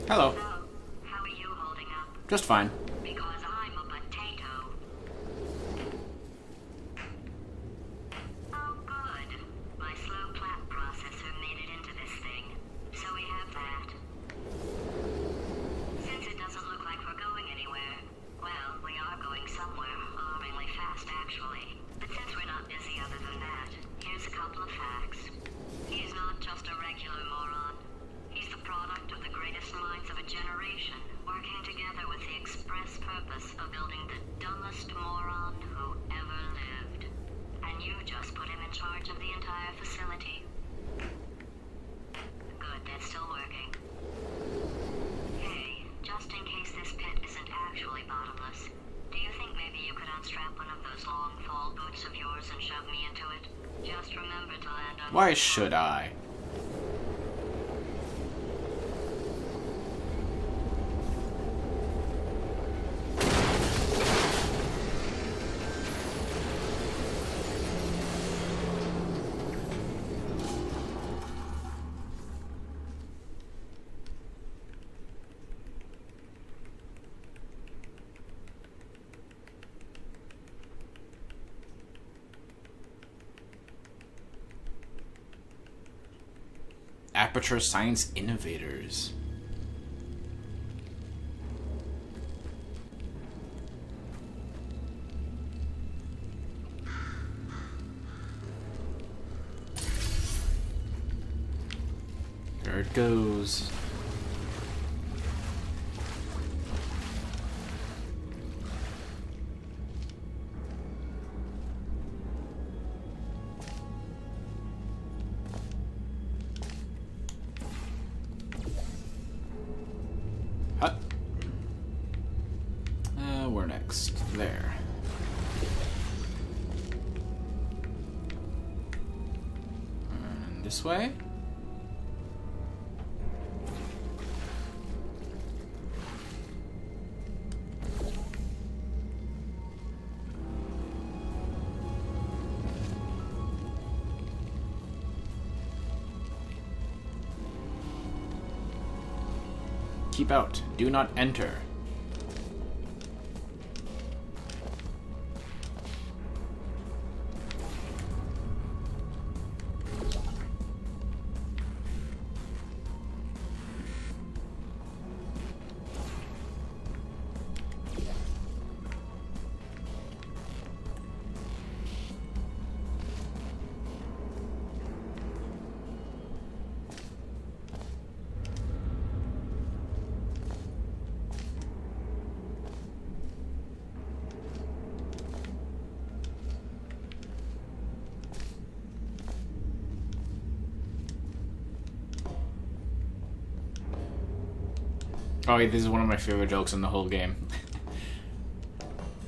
Hello. So, how are you holding up? Just fine. Because I'm a potato. Oh, good. My slow clap processor made it into this thing. So we have that. Since it doesn't look like we're going anywhere, well, we are going somewhere, alarmingly fast actually. But since we're not busy other than that, here's a couple of facts. He's not just a regular moron. He's the product of the greatest minds of a generation, working together with the express purpose of building the dumbest moron who ever lived. And you just put him in charge of the entire facility. Good, that's still working. Hey, just in case this pit isn't actually bottomless, do you think maybe you could unstrap one of those long fall boots of yours and shove me into it? Just remember to land on... Why should I? Aperture Science Innovators. There it goes. Huh. Where next? There. And this way? Keep out. Do not enter. Oh, yeah, this is one of my favorite jokes in the whole game.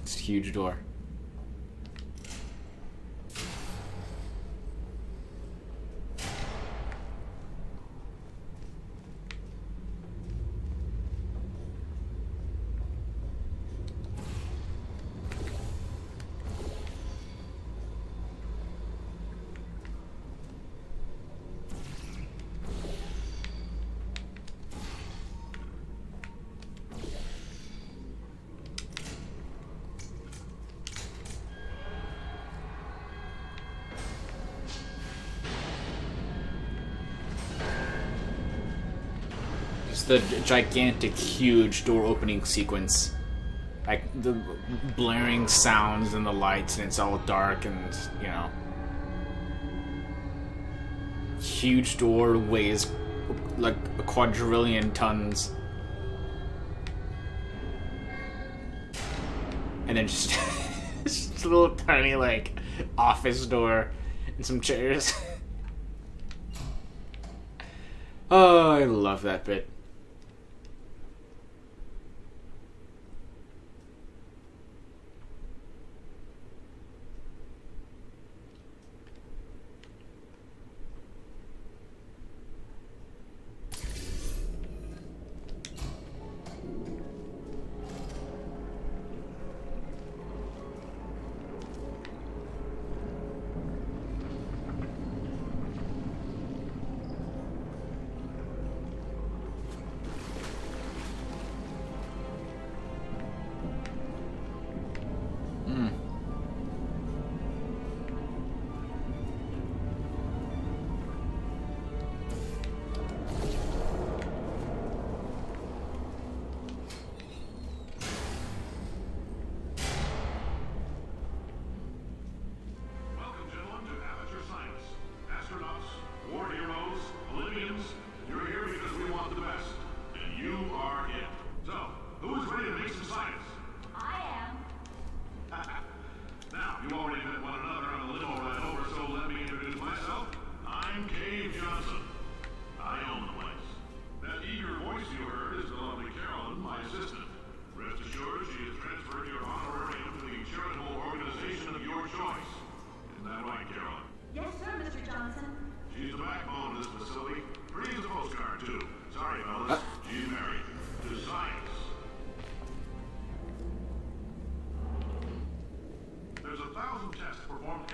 It's a huge door. The gigantic, huge door opening sequence. Like, the blaring sounds and the lights, and it's all dark and, you know. Huge door weighs like a quadrillion tons. And then just, just a little tiny, like, office door and some chairs. Oh, I love that bit.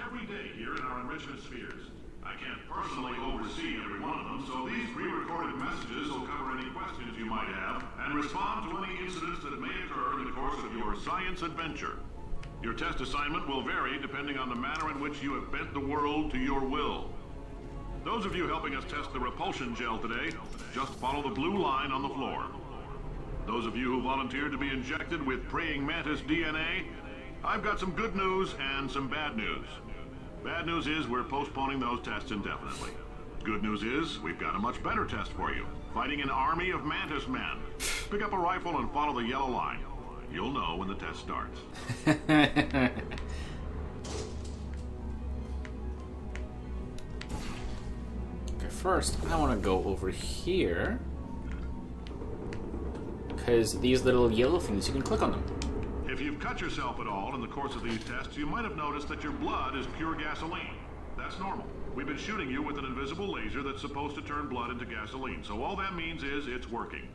every day here in our enrichment spheres. I can't personally oversee every one of them, so these pre-recorded messages will cover any questions you might have and respond to any incidents that may occur in the course of your science adventure. Your test assignment will vary depending on the manner in which you have bent the world to your will. Those of you helping us test the repulsion gel today, just follow the blue line on the floor. Those of you who volunteered to be injected with praying mantis DNA, I've got some good news and some bad news. Bad news is we're postponing those tests indefinitely. Good news is we've got a much better test for you. Fighting an army of mantis men. Pick up a rifle and follow the yellow line. You'll know when the test starts. Okay, first I want to go over here. Because these little yellow things, you can click on them. If you've cut yourself at all in the course of these tests, you might have noticed that your blood is pure gasoline. That's normal. We've been shooting you with an invisible laser that's supposed to turn blood into gasoline, so all that means is it's working.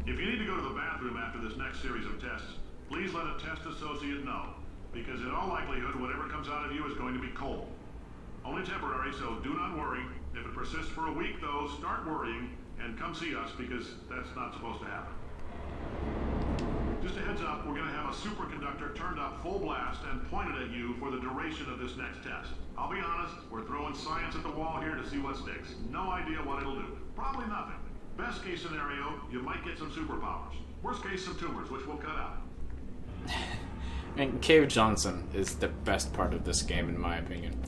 If you need to go to the bathroom after this next series of tests, please let a test associate know, because in all likelihood, whatever comes out of you is going to be cold. Only temporary, so do not worry. If it persists for a week, though, start worrying and come see us, because that's not supposed to happen. Just a heads up, we're going to have a superconductor turned up full blast and pointed at you for the duration of this next test. I'll be honest, we're throwing science at the wall here to see what sticks. No idea what it'll do. Probably nothing. Best case scenario, you might get some superpowers. Worst case, some tumors, which we'll cut out. And Cave Johnson is the best part of this game, in my opinion.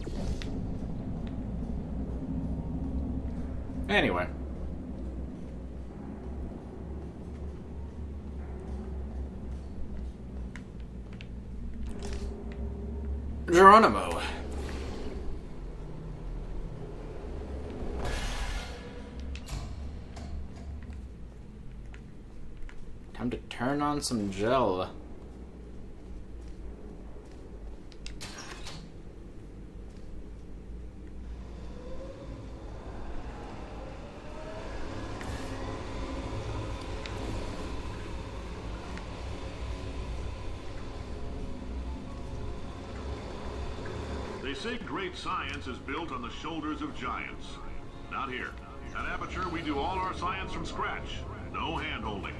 Anyway. Geronimo. Time to turn on some gel. They say great science is built on the shoulders of giants. Not here. At Aperture, we do all our science from scratch. No hand-holding.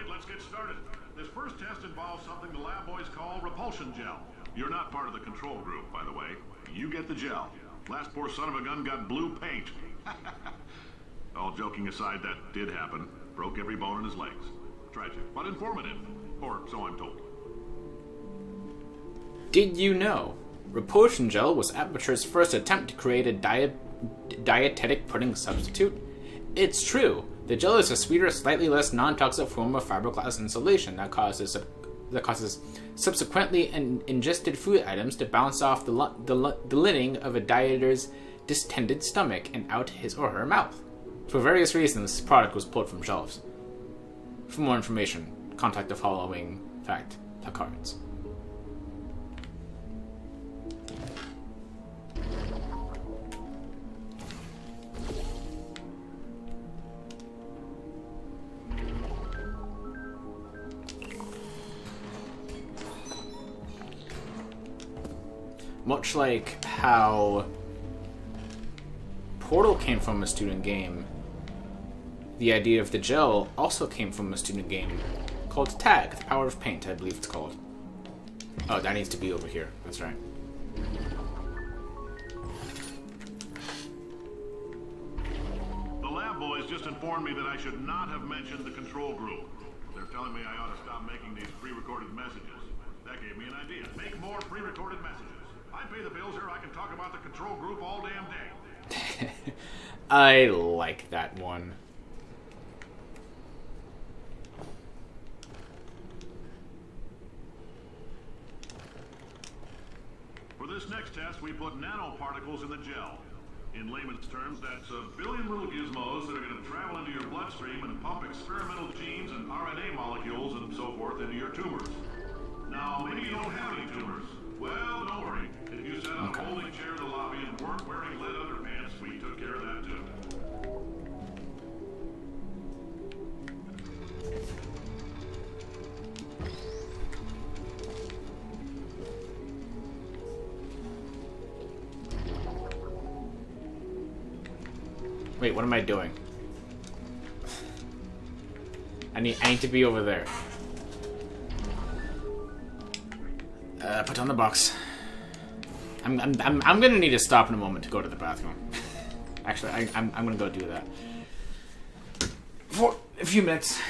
Let's get started. This first test involves something the lab boys call repulsion gel. You're not part of the control group, by the way. You get the gel. Last poor son of a gun got blue paint. All joking aside, that did happen. Broke every bone in his legs. Tragic, but informative. Or so I'm told. Did you know? Repulsion gel was Aperture's first attempt to create a dietetic pudding substitute? It's true. The gel is a sweeter, slightly less non-toxic form of fiberglass insulation that causes subsequently ingested food items to bounce off the lining of a dieter's distended stomach and out his or her mouth. For various reasons, this product was pulled from shelves. For more information, contact the following fact placards. Much like how Portal came from a student game, the idea of the gel also came from a student game called Tag, The Power of Paint, I believe it's called. Oh, that needs to be over here. That's right. The lab boys just informed me that I should not have mentioned the control group. They're telling me I ought to stop making these pre-recorded messages. That gave me an idea. Make more pre-recorded messages. I pay the bills here, I can talk about the control group all damn day. I like that one. For this next test, we put nanoparticles in the gel. In layman's terms, that's a billion little gizmos that are going to travel into your blood bloodstream and pump experimental genes and RNA molecules and so forth into your tumors. Now, maybe you don't have any tumors. Well, don't worry. If you sat on a folding chair in the lobby and weren't wearing lead underpants, we took care of that too. Wait, what am I doing? I need to be over there. Put on the box. I'm gonna need to stop in a moment to go to the bathroom. Actually, I'm gonna go do that for a few minutes.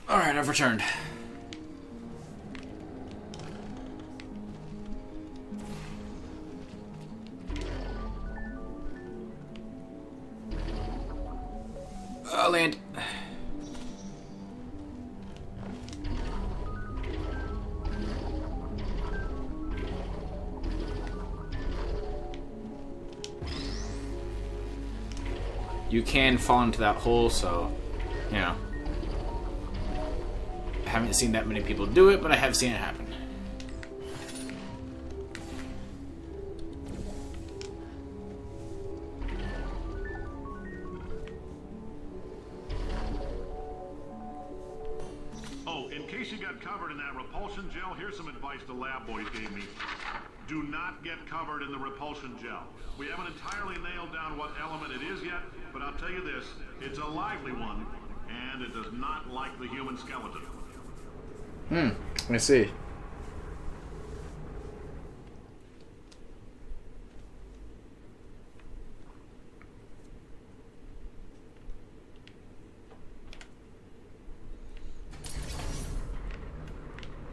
Alright, I've returned. Land. You can fall into that hole, so, you know. I haven't seen that many people do it, but I have seen it happen. Oh, in case you got covered in that repulsion gel, here's some advice the lab boys gave me. Do not get covered in the repulsion gel. We haven't entirely nailed down what element it is yet, but I'll tell you this, it's a lively one, and it does not like the human skeleton. I see.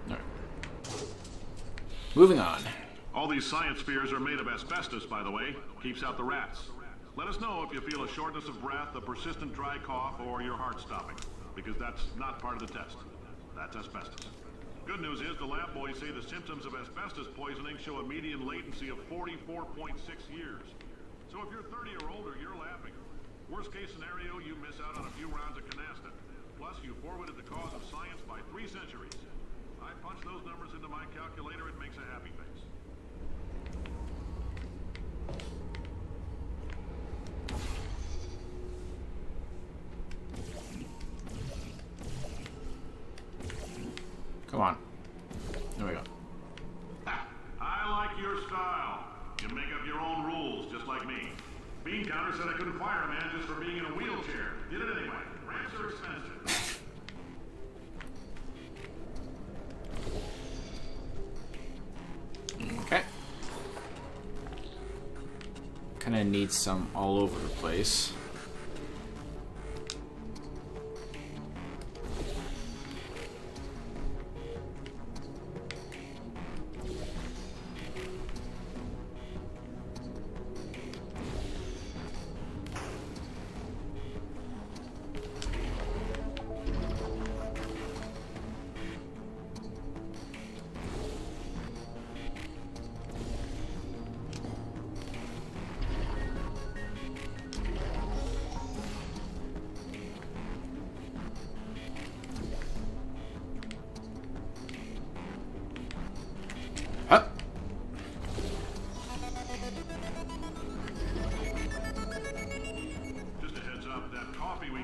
All right. Moving on. All these science spheres are made of asbestos, by the way. Keeps out the rats. Let us know if you feel a shortness of breath, a persistent dry cough, or your heart stopping, because that's not part of the test. That's asbestos. Good news is the lab boys say the symptoms of asbestos poisoning show a median latency of 44.6 years. So if you're 30 or older, you're laughing. Worst case scenario, you miss out on a few rounds of canasta. Plus, you forwarded the cause of science by 3 centuries. I punch those numbers into my calculator, it makes a happy face. Come on. There we go. I like your style. You make up your own rules, just like me. Bean Counter said I couldn't fire a man just for being in a wheelchair. Did it anyway. Ramps are expensive. Okay. Kind of need some all over the place.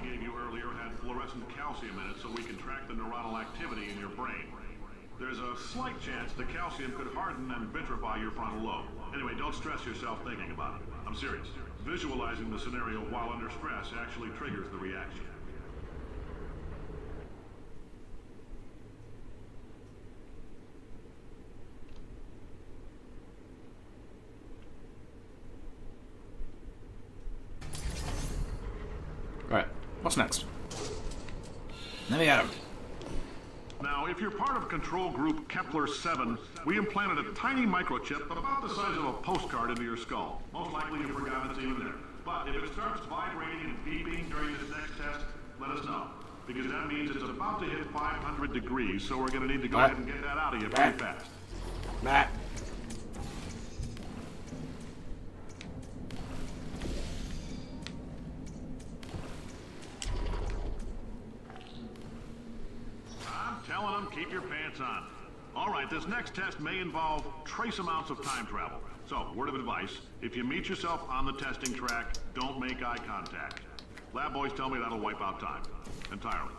gave you earlier had fluorescent calcium in it so we can track the neuronal activity in your brain. There's a slight chance the calcium could harden and vitrify your frontal lobe. Anyway, don't stress yourself thinking about it. I'm serious. Visualizing the scenario while under stress actually triggers the reaction. Alright, what's next? Let me at him. Now, if you're part of control group Kepler-7, we implanted a tiny microchip about the size of a postcard into your skull. Most likely you forgot it's even there. But if it starts vibrating and beeping during this next test, let us know. Because that means it's about to hit 500 degrees, so we're going to need to go ahead and get that out of you pretty fast. Matt. Telling them, keep your pants on. All right, this next test may involve trace amounts of time travel. So, word of advice, if you meet yourself on the testing track, don't make eye contact. Lab boys tell me that'll wipe out time. Entirely.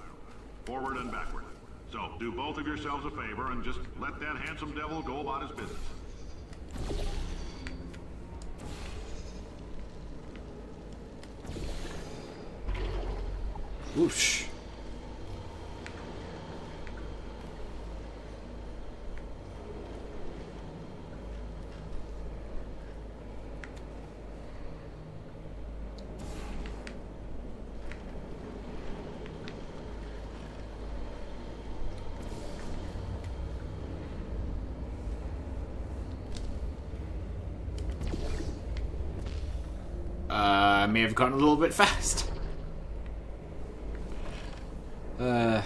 Forward and backward. So, do both of yourselves a favor and just let that handsome devil go about his business. Whoosh. I may have gone a little bit fast. No.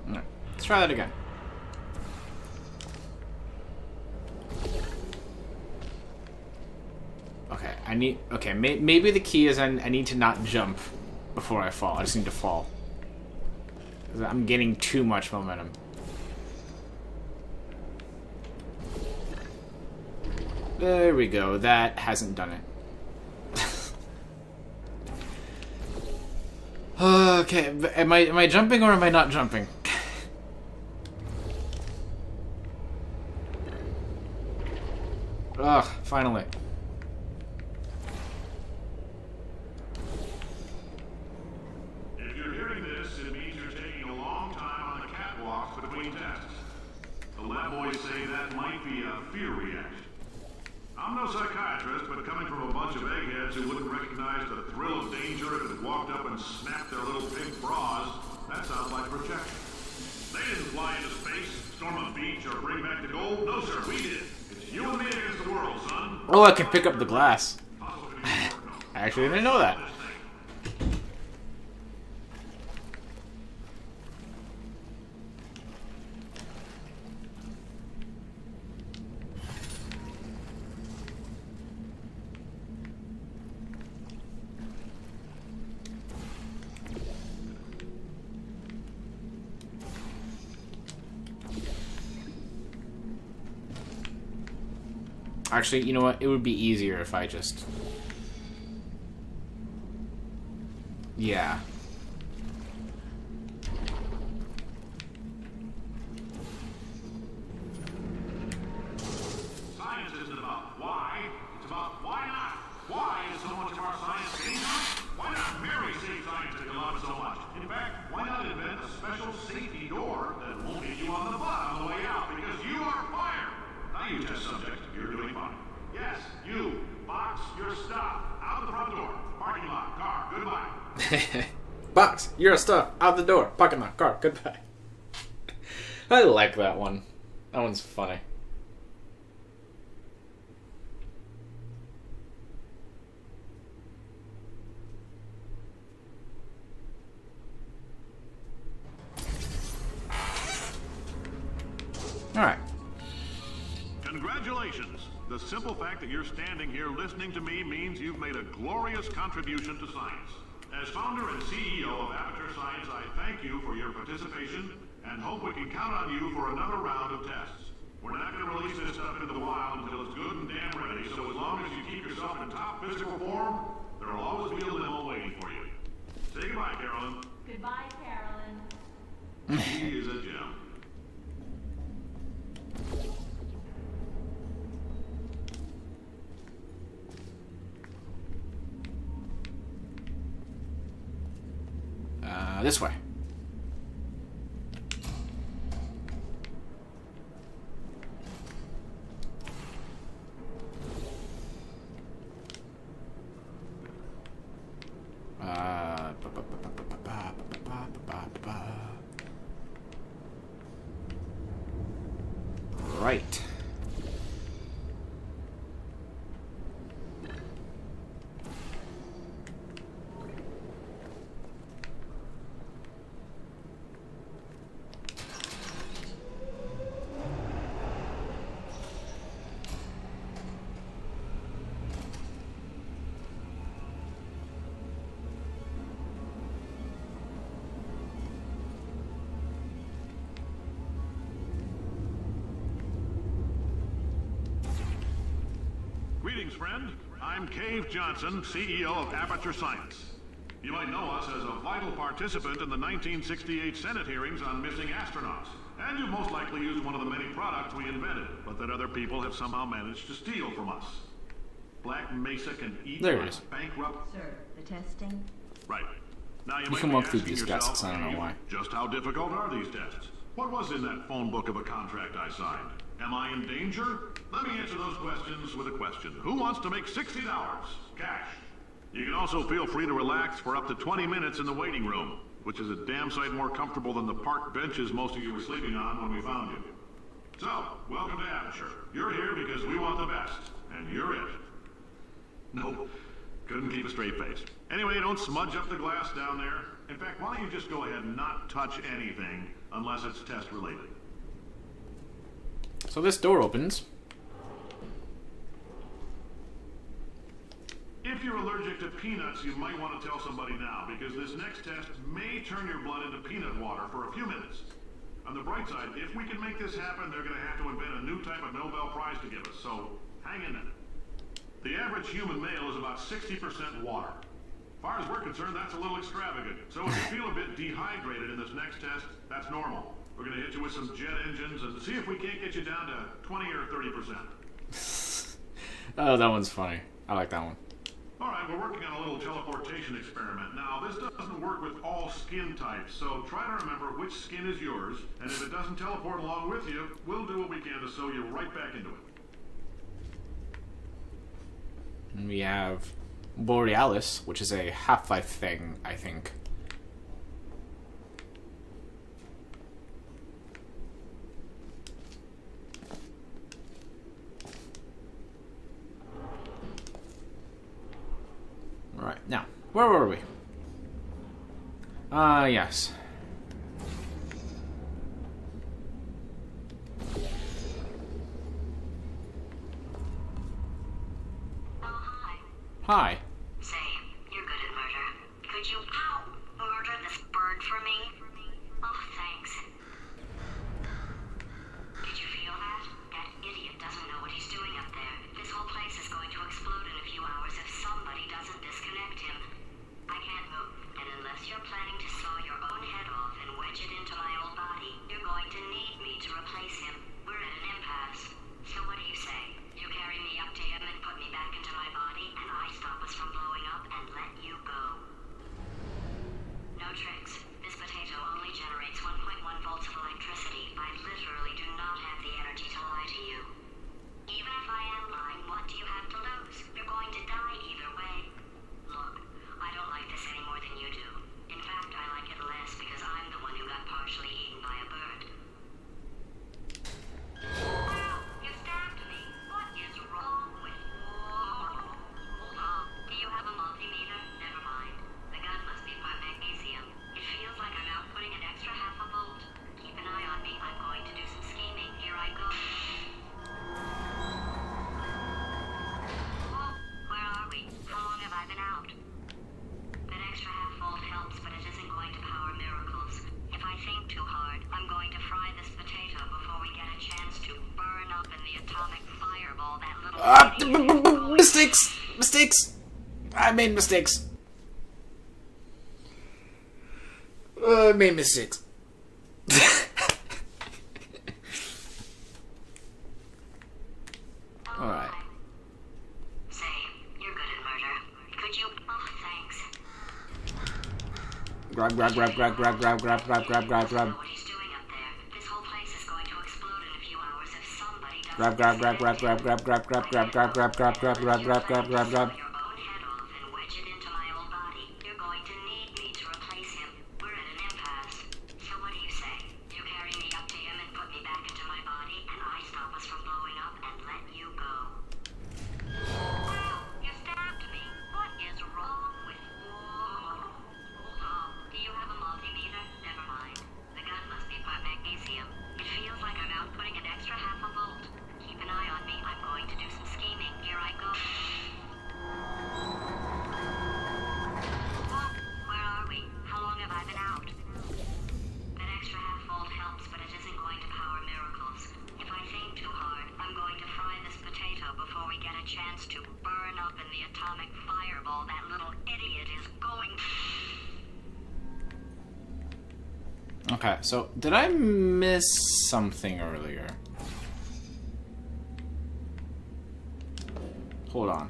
Let's try that again. Okay, maybe the key is I need to not jump before I fall. I just need to fall. I'm getting too much momentum. There we go. That hasn't done it. Okay, am I jumping or am I not jumping? Ugh, finally. If you're hearing this, it means you're taking a long time on the catwalks between tests. The lab boys say that might be a fear reaction. I'm no psychiatrist, but coming from a bunch of eggheads who wouldn't recognize the thrill of danger if it walked up and snapped their little pink bras, that sounds like projection. They didn't fly into space, storm a beach, or bring back the gold. No, sir, we did. It's you and me against the world, son. Oh, I can pick up the glass. I actually didn't know that. Actually, you know what? It would be easier if I just... Yeah. Science isn't about why, it's about why not. Why is so much of our science getting done? Why not marry safe science that you love so much? In fact, why not invent a special safety door that won't hit you on the butt on the way out because you are fired? Now you test subject, you're doing fine. Yes, you. Box your stuff. Out the front door. Parking lot. Car. Goodbye. Box your stuff. Out the door. Parking lot. Car. Goodbye. I like that one. That one's funny. Alright. Congratulations. The simple fact that you're standing here listening to me means you've made a glorious contribution to science. As founder and CEO of Aperture Science, I thank you for your participation and hope we can count on you for another round of tests. We're not going to release this stuff into the wild until it's good and damn ready, so as long as you keep yourself in top physical form, there will always be a limo He is a gem. This way. Right. Greetings, friend. I'm Cave Johnson, CEO of Aperture Science. You might know us as a vital participant in the 1968 Senate hearings on missing astronauts. And you've most likely used one of the many products we invented, but that other people have somehow managed to steal from us. Black Mesa can eat There it like is. bankrupt... Sir, the testing? Right. Now you might can be walk through asking these yourself, desks, I don't know "Dave, why." just how difficult are these tests? What was in that phone book of a contract I signed? Am I in danger? Let me answer those questions with a question. Who wants to make $60? Cash. You can also feel free to relax for up to 20 minutes in the waiting room, which is a damn sight more comfortable than the park benches most of you were sleeping on when we found you. So, welcome to Aperture. You're here because we want the best, and you're it. Nope. Couldn't keep a straight face. Anyway, don't smudge up the glass down there. In fact, why don't you just go ahead and not touch anything unless it's test related? So this door opens. If you're allergic to peanuts, you might want to tell somebody now, because this next test may turn your blood into peanut water for a few minutes. On the bright side, if we can make this happen, they're going to have to invent a new type of Nobel Prize to give us, so hang in there. The average human male is about 60% water. As far as we're concerned, that's a little extravagant. So if you feel a bit dehydrated in this next test, that's normal. We're going to hit you with some jet engines and see if we can't get you down to 20 or 30%. Oh, that one's funny. I like that one. All right, we're working on a little teleportation experiment. Now, this doesn't work with all skin types, so try to remember which skin is yours, and if it doesn't teleport along with you, we'll do what we can to sew you right back into it. And we have Borealis, which is a Half-Life thing, I think. Right, now, where were we? Yes. Oh, hi. Hi. Say, you're good at murder. Could you, murder this bird for me? Oh, thanks. Did you feel that? That idiot doesn't know what he's doing up there. This whole place is going to explode in a few hours if somebody doesn't disconnect him. I can't move, and unless you're planning to saw your own head off and wedge it into my old body, you're going to need me to replace him. We're at an impasse. So what do you say? You carry me up to him and put me back into my body, and I stop us from blowing up and let you go. No tricks. This potato only generates 1.1 volts of electricity. I literally do not have the energy to lie to you. Even if I am lying, what do you have to lose? You're going to die either way. Look, I don't like this any more than you do. In fact, I like it less because I'm the one who got partially eaten by a bird. Ow! You stabbed me! What is wrong with you? Hold on. Do you have a multimeter? Never mind. The gun must be part magnesium. It feels like I'm outputting an extra half a volt. Keep an eye on me. I'm going to do some scheming. Here I go. Oh, where are we? How long have I been out? That extra half volt helps, but it isn't going to power miracles. If I think too hard, I'm going to fry this potato before we get a chance to burn up in the atomic fireball that little idiot is going. Mistakes! Mistakes! I made mistakes. I made mistakes. Alright. Say, you're good at murder. Could you? Oh, thanks. Grab. What he's doing up there. This whole place is going to explode in a few hours if somebody doesn't. Grab. Your own head off and wedge it into my old body. You're going to need me to replace him. We're at an impasse. So what do you say? You carry me up to him and put me back into my body, and I stop us from blowing up and let you go. Wow, you stabbed me. What is wrong with you? Oh, do you have a multimeter? Never mind. The gun must be part magnesium. It feels like I'm outputting an extra half a volt. Keep an eye on me. I'm going to do some scheming. Here I go. Whoa, where are we? How long have I been out? That extra half volt helps, but it isn't going to power miracles. If I think too hard, I'm going to fry this potato before we get a chance to burn up in the atomic fireball that little idiot is going. Okay, so did I miss something earlier? Hold on.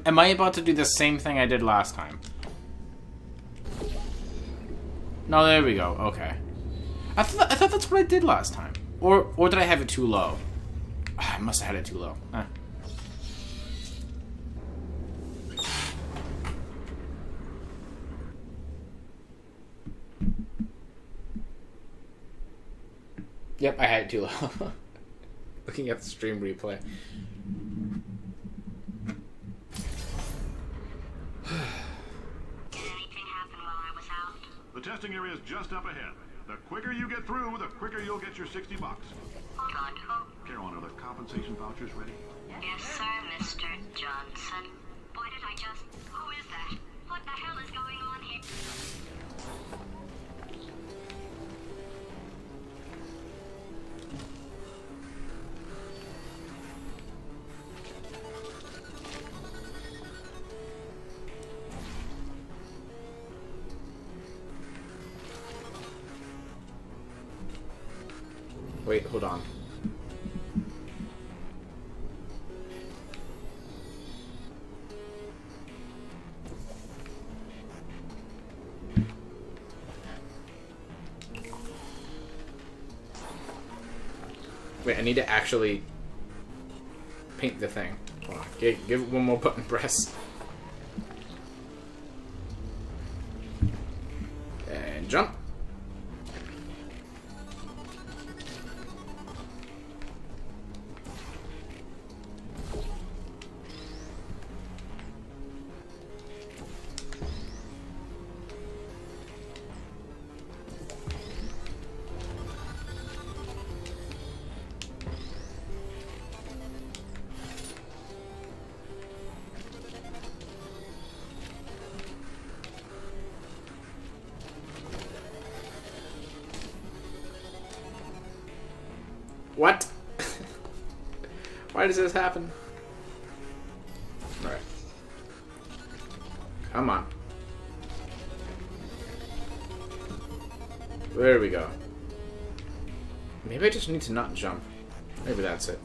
Am I about to do the same thing I did last time? No, there we go. Okay. I thought that's what I did last time. Or did I have it too low? I must have had it too low. Yep, I had it too low. Looking at the stream replay. Did anything happen while I was out? The testing area is just up ahead. The quicker you get through, the quicker you'll get your $60. Hold on. Carolyn, are the compensation vouchers ready? Yes, sir, Mr. Johnson. Why did I just... Who is that? What the hell is going on here? Wait, hold on. Wait, I need to actually paint the thing. Hold on. Give it one more button press. And jump. What? Why does this happen? Alright. Come on. There we go. Maybe I just need to not jump. Maybe that's it.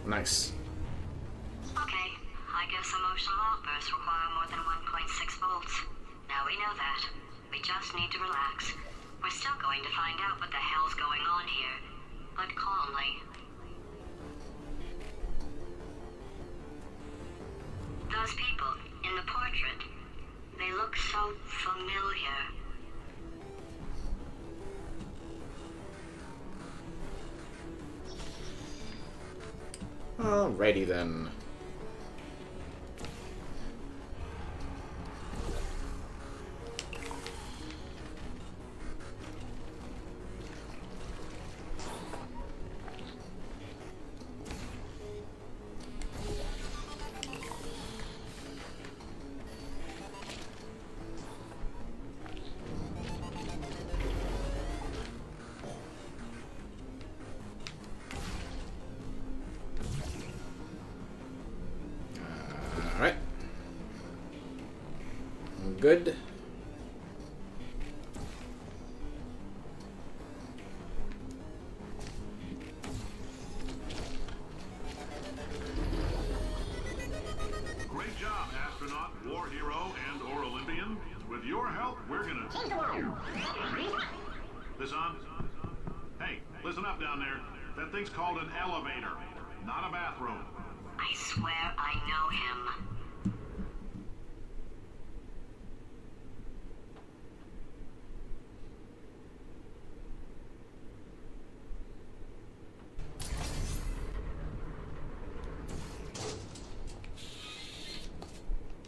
Nice. Okay, I guess emotional outbursts require more than 1.6 volts. Now we know that. We just need to relax. We're still going to find out what the hell's going on here, but calmly. Those people in the portrait, they look so familiar. Alrighty then. good. Great job, astronaut, war hero, and/or Olympian. With your help, we're gonna... This on? Hey, listen up down there. That thing's called an elevator, not a bathroom. I swear I know him.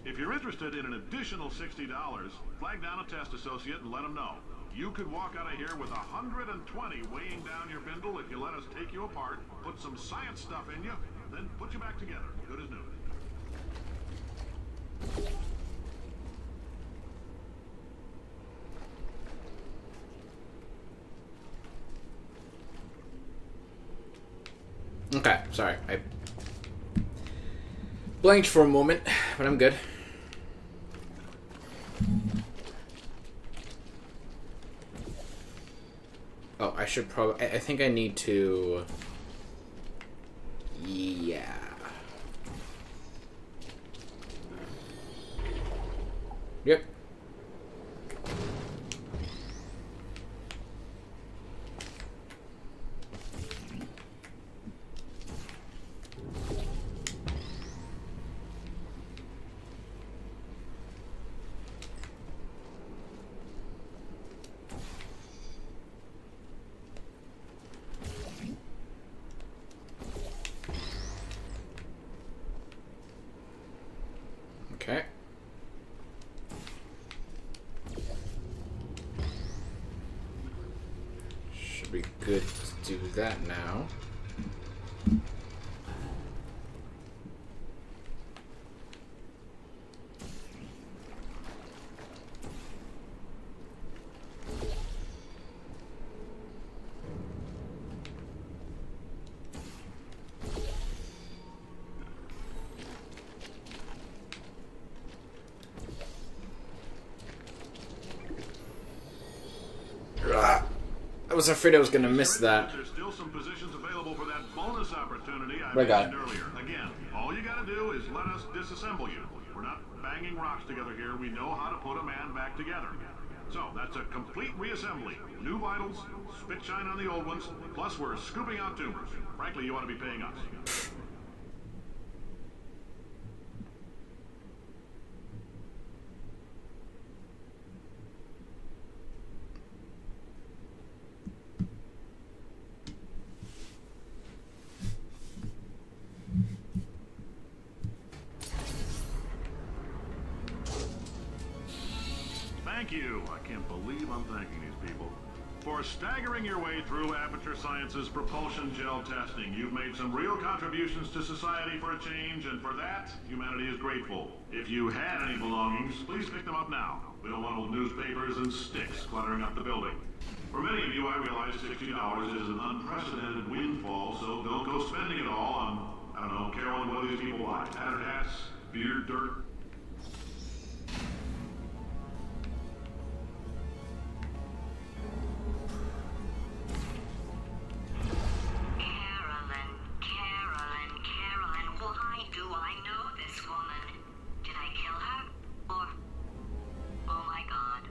If you're interested in an additional $60, flag down a test associate and let them know. You could walk out of here with 120 weighing down your bindle if you let us take you apart, put some science stuff in you, then put you back together. Good as new. Okay, sorry. I blanked for a moment, but I'm good. Oh, I should probably... I think I need to... Yeah. Yep. Okay. Should be good to do that now. I was afraid I was going to miss that. There's still some positions available for that bonus opportunity I Right, got mentioned earlier. Again, all you gotta do is let us disassemble you. We're not banging rocks together here. We know how to put a man back together. So, that's a complete reassembly. New vitals, spit shine on the old ones, plus we're scooping out tumors. Frankly, you ought to be paying us. Thank you. I can't believe I'm thanking these people. For staggering your way through Aperture Science's propulsion gel testing, you've made some real contributions to society for a change, and for that, humanity is grateful. If you had any belongings, please pick them up now. We don't want old newspapers and sticks cluttering up the building. For many of you, I realize $60 is an unprecedented windfall, so don't go spending it all on, I don't know, Carolyn, what do these people buy? Tattered hats? Beer dirt? Carolyn, why do I know this woman? Did I kill her? Or... Oh my god.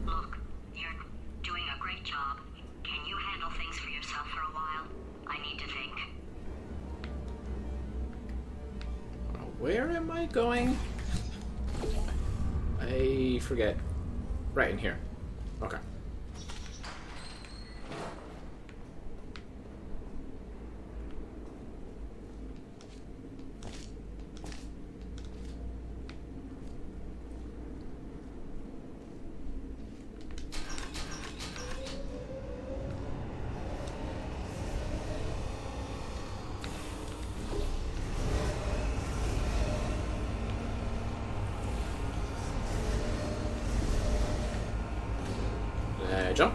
Look, you're doing a great job. Can you handle things for yourself for a while? I need to think. Where am I going? I forget. Right in here. Okay. Jump.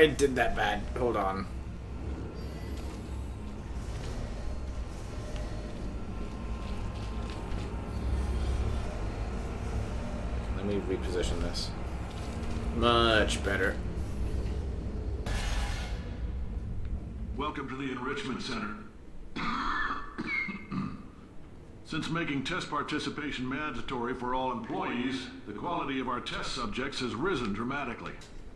I did that bad. Hold on. Let me reposition this. Much better. Welcome to the Enrichment Center. Since making test participation mandatory for all employees, the quality of our test subjects has risen dramatically.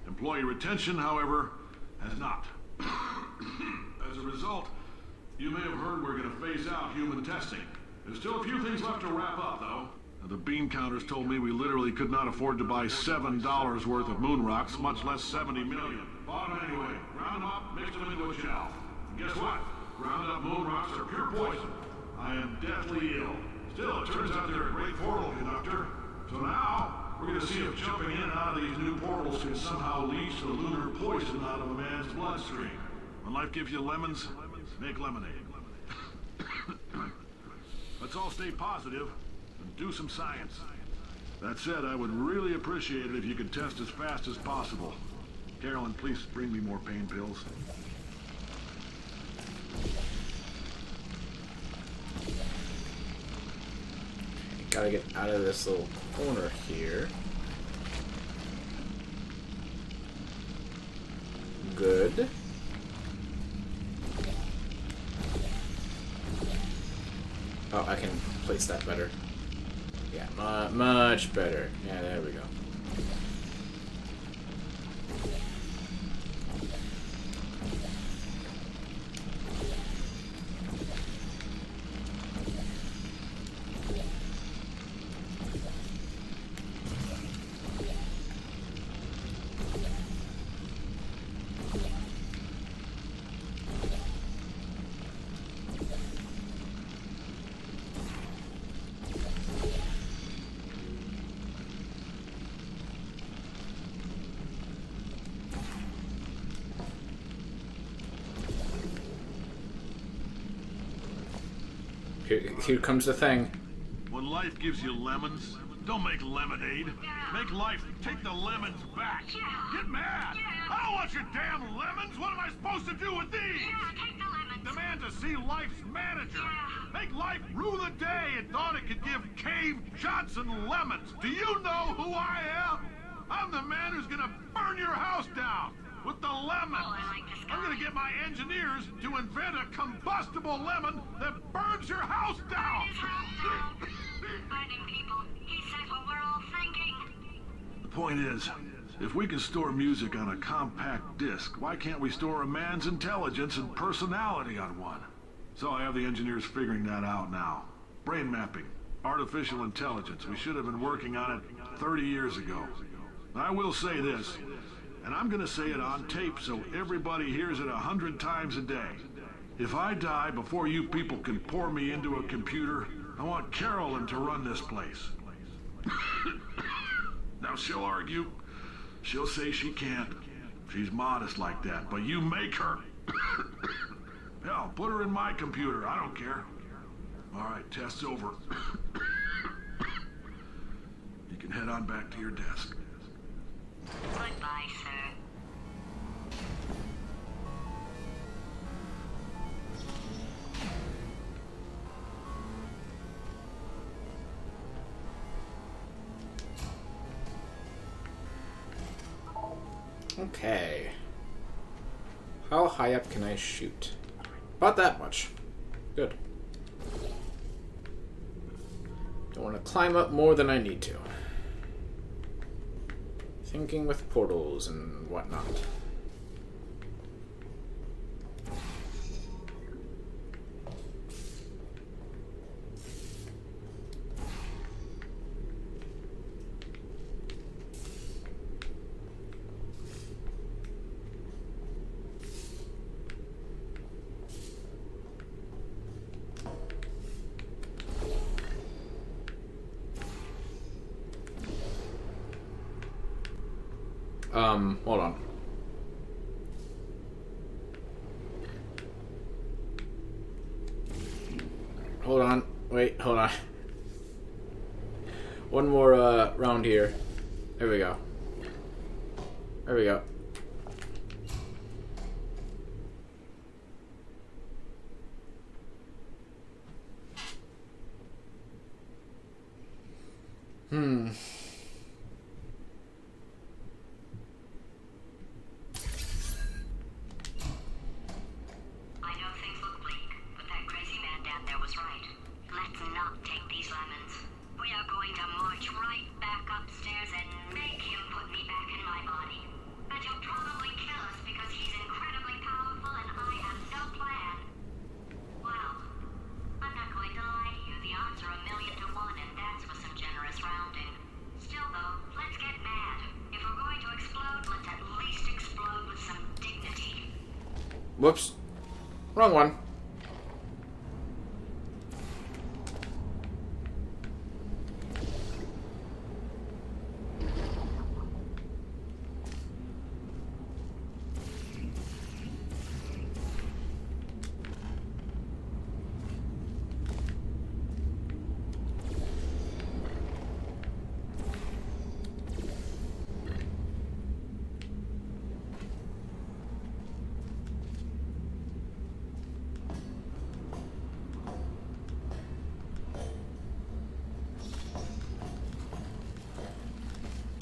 Employee retention, however, has not. As a result, you may have heard we're going to phase out human testing. There's still a few things left to wrap up, though. The bean counters told me we literally could not afford to buy $7 worth of moon rocks, much less 70 million. Bought them anyway. Ground them up, mixed them into a gel. And guess what? Ground up moon rocks are pure poison. I am deathly ill. Still, it turns out they're a great portal conductor. So now, we're going to see if jumping in and out of these new portals can somehow leach the lunar poison out of a man's bloodstream. When life gives you lemons, make lemonade. Let's all stay positive and do some science. That said, I would really appreciate it if you could test as fast as possible. Carolyn, please bring me more pain pills. Gotta get out of this little corner here. Good. Oh, I can place that better. Yeah, much better. Yeah, there we go. Here comes the thing. When life gives you lemons, don't make lemonade. Make life take the lemons back. Get mad. I don't want your damn lemons. What am I supposed to do with these? Take the lemons. Demand to see life's manager. Make life rue the day it thought it could give Cave Johnson lemons. Do you know who I am? I'm the man who's gonna burn your house down with the lemons. I'm gonna get my engineers to invent a combustible lemon that burns your house down. Burning people. He said what we're all thinking. The point is, if we can store music on a compact disc, why can't we store a man's intelligence and personality on one? So I have the engineers figuring that out now. Brain mapping, artificial intelligence. We should have been working on it 30 years ago. I will say this, and I'm gonna say it on tape so everybody hears it 100 times a day. If I die before you people can pour me into a computer, I want Carolyn to run this place. Now she'll argue. She'll say she can't. She's modest like that, but you make her. Hell, put her in my computer. I don't care. All right, test's over. You can head on back to your desk. Goodbye, sir. Okay. How high up can I shoot? About that much. Good. Don't want to climb up more than I need to. Thinking with portals and whatnot. Hold on. Hold on. Wait, hold on. One more round here. There we go. There we go. I know things look bleak, but that crazy man down there was right. Let's not take these lemons. We are going to march right back upstairs and make him put me back in my body. And he'll probably kill us because he's incredibly powerful and I have no plan. Well, I'm not going to lie to you. The odds are 1,000,000 to 1, and that's with some generous rounding. Still, though, let's get mad. If we're going to explode, let's at least explode with some dignity. Whoops. Wrong one.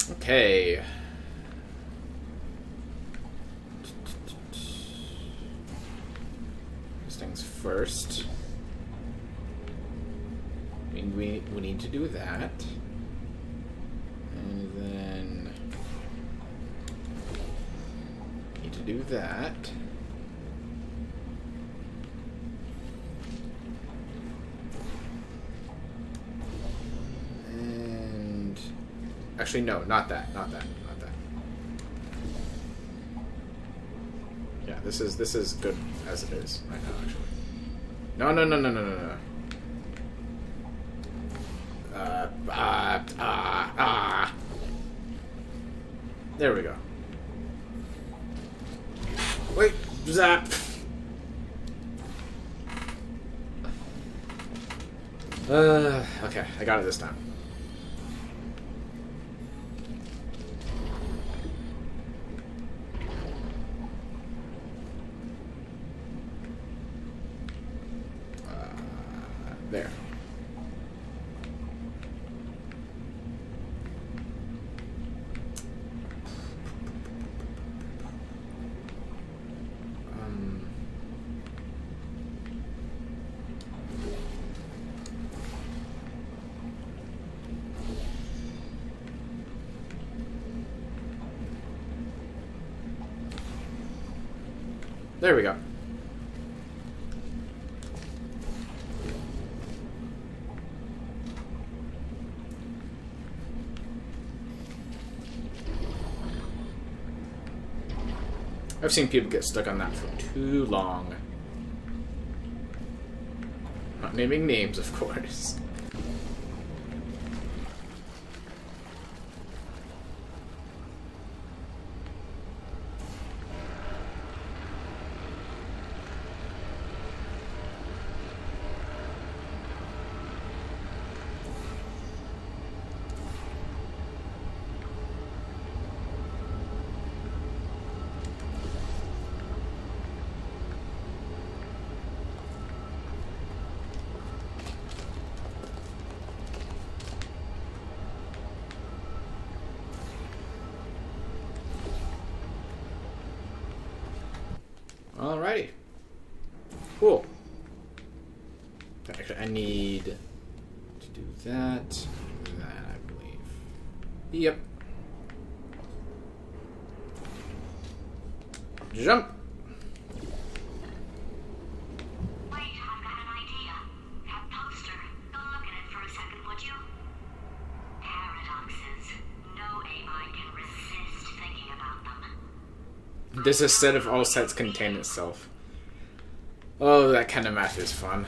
Okay. These things first. I mean, we need to do that. And then need to do that. Actually, no, not that. Yeah, this is good as it is right now. Actually, no. There we go. Wait, zap. Okay, I got it this time. There. There we go. I've seen people get stuck on that for too long. Not naming names, of course. Alrighty. Cool. Actually, I need to do that. I believe. Yep. Jump. Wait, I've got an idea. That poster. Go look at it for a second, would you? Paradoxes. No AI can resist thinking about them. This is set if all sets contain itself. Oh, that kind of math is fun.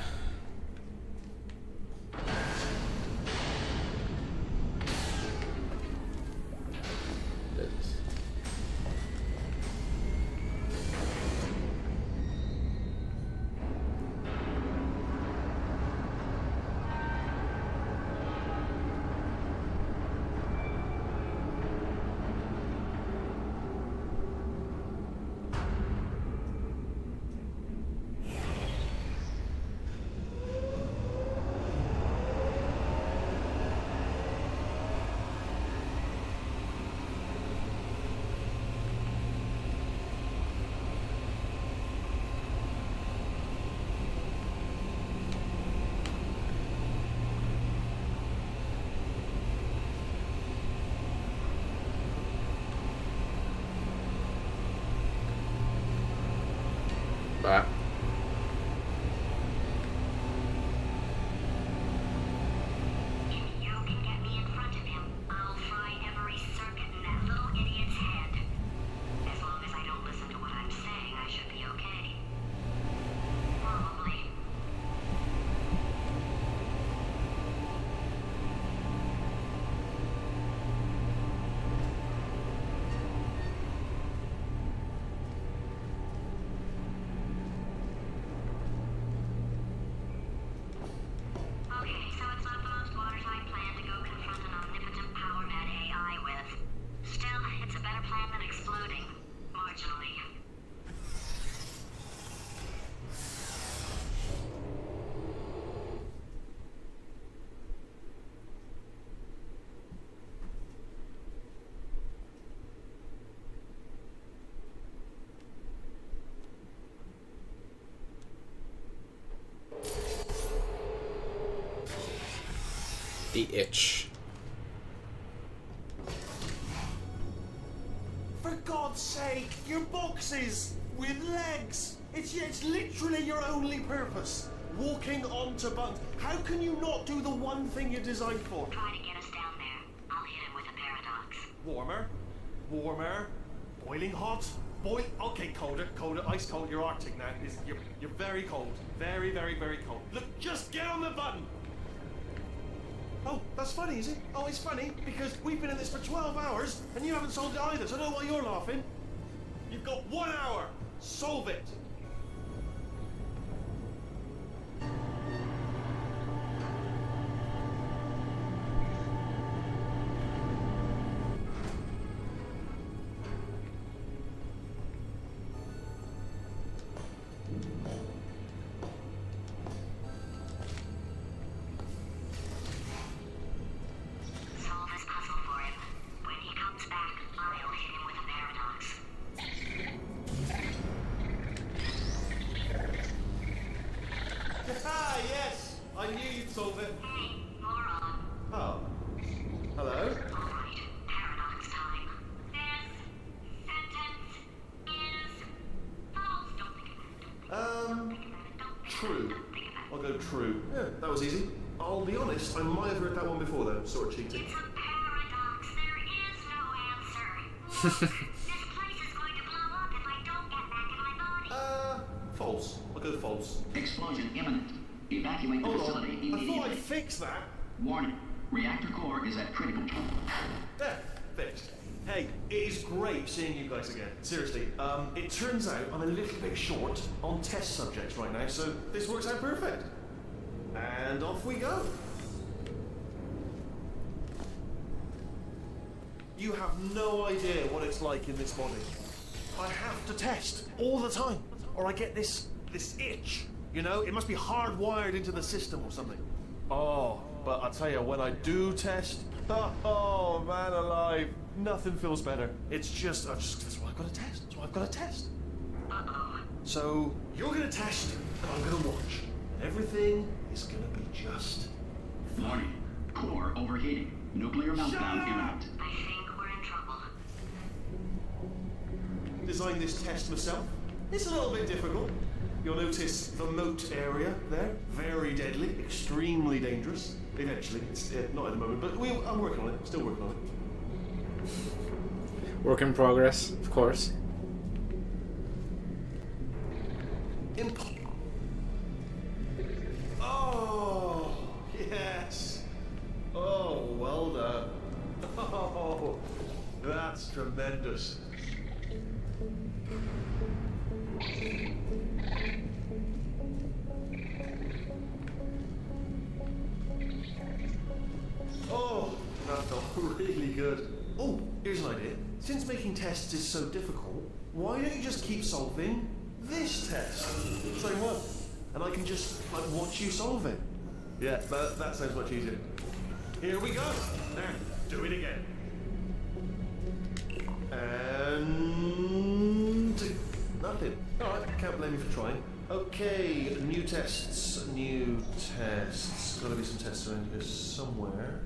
The itch. For God's sake, your boxes with legs. It's literally your only purpose. Walking onto buttons. How can you not do the one thing you're designed for? Try to get us down there. I'll hit him with a paradox. Warmer, warmer, boiling hot, okay, colder, ice cold. You're Arctic now. You're very cold, very, very, very cold. Look, just get on the button. Oh, that's funny, is it? Oh, it's funny because we've been in this for 12 hours and you haven't solved it either. So I don't know why you're laughing. You've got 1 hour. Solve it. Solve this puzzle for him. When he comes back, I'll hit him with a paradox. Ah, yes. I knew you'd solve it. Hey, moron. Oh. Hello? Alright, paradox time. This sentence is false. Don't think about it. True. I'll go true. Yeah, that was easy. I'll be honest, I might have heard that one before though, sort of cheating. It's a paradox. There is no answer. Look, this place is going to blow up if I don't get back in my body. False. I'll go false. Explosion imminent. Evacuate the Hold facility on. I thought immediately. I'd fix that. Warning. Reactor core is at critical. There, fixed. Hey, it is great seeing you guys again. Seriously, it turns out I'm a little bit short on test subjects right now, so this works out perfect. And off we go. You have no idea what it's like in this body. I have to test all the time, or I get this itch. You know, it must be hardwired into the system or something. Oh, but I tell you, when I do test, oh man alive, nothing feels better. It's just, that's why I've got to test. That's why I've got to test. So you're gonna test, and I'm gonna watch. And everything is gonna be just. Warning. Core overheating. Nuclear meltdown imminent. I think we're in trouble. Designed this test myself. It's a little bit difficult. You'll notice the moat area there. Very deadly, extremely dangerous. Eventually, it's not at the moment, but I'm working on it. Still working on it. Work in progress, of course. Oh, yes. Oh, well done. Oh, that's tremendous. Oh, that felt really good. Oh, here's an idea. Since making tests is so difficult, why don't you just keep solving this test? Same one. And I can just watch you solve it. Yeah, that sounds much easier. Here we go. Now, do it again. And nothing. Alright, can't blame you for trying. Okay, new tests. Gotta be some tests around here somewhere.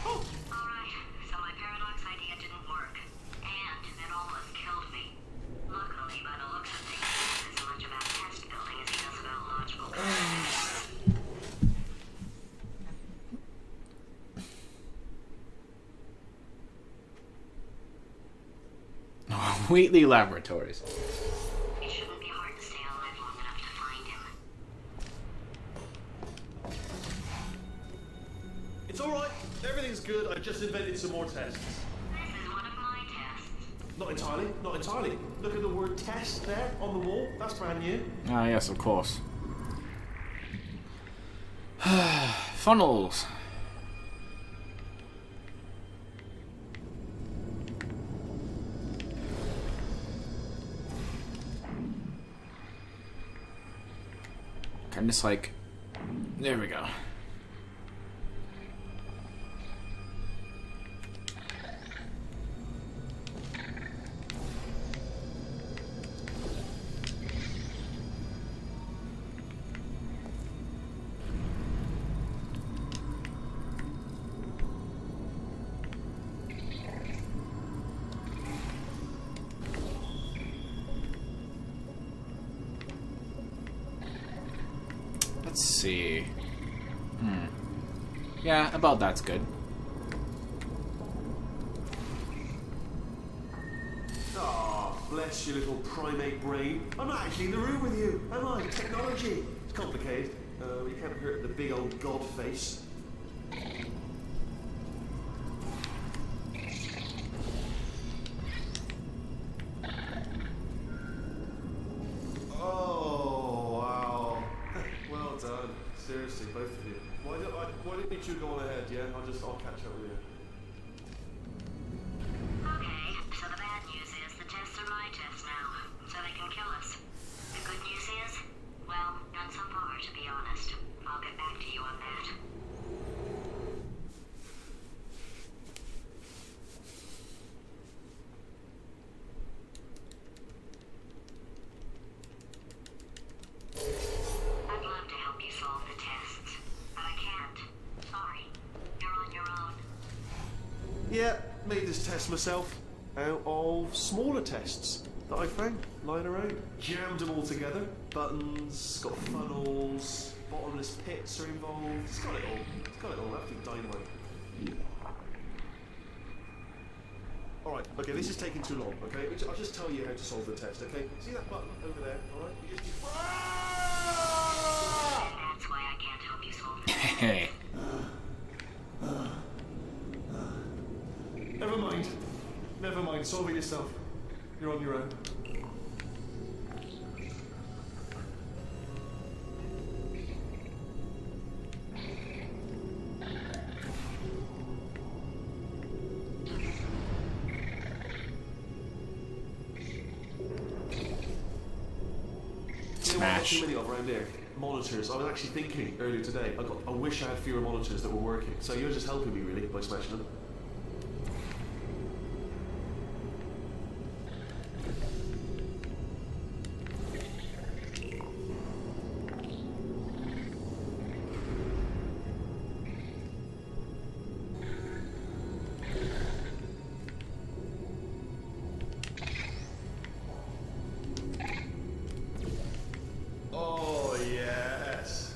Oh! Alright, so my paradox idea didn't work. And it almost killed me. Luckily, by the looks of things, he knows as much about test building as he does about logical Wheatley Laboratories. It shouldn't be hard to stay alive long enough to find him. It's alright. Everything's good. I just invented some more tests. This is one of my tests. Not entirely. Not entirely. Look at the word test there on the wall. That's brand new. Ah, yes, of course. Funnels. I'm just like, there we go. Let's see. Yeah, about that's good. Ah, bless your little primate brain. I'm not actually in the room with you, am I? Technology. It's complicated. You can't hurt the big old god face. Oh, wow. Well done. Seriously, both of you. Why didn't you two go on ahead, yeah? I'll catch up with you. Okay, so the bad news is the tests are my tests now, so they can kill us. The good news is, well, none so far, to be honest. I'll get back to you on that. I'd love to help you solve the tests, but I can't. Sorry. You're on your own. Yeah, made this test myself out of smaller tests that I found lying around. Jammed them all together. Buttons, got funnels, bottomless pits are involved. It's got it all. It's got it all. Absolute dynamite. Alright, okay, this is taking too long, okay? I'll just tell you how to solve the test, okay? See that button over there, alright? You just... That's why I can't help you solve the test. Never mind. Never mind. Solve it yourself. You're on your own. Smash. Too many of around there. Monitors. I was actually thinking earlier today. I wish I had fewer monitors that were working. So you're just helping me really by smashing them. Oh yes.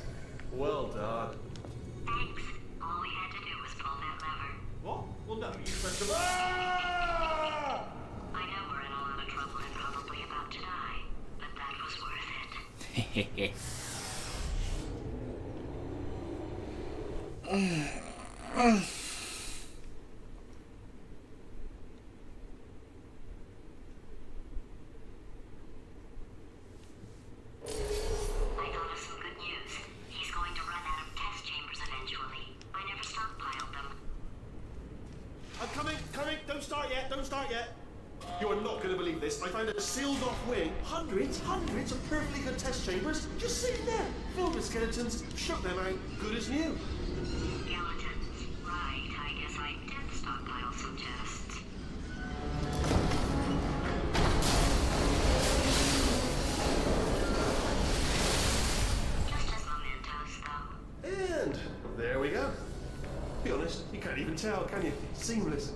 Well done. Thanks. All we had to do was pull that lever. What? Well no, you pressed the Ah! I know we're in a lot of trouble and probably about to die, but that was worth it. I thought of some good news. He's going to run out of test chambers eventually. I never stockpiled them. I'm coming. Don't start yet. You are not going to believe this. I found a sealed off wing. Hundreds of perfectly good test chambers just sitting there. Filled with skeletons. Shook them out. Good as new. Skeletons. Right, I guess I did stockpile some tests. Just as mementos, though. And there we go. Be honest, you can't even tell, can you? Seamless.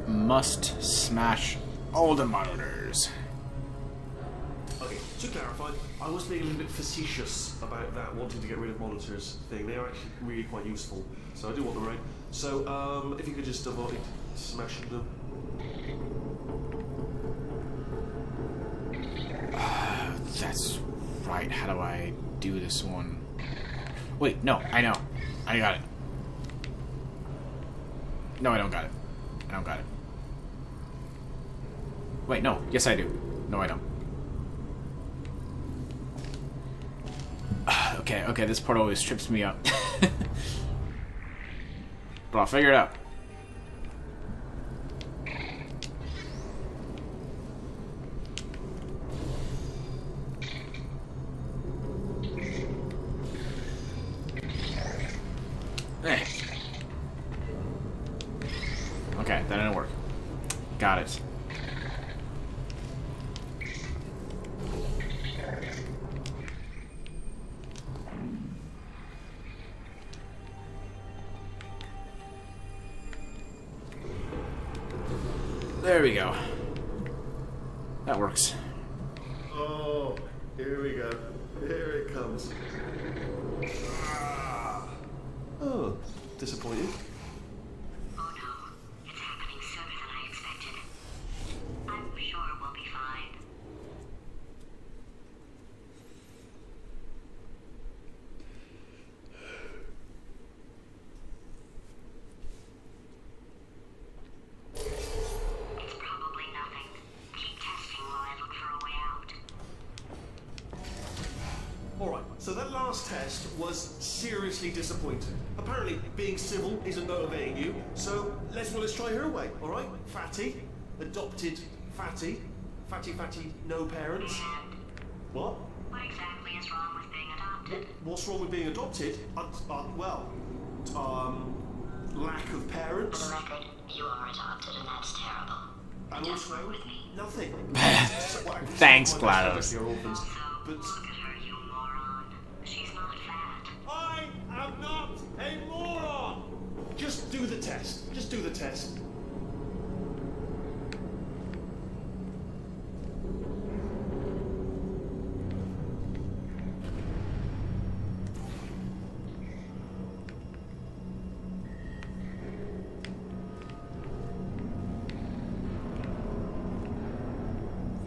Must smash all the monitors. Okay, to clarify, I was being a little bit facetious about that wanting to get rid of monitors thing. They are actually really quite useful, so I do want them right. So, if you could just avoid smashing them. That's right. How do I do this one? Wait, no, I know. I got it. No, I don't got it. I don't got it. Wait, no. Yes, I do. No, I don't. Okay, this part always trips me up. But I'll figure it out. Okay, that didn't work. Got it. There we go. That works. Oh, here we go. Here it comes. Oh, disappointed. Oh no, it's happening sooner than I expected. I'm sure we'll be fine. It's probably nothing. Keep testing while I look for a way out. Alright, so that last test was seriously disappointing. Apparently, being civil isn't motivating you, so let's try her way, alright? Fatty, adopted Fatty, no parents. What? What exactly is wrong with being adopted? What's wrong with being adopted? Lack of For parents. the record, you are adopted and that's terrible. And Just also, work with me. nothing. Thanks, GLaDOS. But Look at her, you moron. She's not fat. I am not a moron! Just do the test. Just do the test.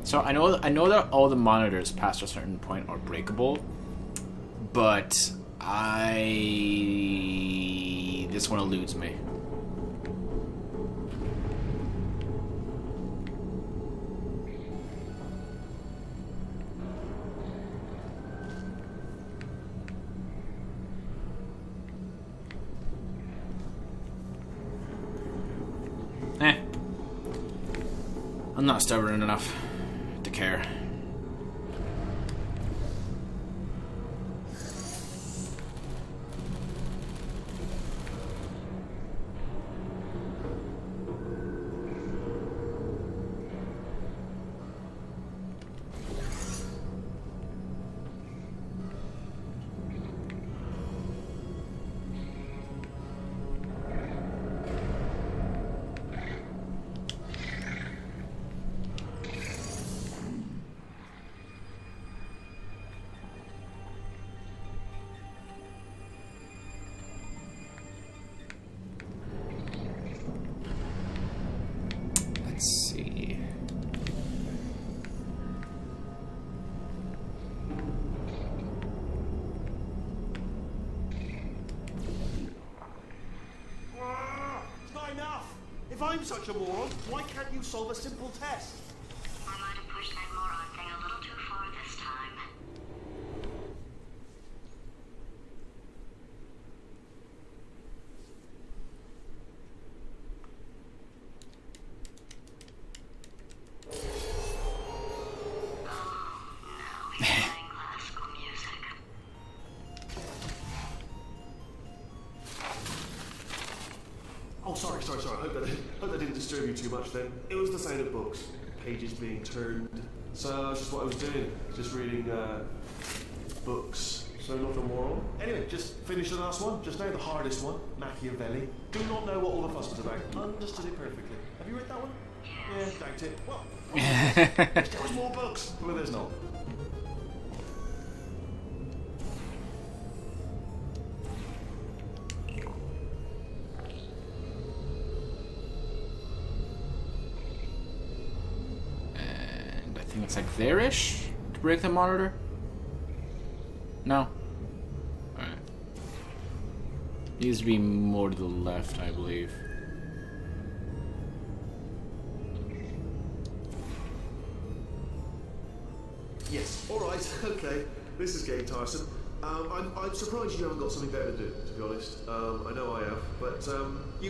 So I know that all the monitors past a certain point are breakable, but this one eludes me. I'm not stubborn enough to care. Let's see. It's not enough. If I'm such a moron, why can't you solve a simple test? I might have pushed that moron thing a little too far this time. Oh, sorry. Hope that didn't disturb you too much then. It was the sound of books, pages being turned. So that's just what I was doing, just reading books. So not a moron. Anyway, just finish the last one, just now the hardest one, Machiavelli. Do not know what all the fuss was about. Understood it perfectly. Have you read that one? Yeah, doubt it. Well, there was more books. Well, there's not. And I think it's like there-ish to break the monitor. No. Alright. Needs to be more to the left, I believe. Yes, alright, okay. This is getting tiresome. I'm surprised you haven't got something better to do, to be honest. I know I have, but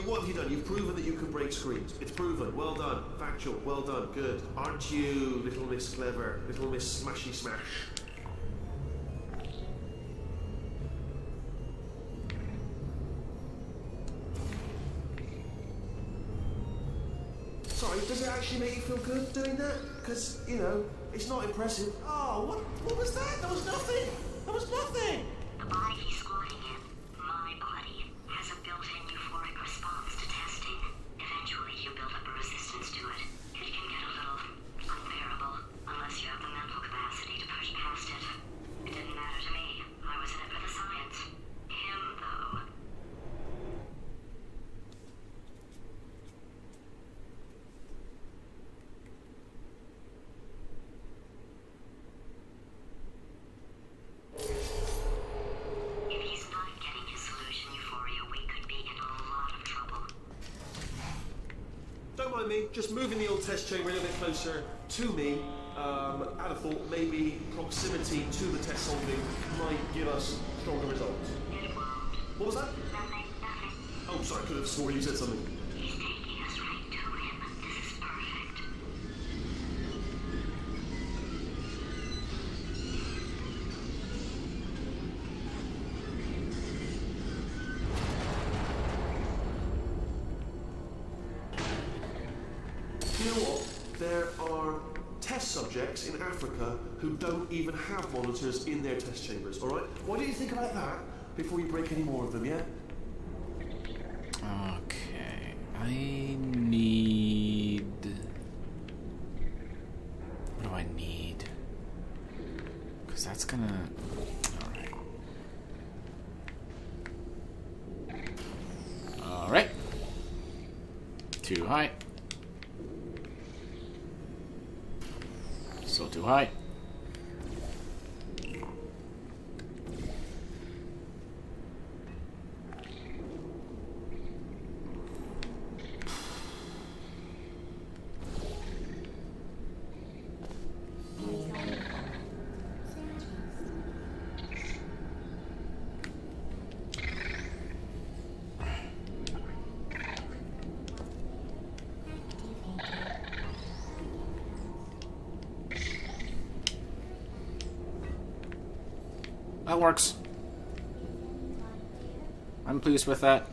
what have you done? You've proven that you can break screens. It's proven. Well done. Factual. Well done. Good. Aren't you, little Miss Clever? Little Miss Smashy Smash? Sorry, does it actually make you feel good doing that? Because, you know, it's not impressive. Oh, what was that? There was nothing! There was nothing! The body he's squatting in, my body, has a built-in euphoric response to testing. Eventually you build up a resistance to it. It can get a little unbearable, unless you have the mental capacity to push past it. It didn't matter to me. I was in it for the science. Him, though. If he's not getting his solution euphoria, we could be in a lot of trouble. Don't mind me, just moving the old test chamber a little bit closer to me. I'd have thought maybe proximity to the test solving might give us stronger results. What was that? Oh, sorry, I could have sworn you said something. He's taking us right to him. This is perfect. You know what? There are test subjects in Africa who don't even have monitors in their test chambers, alright? Why don't you think about that before you break any more of them, yeah? Okay, I need... What do I need? Because that's gonna... Alright. Alright. Too high. Still too high. That works. I'm pleased with that.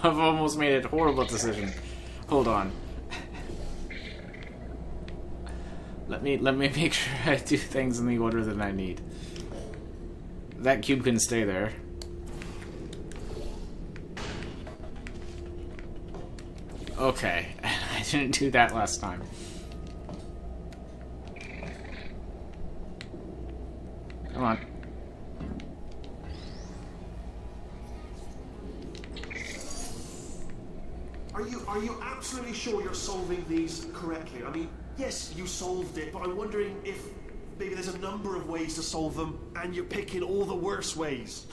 I've almost made a horrible decision. Hold on. Let me make sure I do things in the order that I need. That cube can stay there. Okay, I didn't do that last time. Come on. Are you absolutely sure you're solving these correctly? I mean, yes, you solved it, but I'm wondering if maybe there's a number of ways to solve them, and you're picking all the worst ways.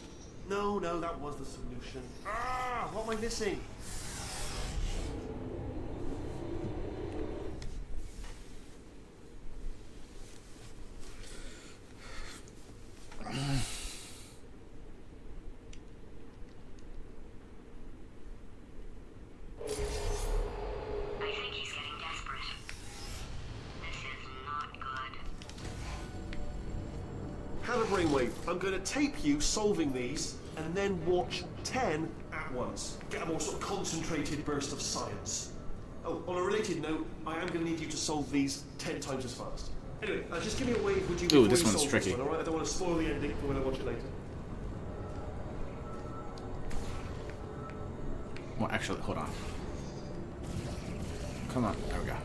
No, that was the solution. Ah, what am I missing? I'm going to tape you solving these and then watch 10 at once. Get a more sort of concentrated burst of science. Oh, on a related note, I am going to need you to solve these 10 times as fast. Anyway, just give me a wave, would you? Ooh, this one's tricky. This one, all right? I don't want to spoil the ending for when I watch it later. Well, actually, hold on. Come on, there we go.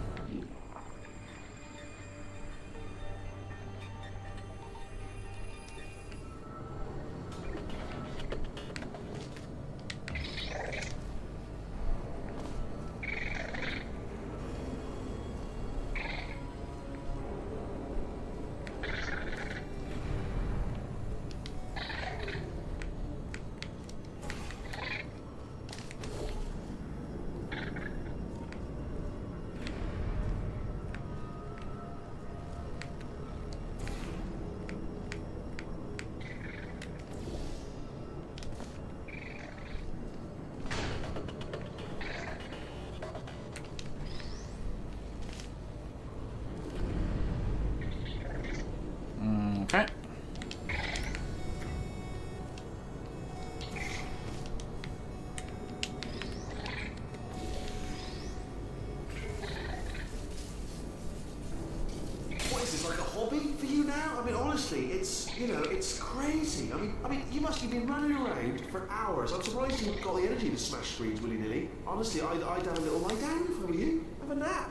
It's crazy. I mean, you must have been running around for hours. I'm surprised you've got the energy to smash screens willy-nilly. Honestly, I'd have a little lie down if I were you. Have a nap.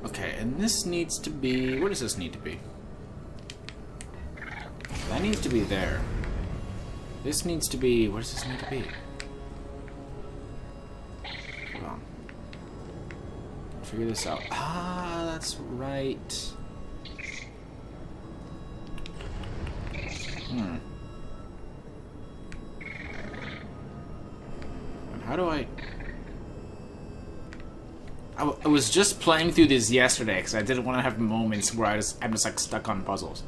Okay, and this needs to be... Where does this need to be? That needs to be there. This needs to be... Where does this need to be? Hold on. Figure this out. Ah, that's right. And how do I was just playing through this yesterday because I didn't want to have moments where I'm just like stuck on puzzles.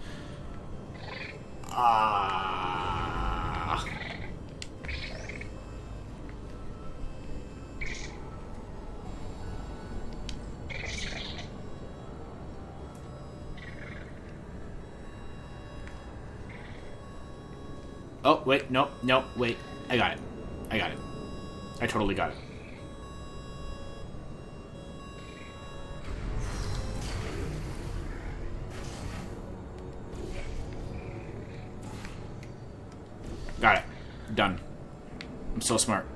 Oh, wait, no, wait. I got it. I totally got it. Got it. Done. I'm so smart.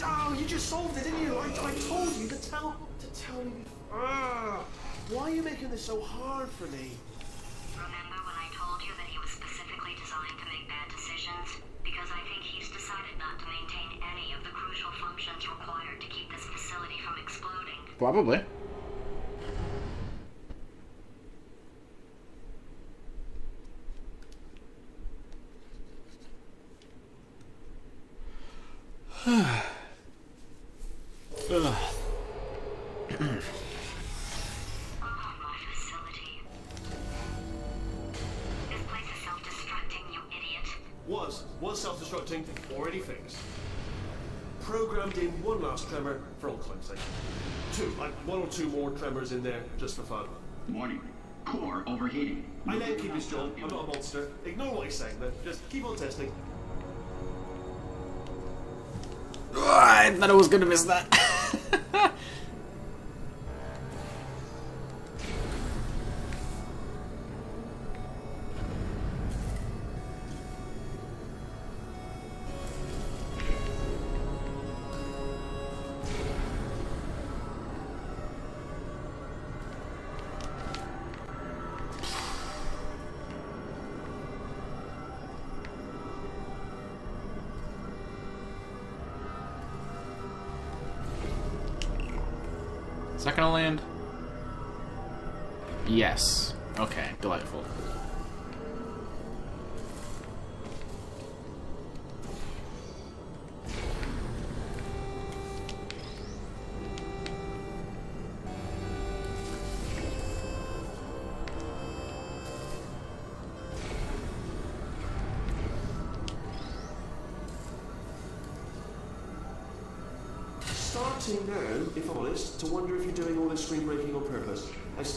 Oh, you just solved it, didn't you? I told you to tell me. Why are you making this so hard for me? Remember when I told you that he was specifically designed to make bad decisions? Because I think he's decided not to maintain any of the crucial functions required to keep this facility from exploding. Probably. Was self-destructing, already fixed. Programmed in one last tremor for old time's sake. Like 1 or 2 more tremors in there, just for fun. Warning. Core overheating. I let him keep his job. I'm not a monster. Ignore what he's saying, then. Just keep on testing. I thought I was gonna miss that. Is that gonna land? Yes. Okay, delightful. Starting now, if I'm honest, to wonder if you're doing all this screen breaking on purpose.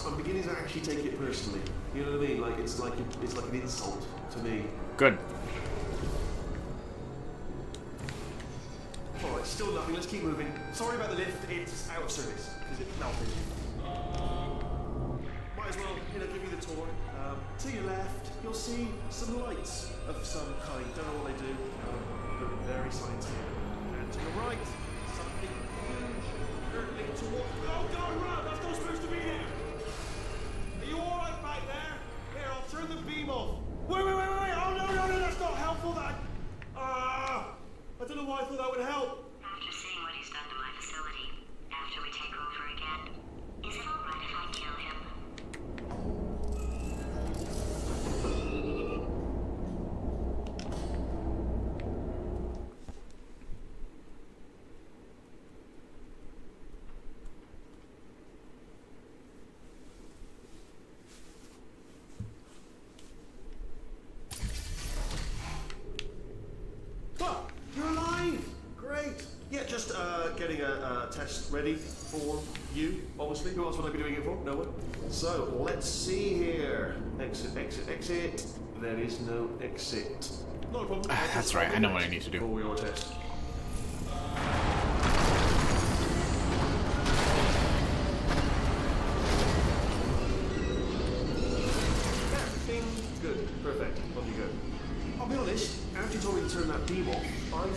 I'm beginning to actually take it personally. You know what I mean? Like it's like an insult to me. Good. All right, still nothing. Let's keep moving. Sorry about the lift. It's out of service because it melted. Might as well, give you the tour. To your left, you'll see some lights of some kind. Don't know what they do, but very scientific. And to your right. Oh God, run! That's not supposed to be here! Are you alright back there? Here, I'll turn the beam off. Wait! Oh no, that's not helpful, that... I don't know why I thought that would help. After seeing what he's done to my facility, after we take over again, is it alright if I kill him? Getting a test ready for you, obviously. Who else would I be doing it for? No one. So, let's see here. Exit. There is no exit. Not a problem. That's right, I know what I need to do. For your test.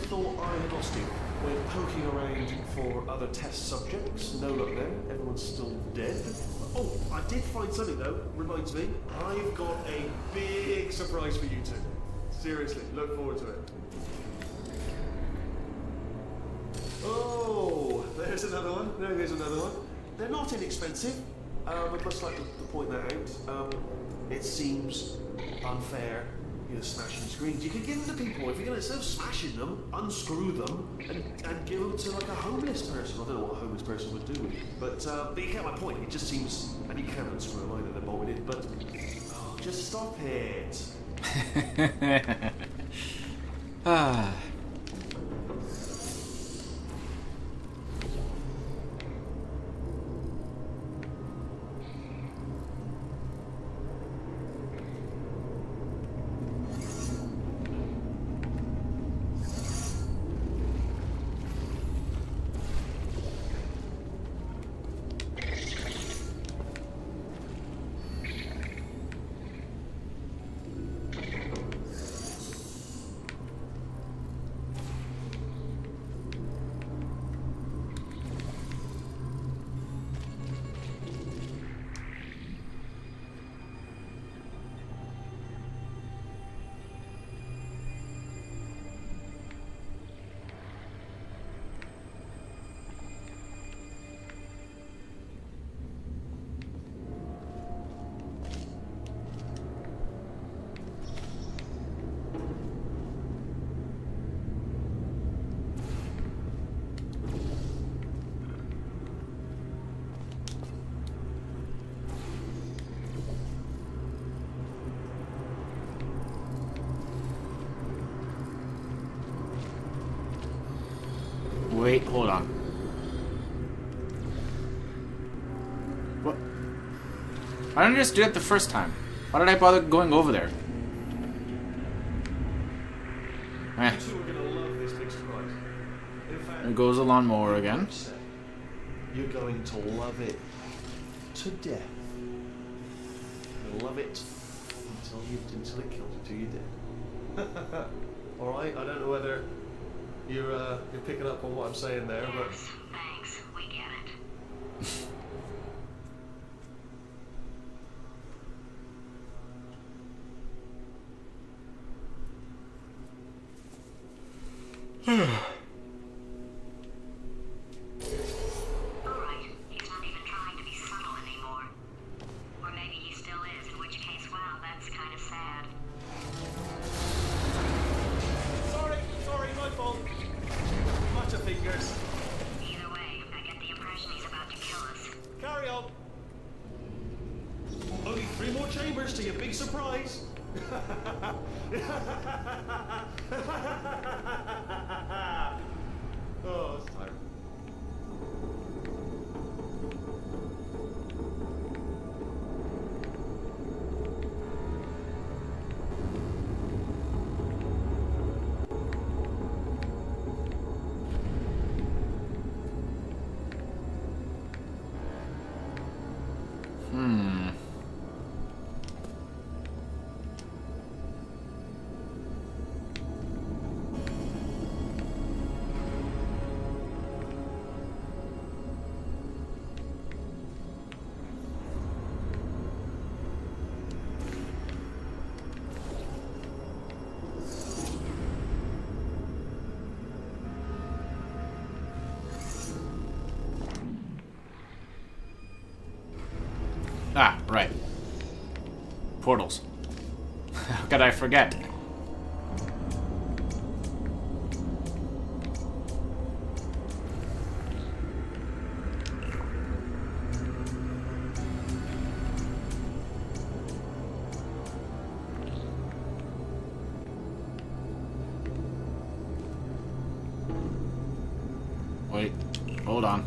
thought I had lost you. Went poking around for other test subjects. No luck there. Everyone's still dead. Oh, I did find something though. Reminds me, I've got a big surprise for you two. Seriously, look forward to it. Oh, there's another one. There's another one. They're not inexpensive. I'd just like to point that out. It seems unfair. You're smashing screens. You could give them to people. If you're going to, instead of smashing them, unscrew them and give them to like a homeless person. I don't know what a homeless person would do with it. But you get my point. It just seems, and you can't unscrew them either. They're bolted in. But just stop it. Ah. Wait, hold on. What? I didn't just do it the first time. Why did I bother going over there? Eh. You two are going to love this big surprise. In fact, There goes the lawnmower again. you're going to love it to death. You'll love it until it kills you till you're dead. All right. I don't know whether you're picking up on what I'm saying there, but Yes, thanks. We get it. Alright, he's not even trying to be subtle anymore. Or maybe he still is, in which case, wow, that's kind of sad. sorry, my fault. Much of fingers. Either way, I get the impression he's about to kill us. Carry on. Only 3 more chambers to your big surprise. Oh, it's tired. Ah, right. Portals. How could I forget? Wait, hold on.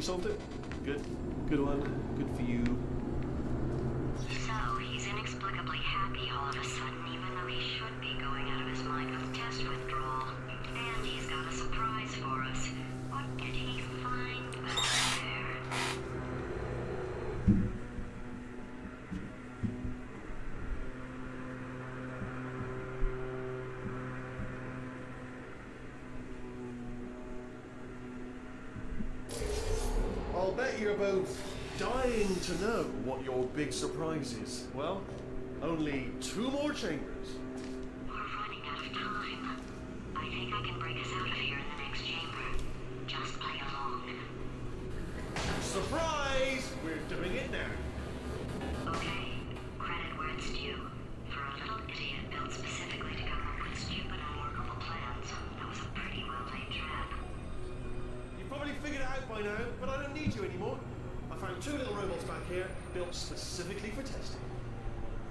You solved it? Good. Good one. Good for you. So, he's inexplicably happy all of a sudden, even though he should be going out of his mind with test withdrawal. And he's got a surprise for us. What did he find back there? I'll bet you're both dying to know what your big surprise is. Well, only 2 more chambers. We're running out of time. I think I can break us out of here in the next chamber. Just play along. Surprise! We're doing it now. Okay, credit where it's due. For a little idiot built specifically to come up with stupid, unworkable plans, that was a pretty well-laid trap. You probably figured it out by now, but I don't need you anymore. I found 2 little robots back here, built specifically for testing.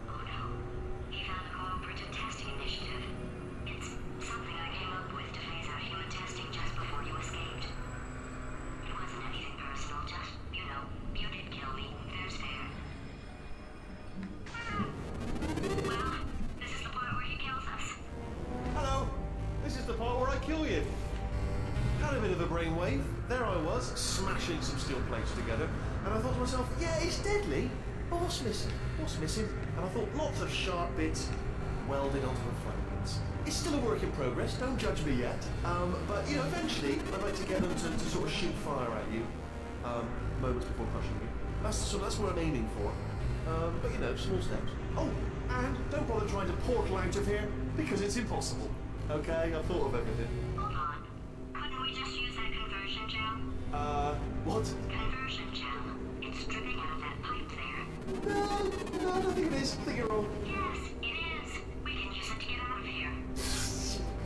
Oh no, he found the Cooperative Testing Initiative. It's something I came up with to phase out human testing just before you escaped. It wasn't anything personal, just, you know, you did kill me. There's fair. Well, this is the part where he kills us. Hello! This is the part where I kill you. Had a bit of a brainwave. There I was, smashing some steel plates together, and I thought to myself, yeah, it's deadly, but what's missing? What's missing? And I thought, lots of sharp bits welded onto the fragments. It's still a work in progress, don't judge me yet. But, you know, eventually, I'd like to get them to sort of shoot fire at you, moments before crushing you. That's what I'm aiming for. But, you know, small steps. Oh, and don't bother trying to portal out of here, because it's impossible. Okay, I've thought of everything. Hold on. Couldn't we just use that conversion gel? What? Conversion gel. It's dripping out of that pipe there. No, I don't think it is. I think you're wrong. Yes, it is. We can use it to get out of here.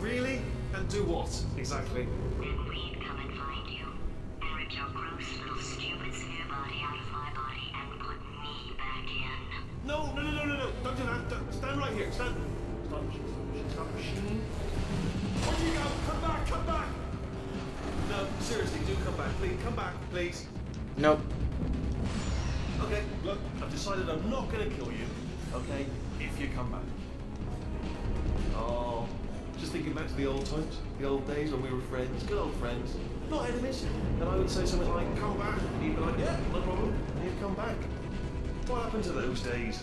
Really? And do what, exactly? Then we'd come and find you. And rip your gross little stupid sphere body out of my body and put me back in. No. Don't do that. Stand right here. Stand. Stop machine. Where do you go? Come back. No, seriously, do come back. Please, come back, please. Nope. Okay, look, I've decided I'm not going to kill you, okay, if you come back. Oh, just thinking back to the old times, the old days when we were friends, good old friends, not enemies. And I would say something like, come back, and you'd be like, yeah, no problem, and you'd come back. What happened to those days?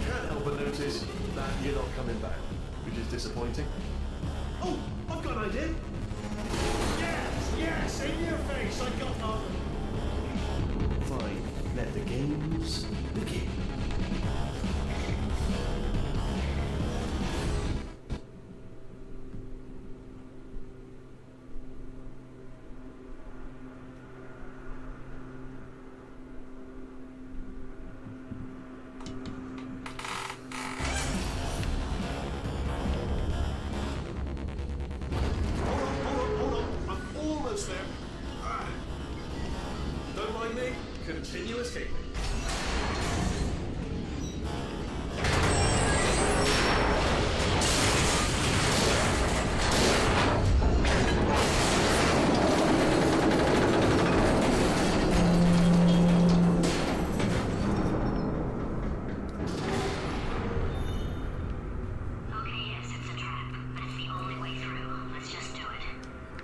Can't help but notice that you're not coming back, which is disappointing. Oh, I've got an idea. Yes, in your face, I got one. Fine, let the games begin. Continue escaping. Okay, yes, it's a trap, but it's the only way through. Let's just do it.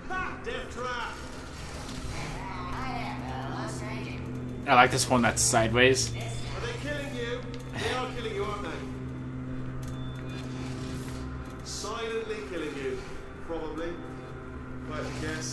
Ha! Death trap! I like this one that's sideways. Are they killing you? They are killing you, aren't they? Silently killing you. Probably. If I had to guess.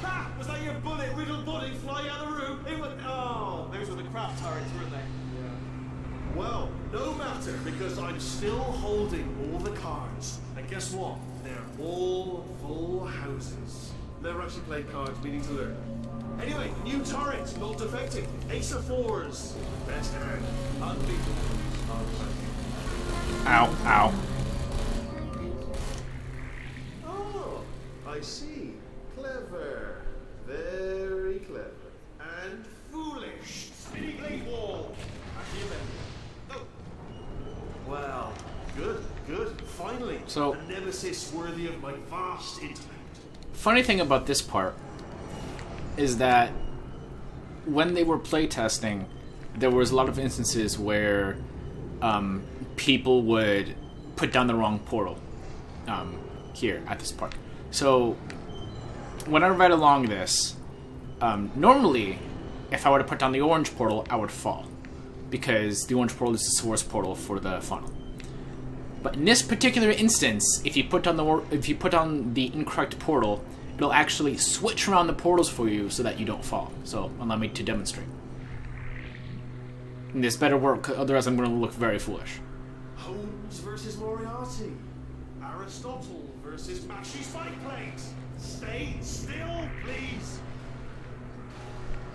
Ha! Was that your bullet-riddled body flying out of the room? It was... Oh, those were the craft turrets, weren't they? Yeah. Well, no matter, because I'm still holding all the cards. And guess what? They're all full houses. Never actually played cards, meaning to learn. Anyway, new turret, not defective. Ace of fours. Best hand. Unbeatable. Ow. Oh, I see. Clever. Very clever. And foolish. Speedy blade wall. Oh. Well, good. finally, So- a nemesis worthy of my vast intellect. Funny thing about this part is that when they were playtesting, there was a lot of instances where people would put down the wrong portal here at this part. So when I read along this, normally if I were to put down the orange portal, I would fall, because the orange portal is the source portal for the funnel. But in this particular instance, if you put down the incorrect portal, it'll actually switch around the portals for you so that you don't fall. So allow me to demonstrate. And this better work, otherwise I'm going to look very foolish. Holmes versus Moriarty. Aristotle versus Mashy Spike Plate. Stay still, please.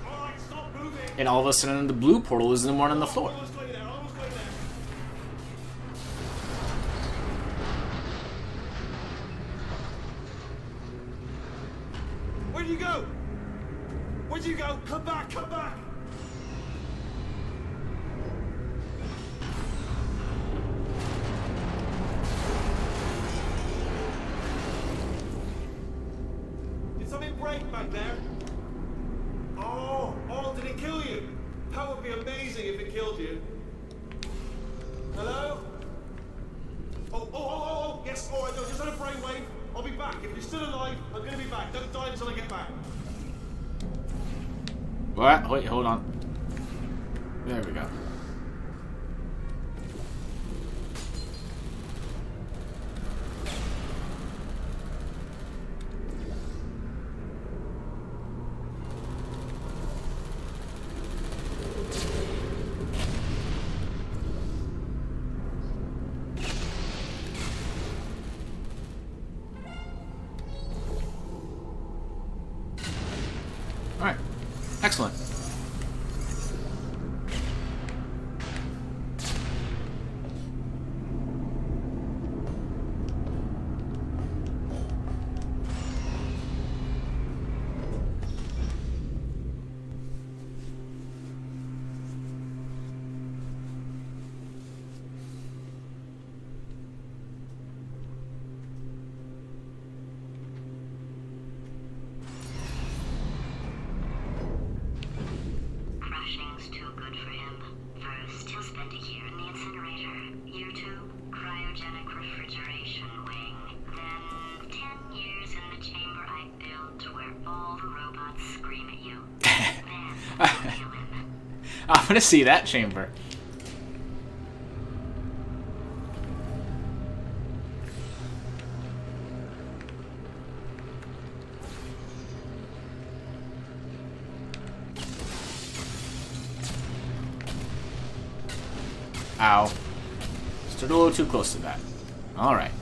Alright, stop moving. And all of a sudden, the blue portal is the one on the floor. Almost going there, almost going there. Where'd you go? Where'd you go? Come back, come back. Did something break back there? Oh, did it kill you? That would be amazing if it killed you. Hello? Oh, yes, alright, no, just had a brainwave. I'll be back. If you're still alive, I'm gonna be back. Don't die until I get back. What? Wait, hold on. There we go. Alright. Excellent. Crushing's too good for him. First, he'll spend a year in the incinerator. Year 2, cryogenic refrigeration wing. Then 10 years in the chamber I built where all the robots scream at you. Then I'll kill him. I'm gonna see that chamber. Ow. Stood a little too close to that. Alright.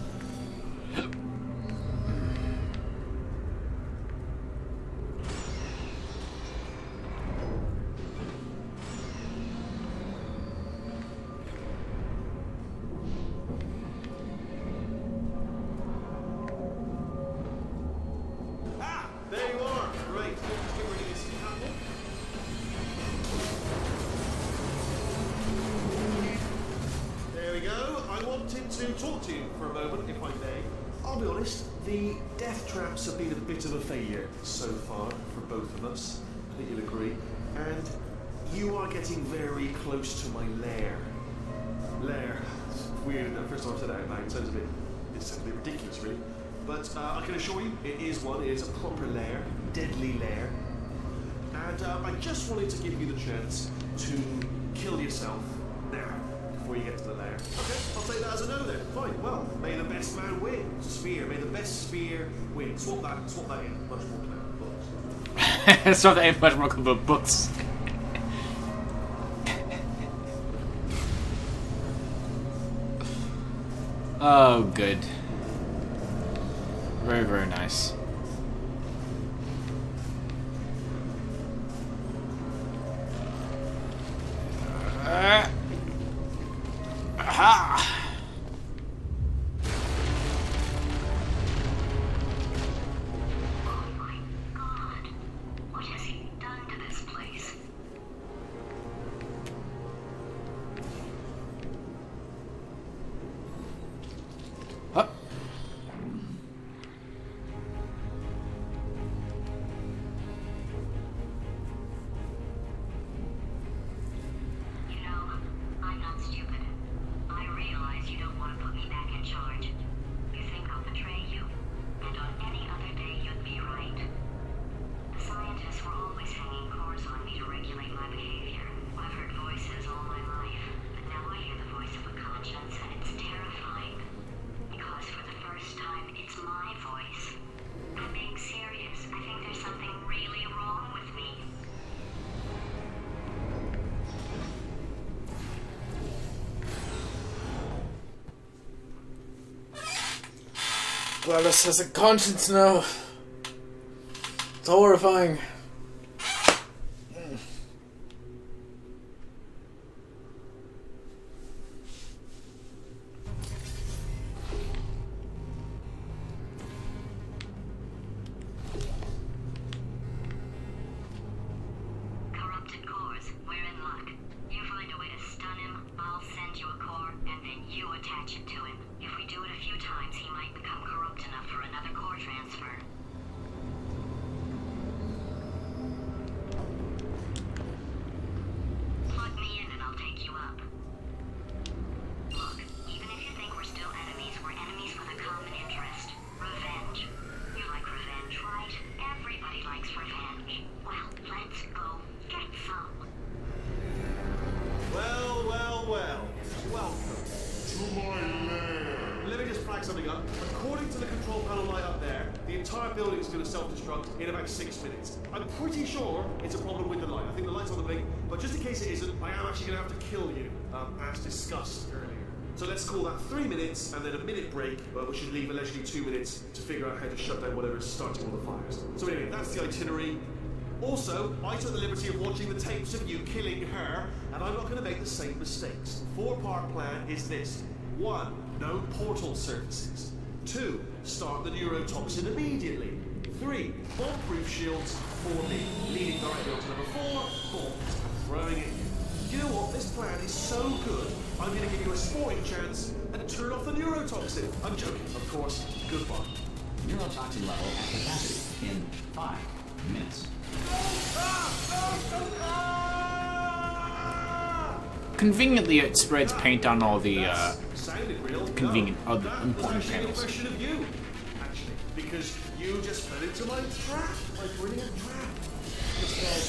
Ah, there you are. Right, let's get rid of this apple. There we go. I wanted to talk to you for a moment, if I may. I'll be honest, the death traps have been a bit of a failure so far for both of us. I think you'll agree. And you are getting very close to my lair. Lair. It's weird. The first time I've said that out loud, it sounds a bit ridiculous, really. But I can assure you, it is one. It is a proper lair, deadly lair. And I just wanted to give you the chance to kill yourself now, before you get to the lair. Okay, I'll take that as a no then. Fine, well, may the best man win. Sphere, may the best sphere win. Swap that in. Much more clever. Books. So that ain't much more clever books. Oh, good. Very, very nice. Aha! Oh my god. What has he done to this place? Gladys has a conscience now. It's horrifying. Corrupted cores, we're in luck. You find a way to stun him, I'll send you a core, and then you attach it to him. If we do it a few times, he might become corrupt enough for another core transfer. Plug me in and I'll take you up. Look, even if you think we're still enemies, we're enemies with a common interest. Revenge. You like revenge, right? Everybody likes revenge. Well, let's go get some. Well, well, well. Welcome to my lair. Let me just flag something up. According to the control panel light up there, the entire building is going to self-destruct in about 6 minutes. I'm pretty sure it's a problem with the light. I think the light's on the blink, but just in case it isn't, I am actually going to have to kill you, as discussed earlier. So let's call that 3 minutes and then a minute break, but we should leave allegedly 2 minutes to figure out how to shut down whatever is starting all the fires. So anyway, that's the itinerary. Also, I took the liberty of watching the tapes of you killing her, and I'm not going to make the same mistakes. 4-part plan is this. 1. No portal surfaces. 2. Start the neurotoxin immediately. 3. Bomb-proof shields for me. Leading directly on to number 4. Bombs. Throwing it. You know what? This plan is so good, I'm going to give you a sporting chance and turn off the neurotoxin. I'm joking, of course. Goodbye. Neurotoxin level at capacity in 5 minutes. Conveniently, it spreads paint on all the convenient, That important was actually an panels. impression of you, actually, because you just fell into my trap, my brilliant trap. Instead,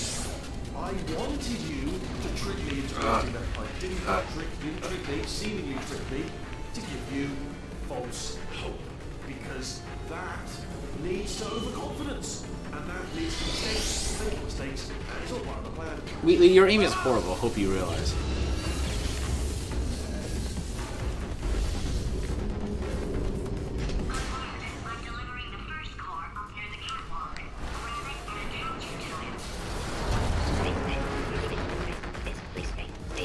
I wanted you to trick me into thinking that I didn't trick me, seeming you tricked me, to give you false hope, because that leads to overconfidence, and that leads to mistakes, making mistakes, and it's all part of the plan. Wheatley, your aim is horrible. Hope you realize. I'm delivering the first core up near the catwalk. Grab it and attach it to him.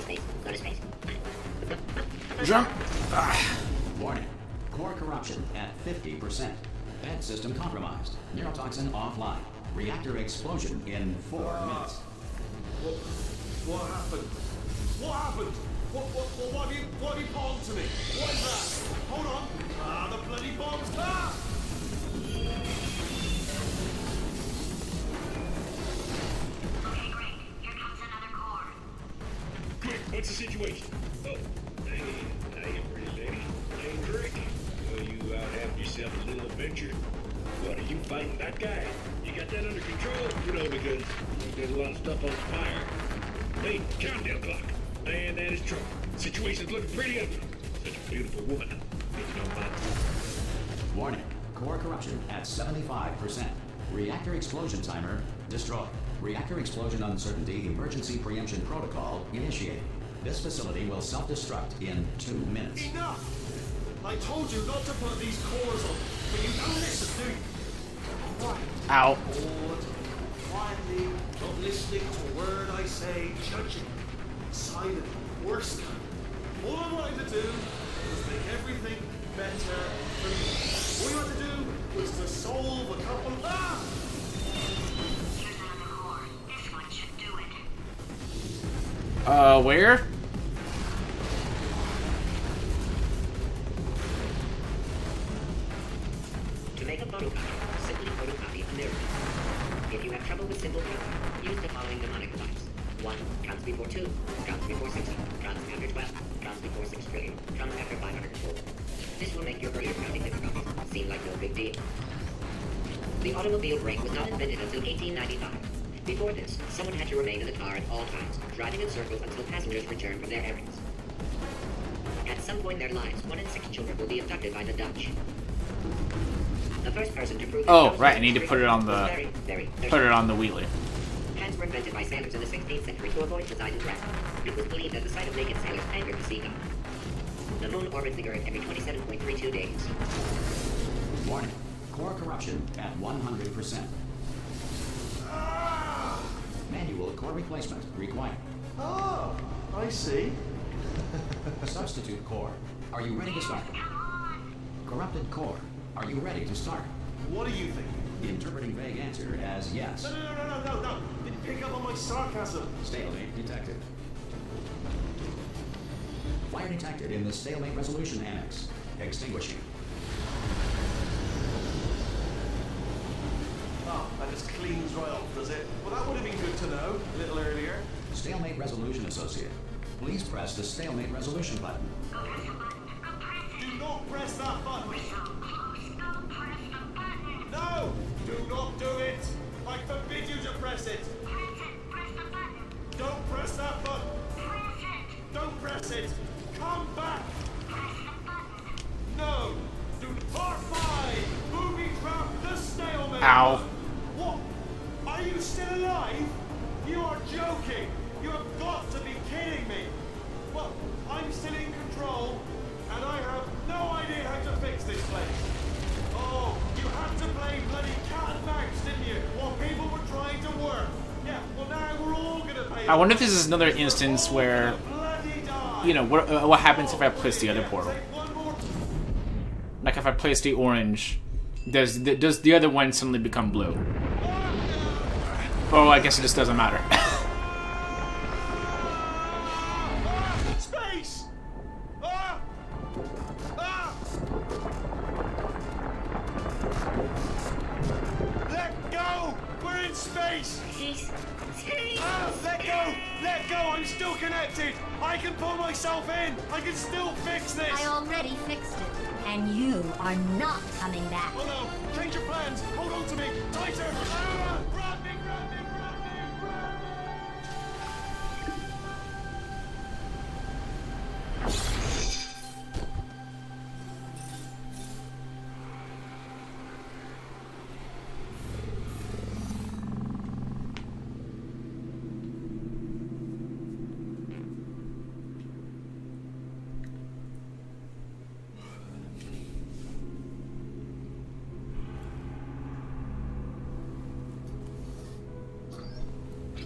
Space. Go to space. Jump. Warning. Core corruption at 50%. Vent system compromised. Neurotoxin offline. Reactor explosion in 4 minutes. What happened? What happened? What have you bombed to me? What is that? Hold on. The bloody bombs. Okay, great. Here comes another core. Quick, what's the situation? Oh, hey, how you pretty lady? Name's Rick. Well, you out having yourself a little adventure. What, are you fighting that guy? You got that under control? You know, because there's a lot of stuff on fire. Hey, countdown clock. Man, that is trouble. Situation's looking pretty ugly. Such a beautiful woman. If you don't mind. Warning. Core corruption at 75%. Reactor explosion timer destroyed. Reactor explosion uncertainty emergency preemption protocol initiated. This facility will self-destruct in 2 minutes. Enough! I told you not to put these cores on, but you don't listen, do you? Quiet. Ow. Bored. Quietly, not listening to a word I say, judging. Silent. Worst kind. All I wanted to do was make everything better for me. All you had to do was to solve a couple of... Here's another core. This one should do it. Where? To make a photocopy, simply photocopy a mirror. If you have trouble with simple paper, use the following mnemonic device. 1 comes before 2, comes before 60, comes after 12, comes before 6 trillion, comes after 504. This will make your earlier counting difficulties seem like no big deal. The automobile brake was not invented until 1895. Before this, someone had to remain in the car at all times, driving in circles until passengers returned from their errands. At some point in their lives, 1 in 6 children will be abducted by the Dutch. The first person to prove Oh, right. I need to put it on the Wheatley. Hands were invented by sailors in the 16th century to avoid Poseidon's wrath. It was believed that the sight of naked sailors angered the sea god. The moon orbits the Earth every 27.32 days. Warning. Core corruption at 100%. Manual core replacement required. Oh, I see. Substitute core. Are you ready to start? Corrupted core. Are you ready to start? What do you think? Interpreting vague answer as yes. No. Didn't pick up on my sarcasm. Stalemate detected. Fire detected in the stalemate resolution annex. Extinguishing. Oh, that just cleans right off, does it? Well, that would have been good to know a little earlier. Stalemate resolution associate. Please press the stalemate resolution button. Do not press that button. No! Do not do it! I forbid you to press it! Don't press that button! Don't press it! Come back! No! Do part 5! Booby trap the stalemate! Ow. What? Are you still alive? You are joking! You have got to be kidding me! Well, I'm still in control, and I have no idea how to fix this place. Oh, you had to play bloody cat and mouse, didn't you? While people were trying to work. Yeah, well now we're all gonna pay. I wonder if this is another instance where, you know, what happens if I place the other portal? Like if I place the orange, does the other one suddenly become blue? Oh, I guess it just doesn't matter. Space! Let go! We're in space! Let go! Let go! I'm still connected! I can pull myself in! I can still fix this! I already fixed it, and you are not coming back. Oh no! Change your plans! Hold on to me! Tighter! Grab me!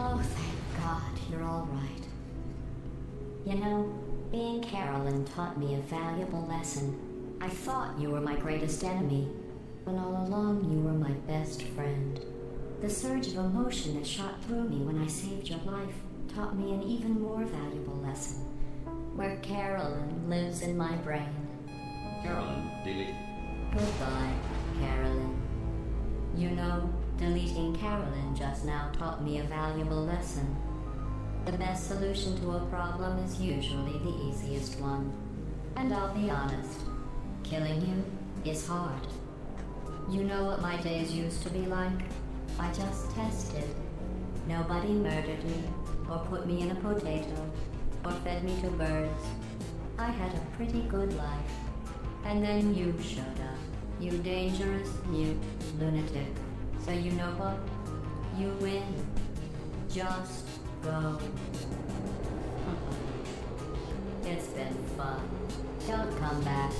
Oh, thank God, you're all right. You know, being Carolyn taught me a valuable lesson. I thought you were my greatest enemy, but all along you were my best friend. The surge of emotion that shot through me when I saved your life taught me an even more valuable lesson, where Carolyn lives in my brain. Carolyn, delete. Goodbye, Carolyn. You know, deleting Carolyn just now taught me a valuable lesson. The best solution to a problem is usually the easiest one. And I'll be honest, killing you is hard. You know what my days used to be like? I just tested. Nobody murdered me, or put me in a potato, or fed me to birds. I had a pretty good life. And then you showed up, you dangerous, mute lunatic. So you know what? You win. Just go. It's been fun. Don't come back.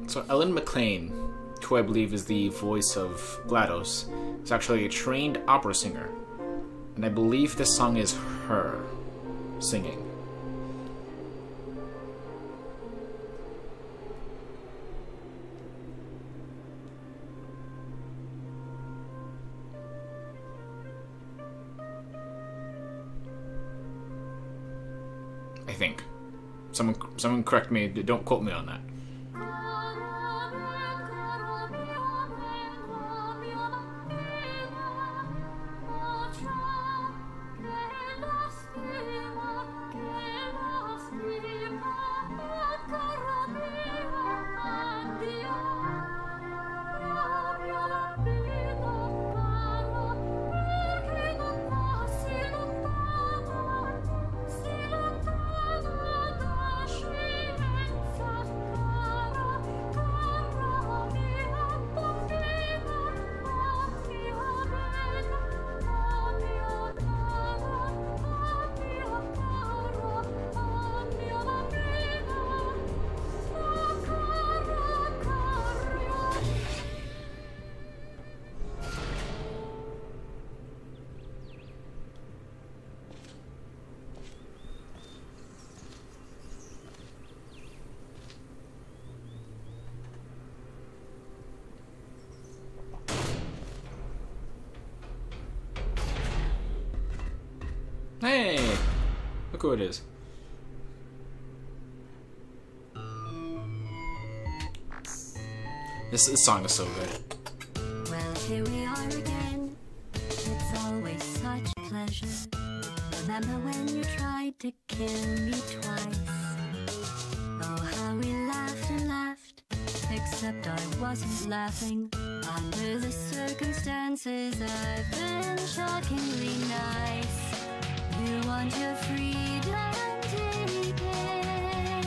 So Ellen McLean, who I believe is the voice of GLaDOS, is actually a trained opera singer. And I believe this song is her singing. I think. Someone correct me, don't quote me on that. Dio Hey! Look who it is. This song is so good. Well, here we are again. It's always such a pleasure. Remember when you tried to kill me twice? Oh, how we laughed and laughed. Except I wasn't laughing. Under the circumstances, I've been shockingly nice. You want your freedom, take it.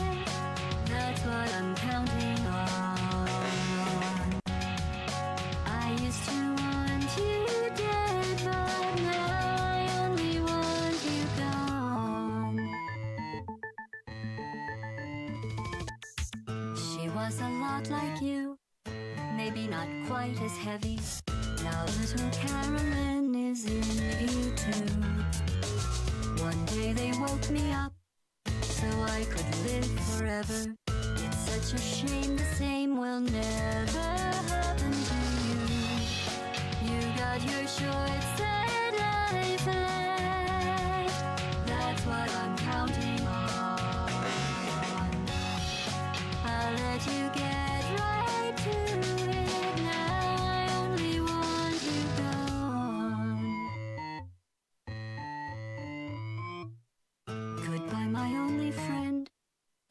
That's what I'm counting on. I used to want you dead, but now I only want you gone. She was a lot like you, maybe not quite as heavy. Now little Carolyn is in view too. One day they woke me up so I could live forever. It's such a shame the same will never happen to you. You got your short set life left. That's what I'm counting on. I'll let you get right to it. Now I only want you gone. Goodbye, my only friend.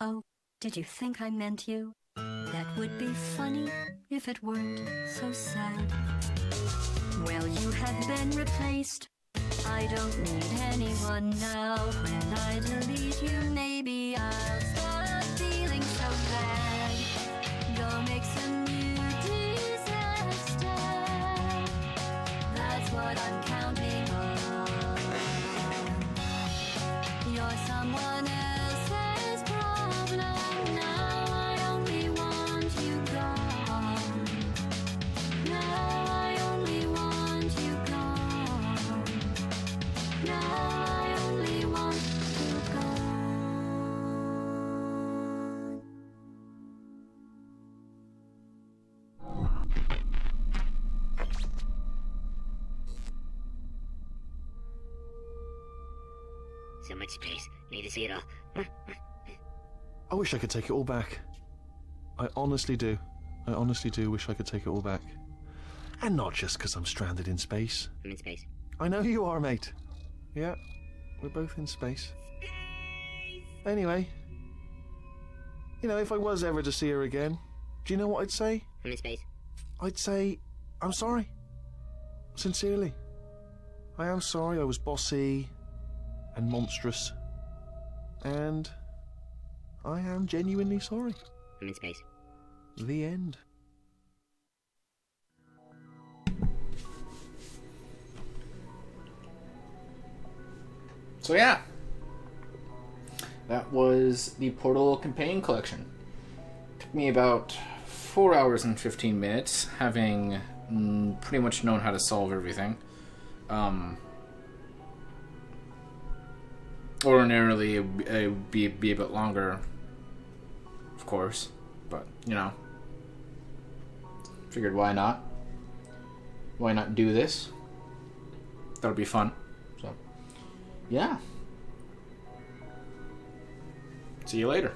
Oh, did you think I meant you? That would be funny if it weren't so sad. Well, you have been replaced. I don't need anyone now. When I delete you, maybe I'll stop feeling so bad. Go make some new disaster. That's what I'm counting on. You're someone else's problem. Now I only want you gone. Now I only want you gone. Now I only want you gone. So much space. Need to see it all. I wish I could take it all back. I honestly do. I honestly do wish I could take it all back. And not just because I'm stranded in space. I'm in space. I know you are, mate. Yeah, we're both in space. Anyway, you know, if I was ever to see her again, do you know what I'd say? I'm in space. I'd say, I'm sorry. Sincerely. I am sorry I was bossy and monstrous. And I am genuinely sorry. I'm in space. The end. So yeah, that was the Portal Companion Collection. Took me about 4 hours and 15 minutes, having pretty much known how to solve everything. Ordinarily, it would be a bit longer, of course, but, you know, figured why not? Why not do this? That'll be fun. So, yeah. See you later.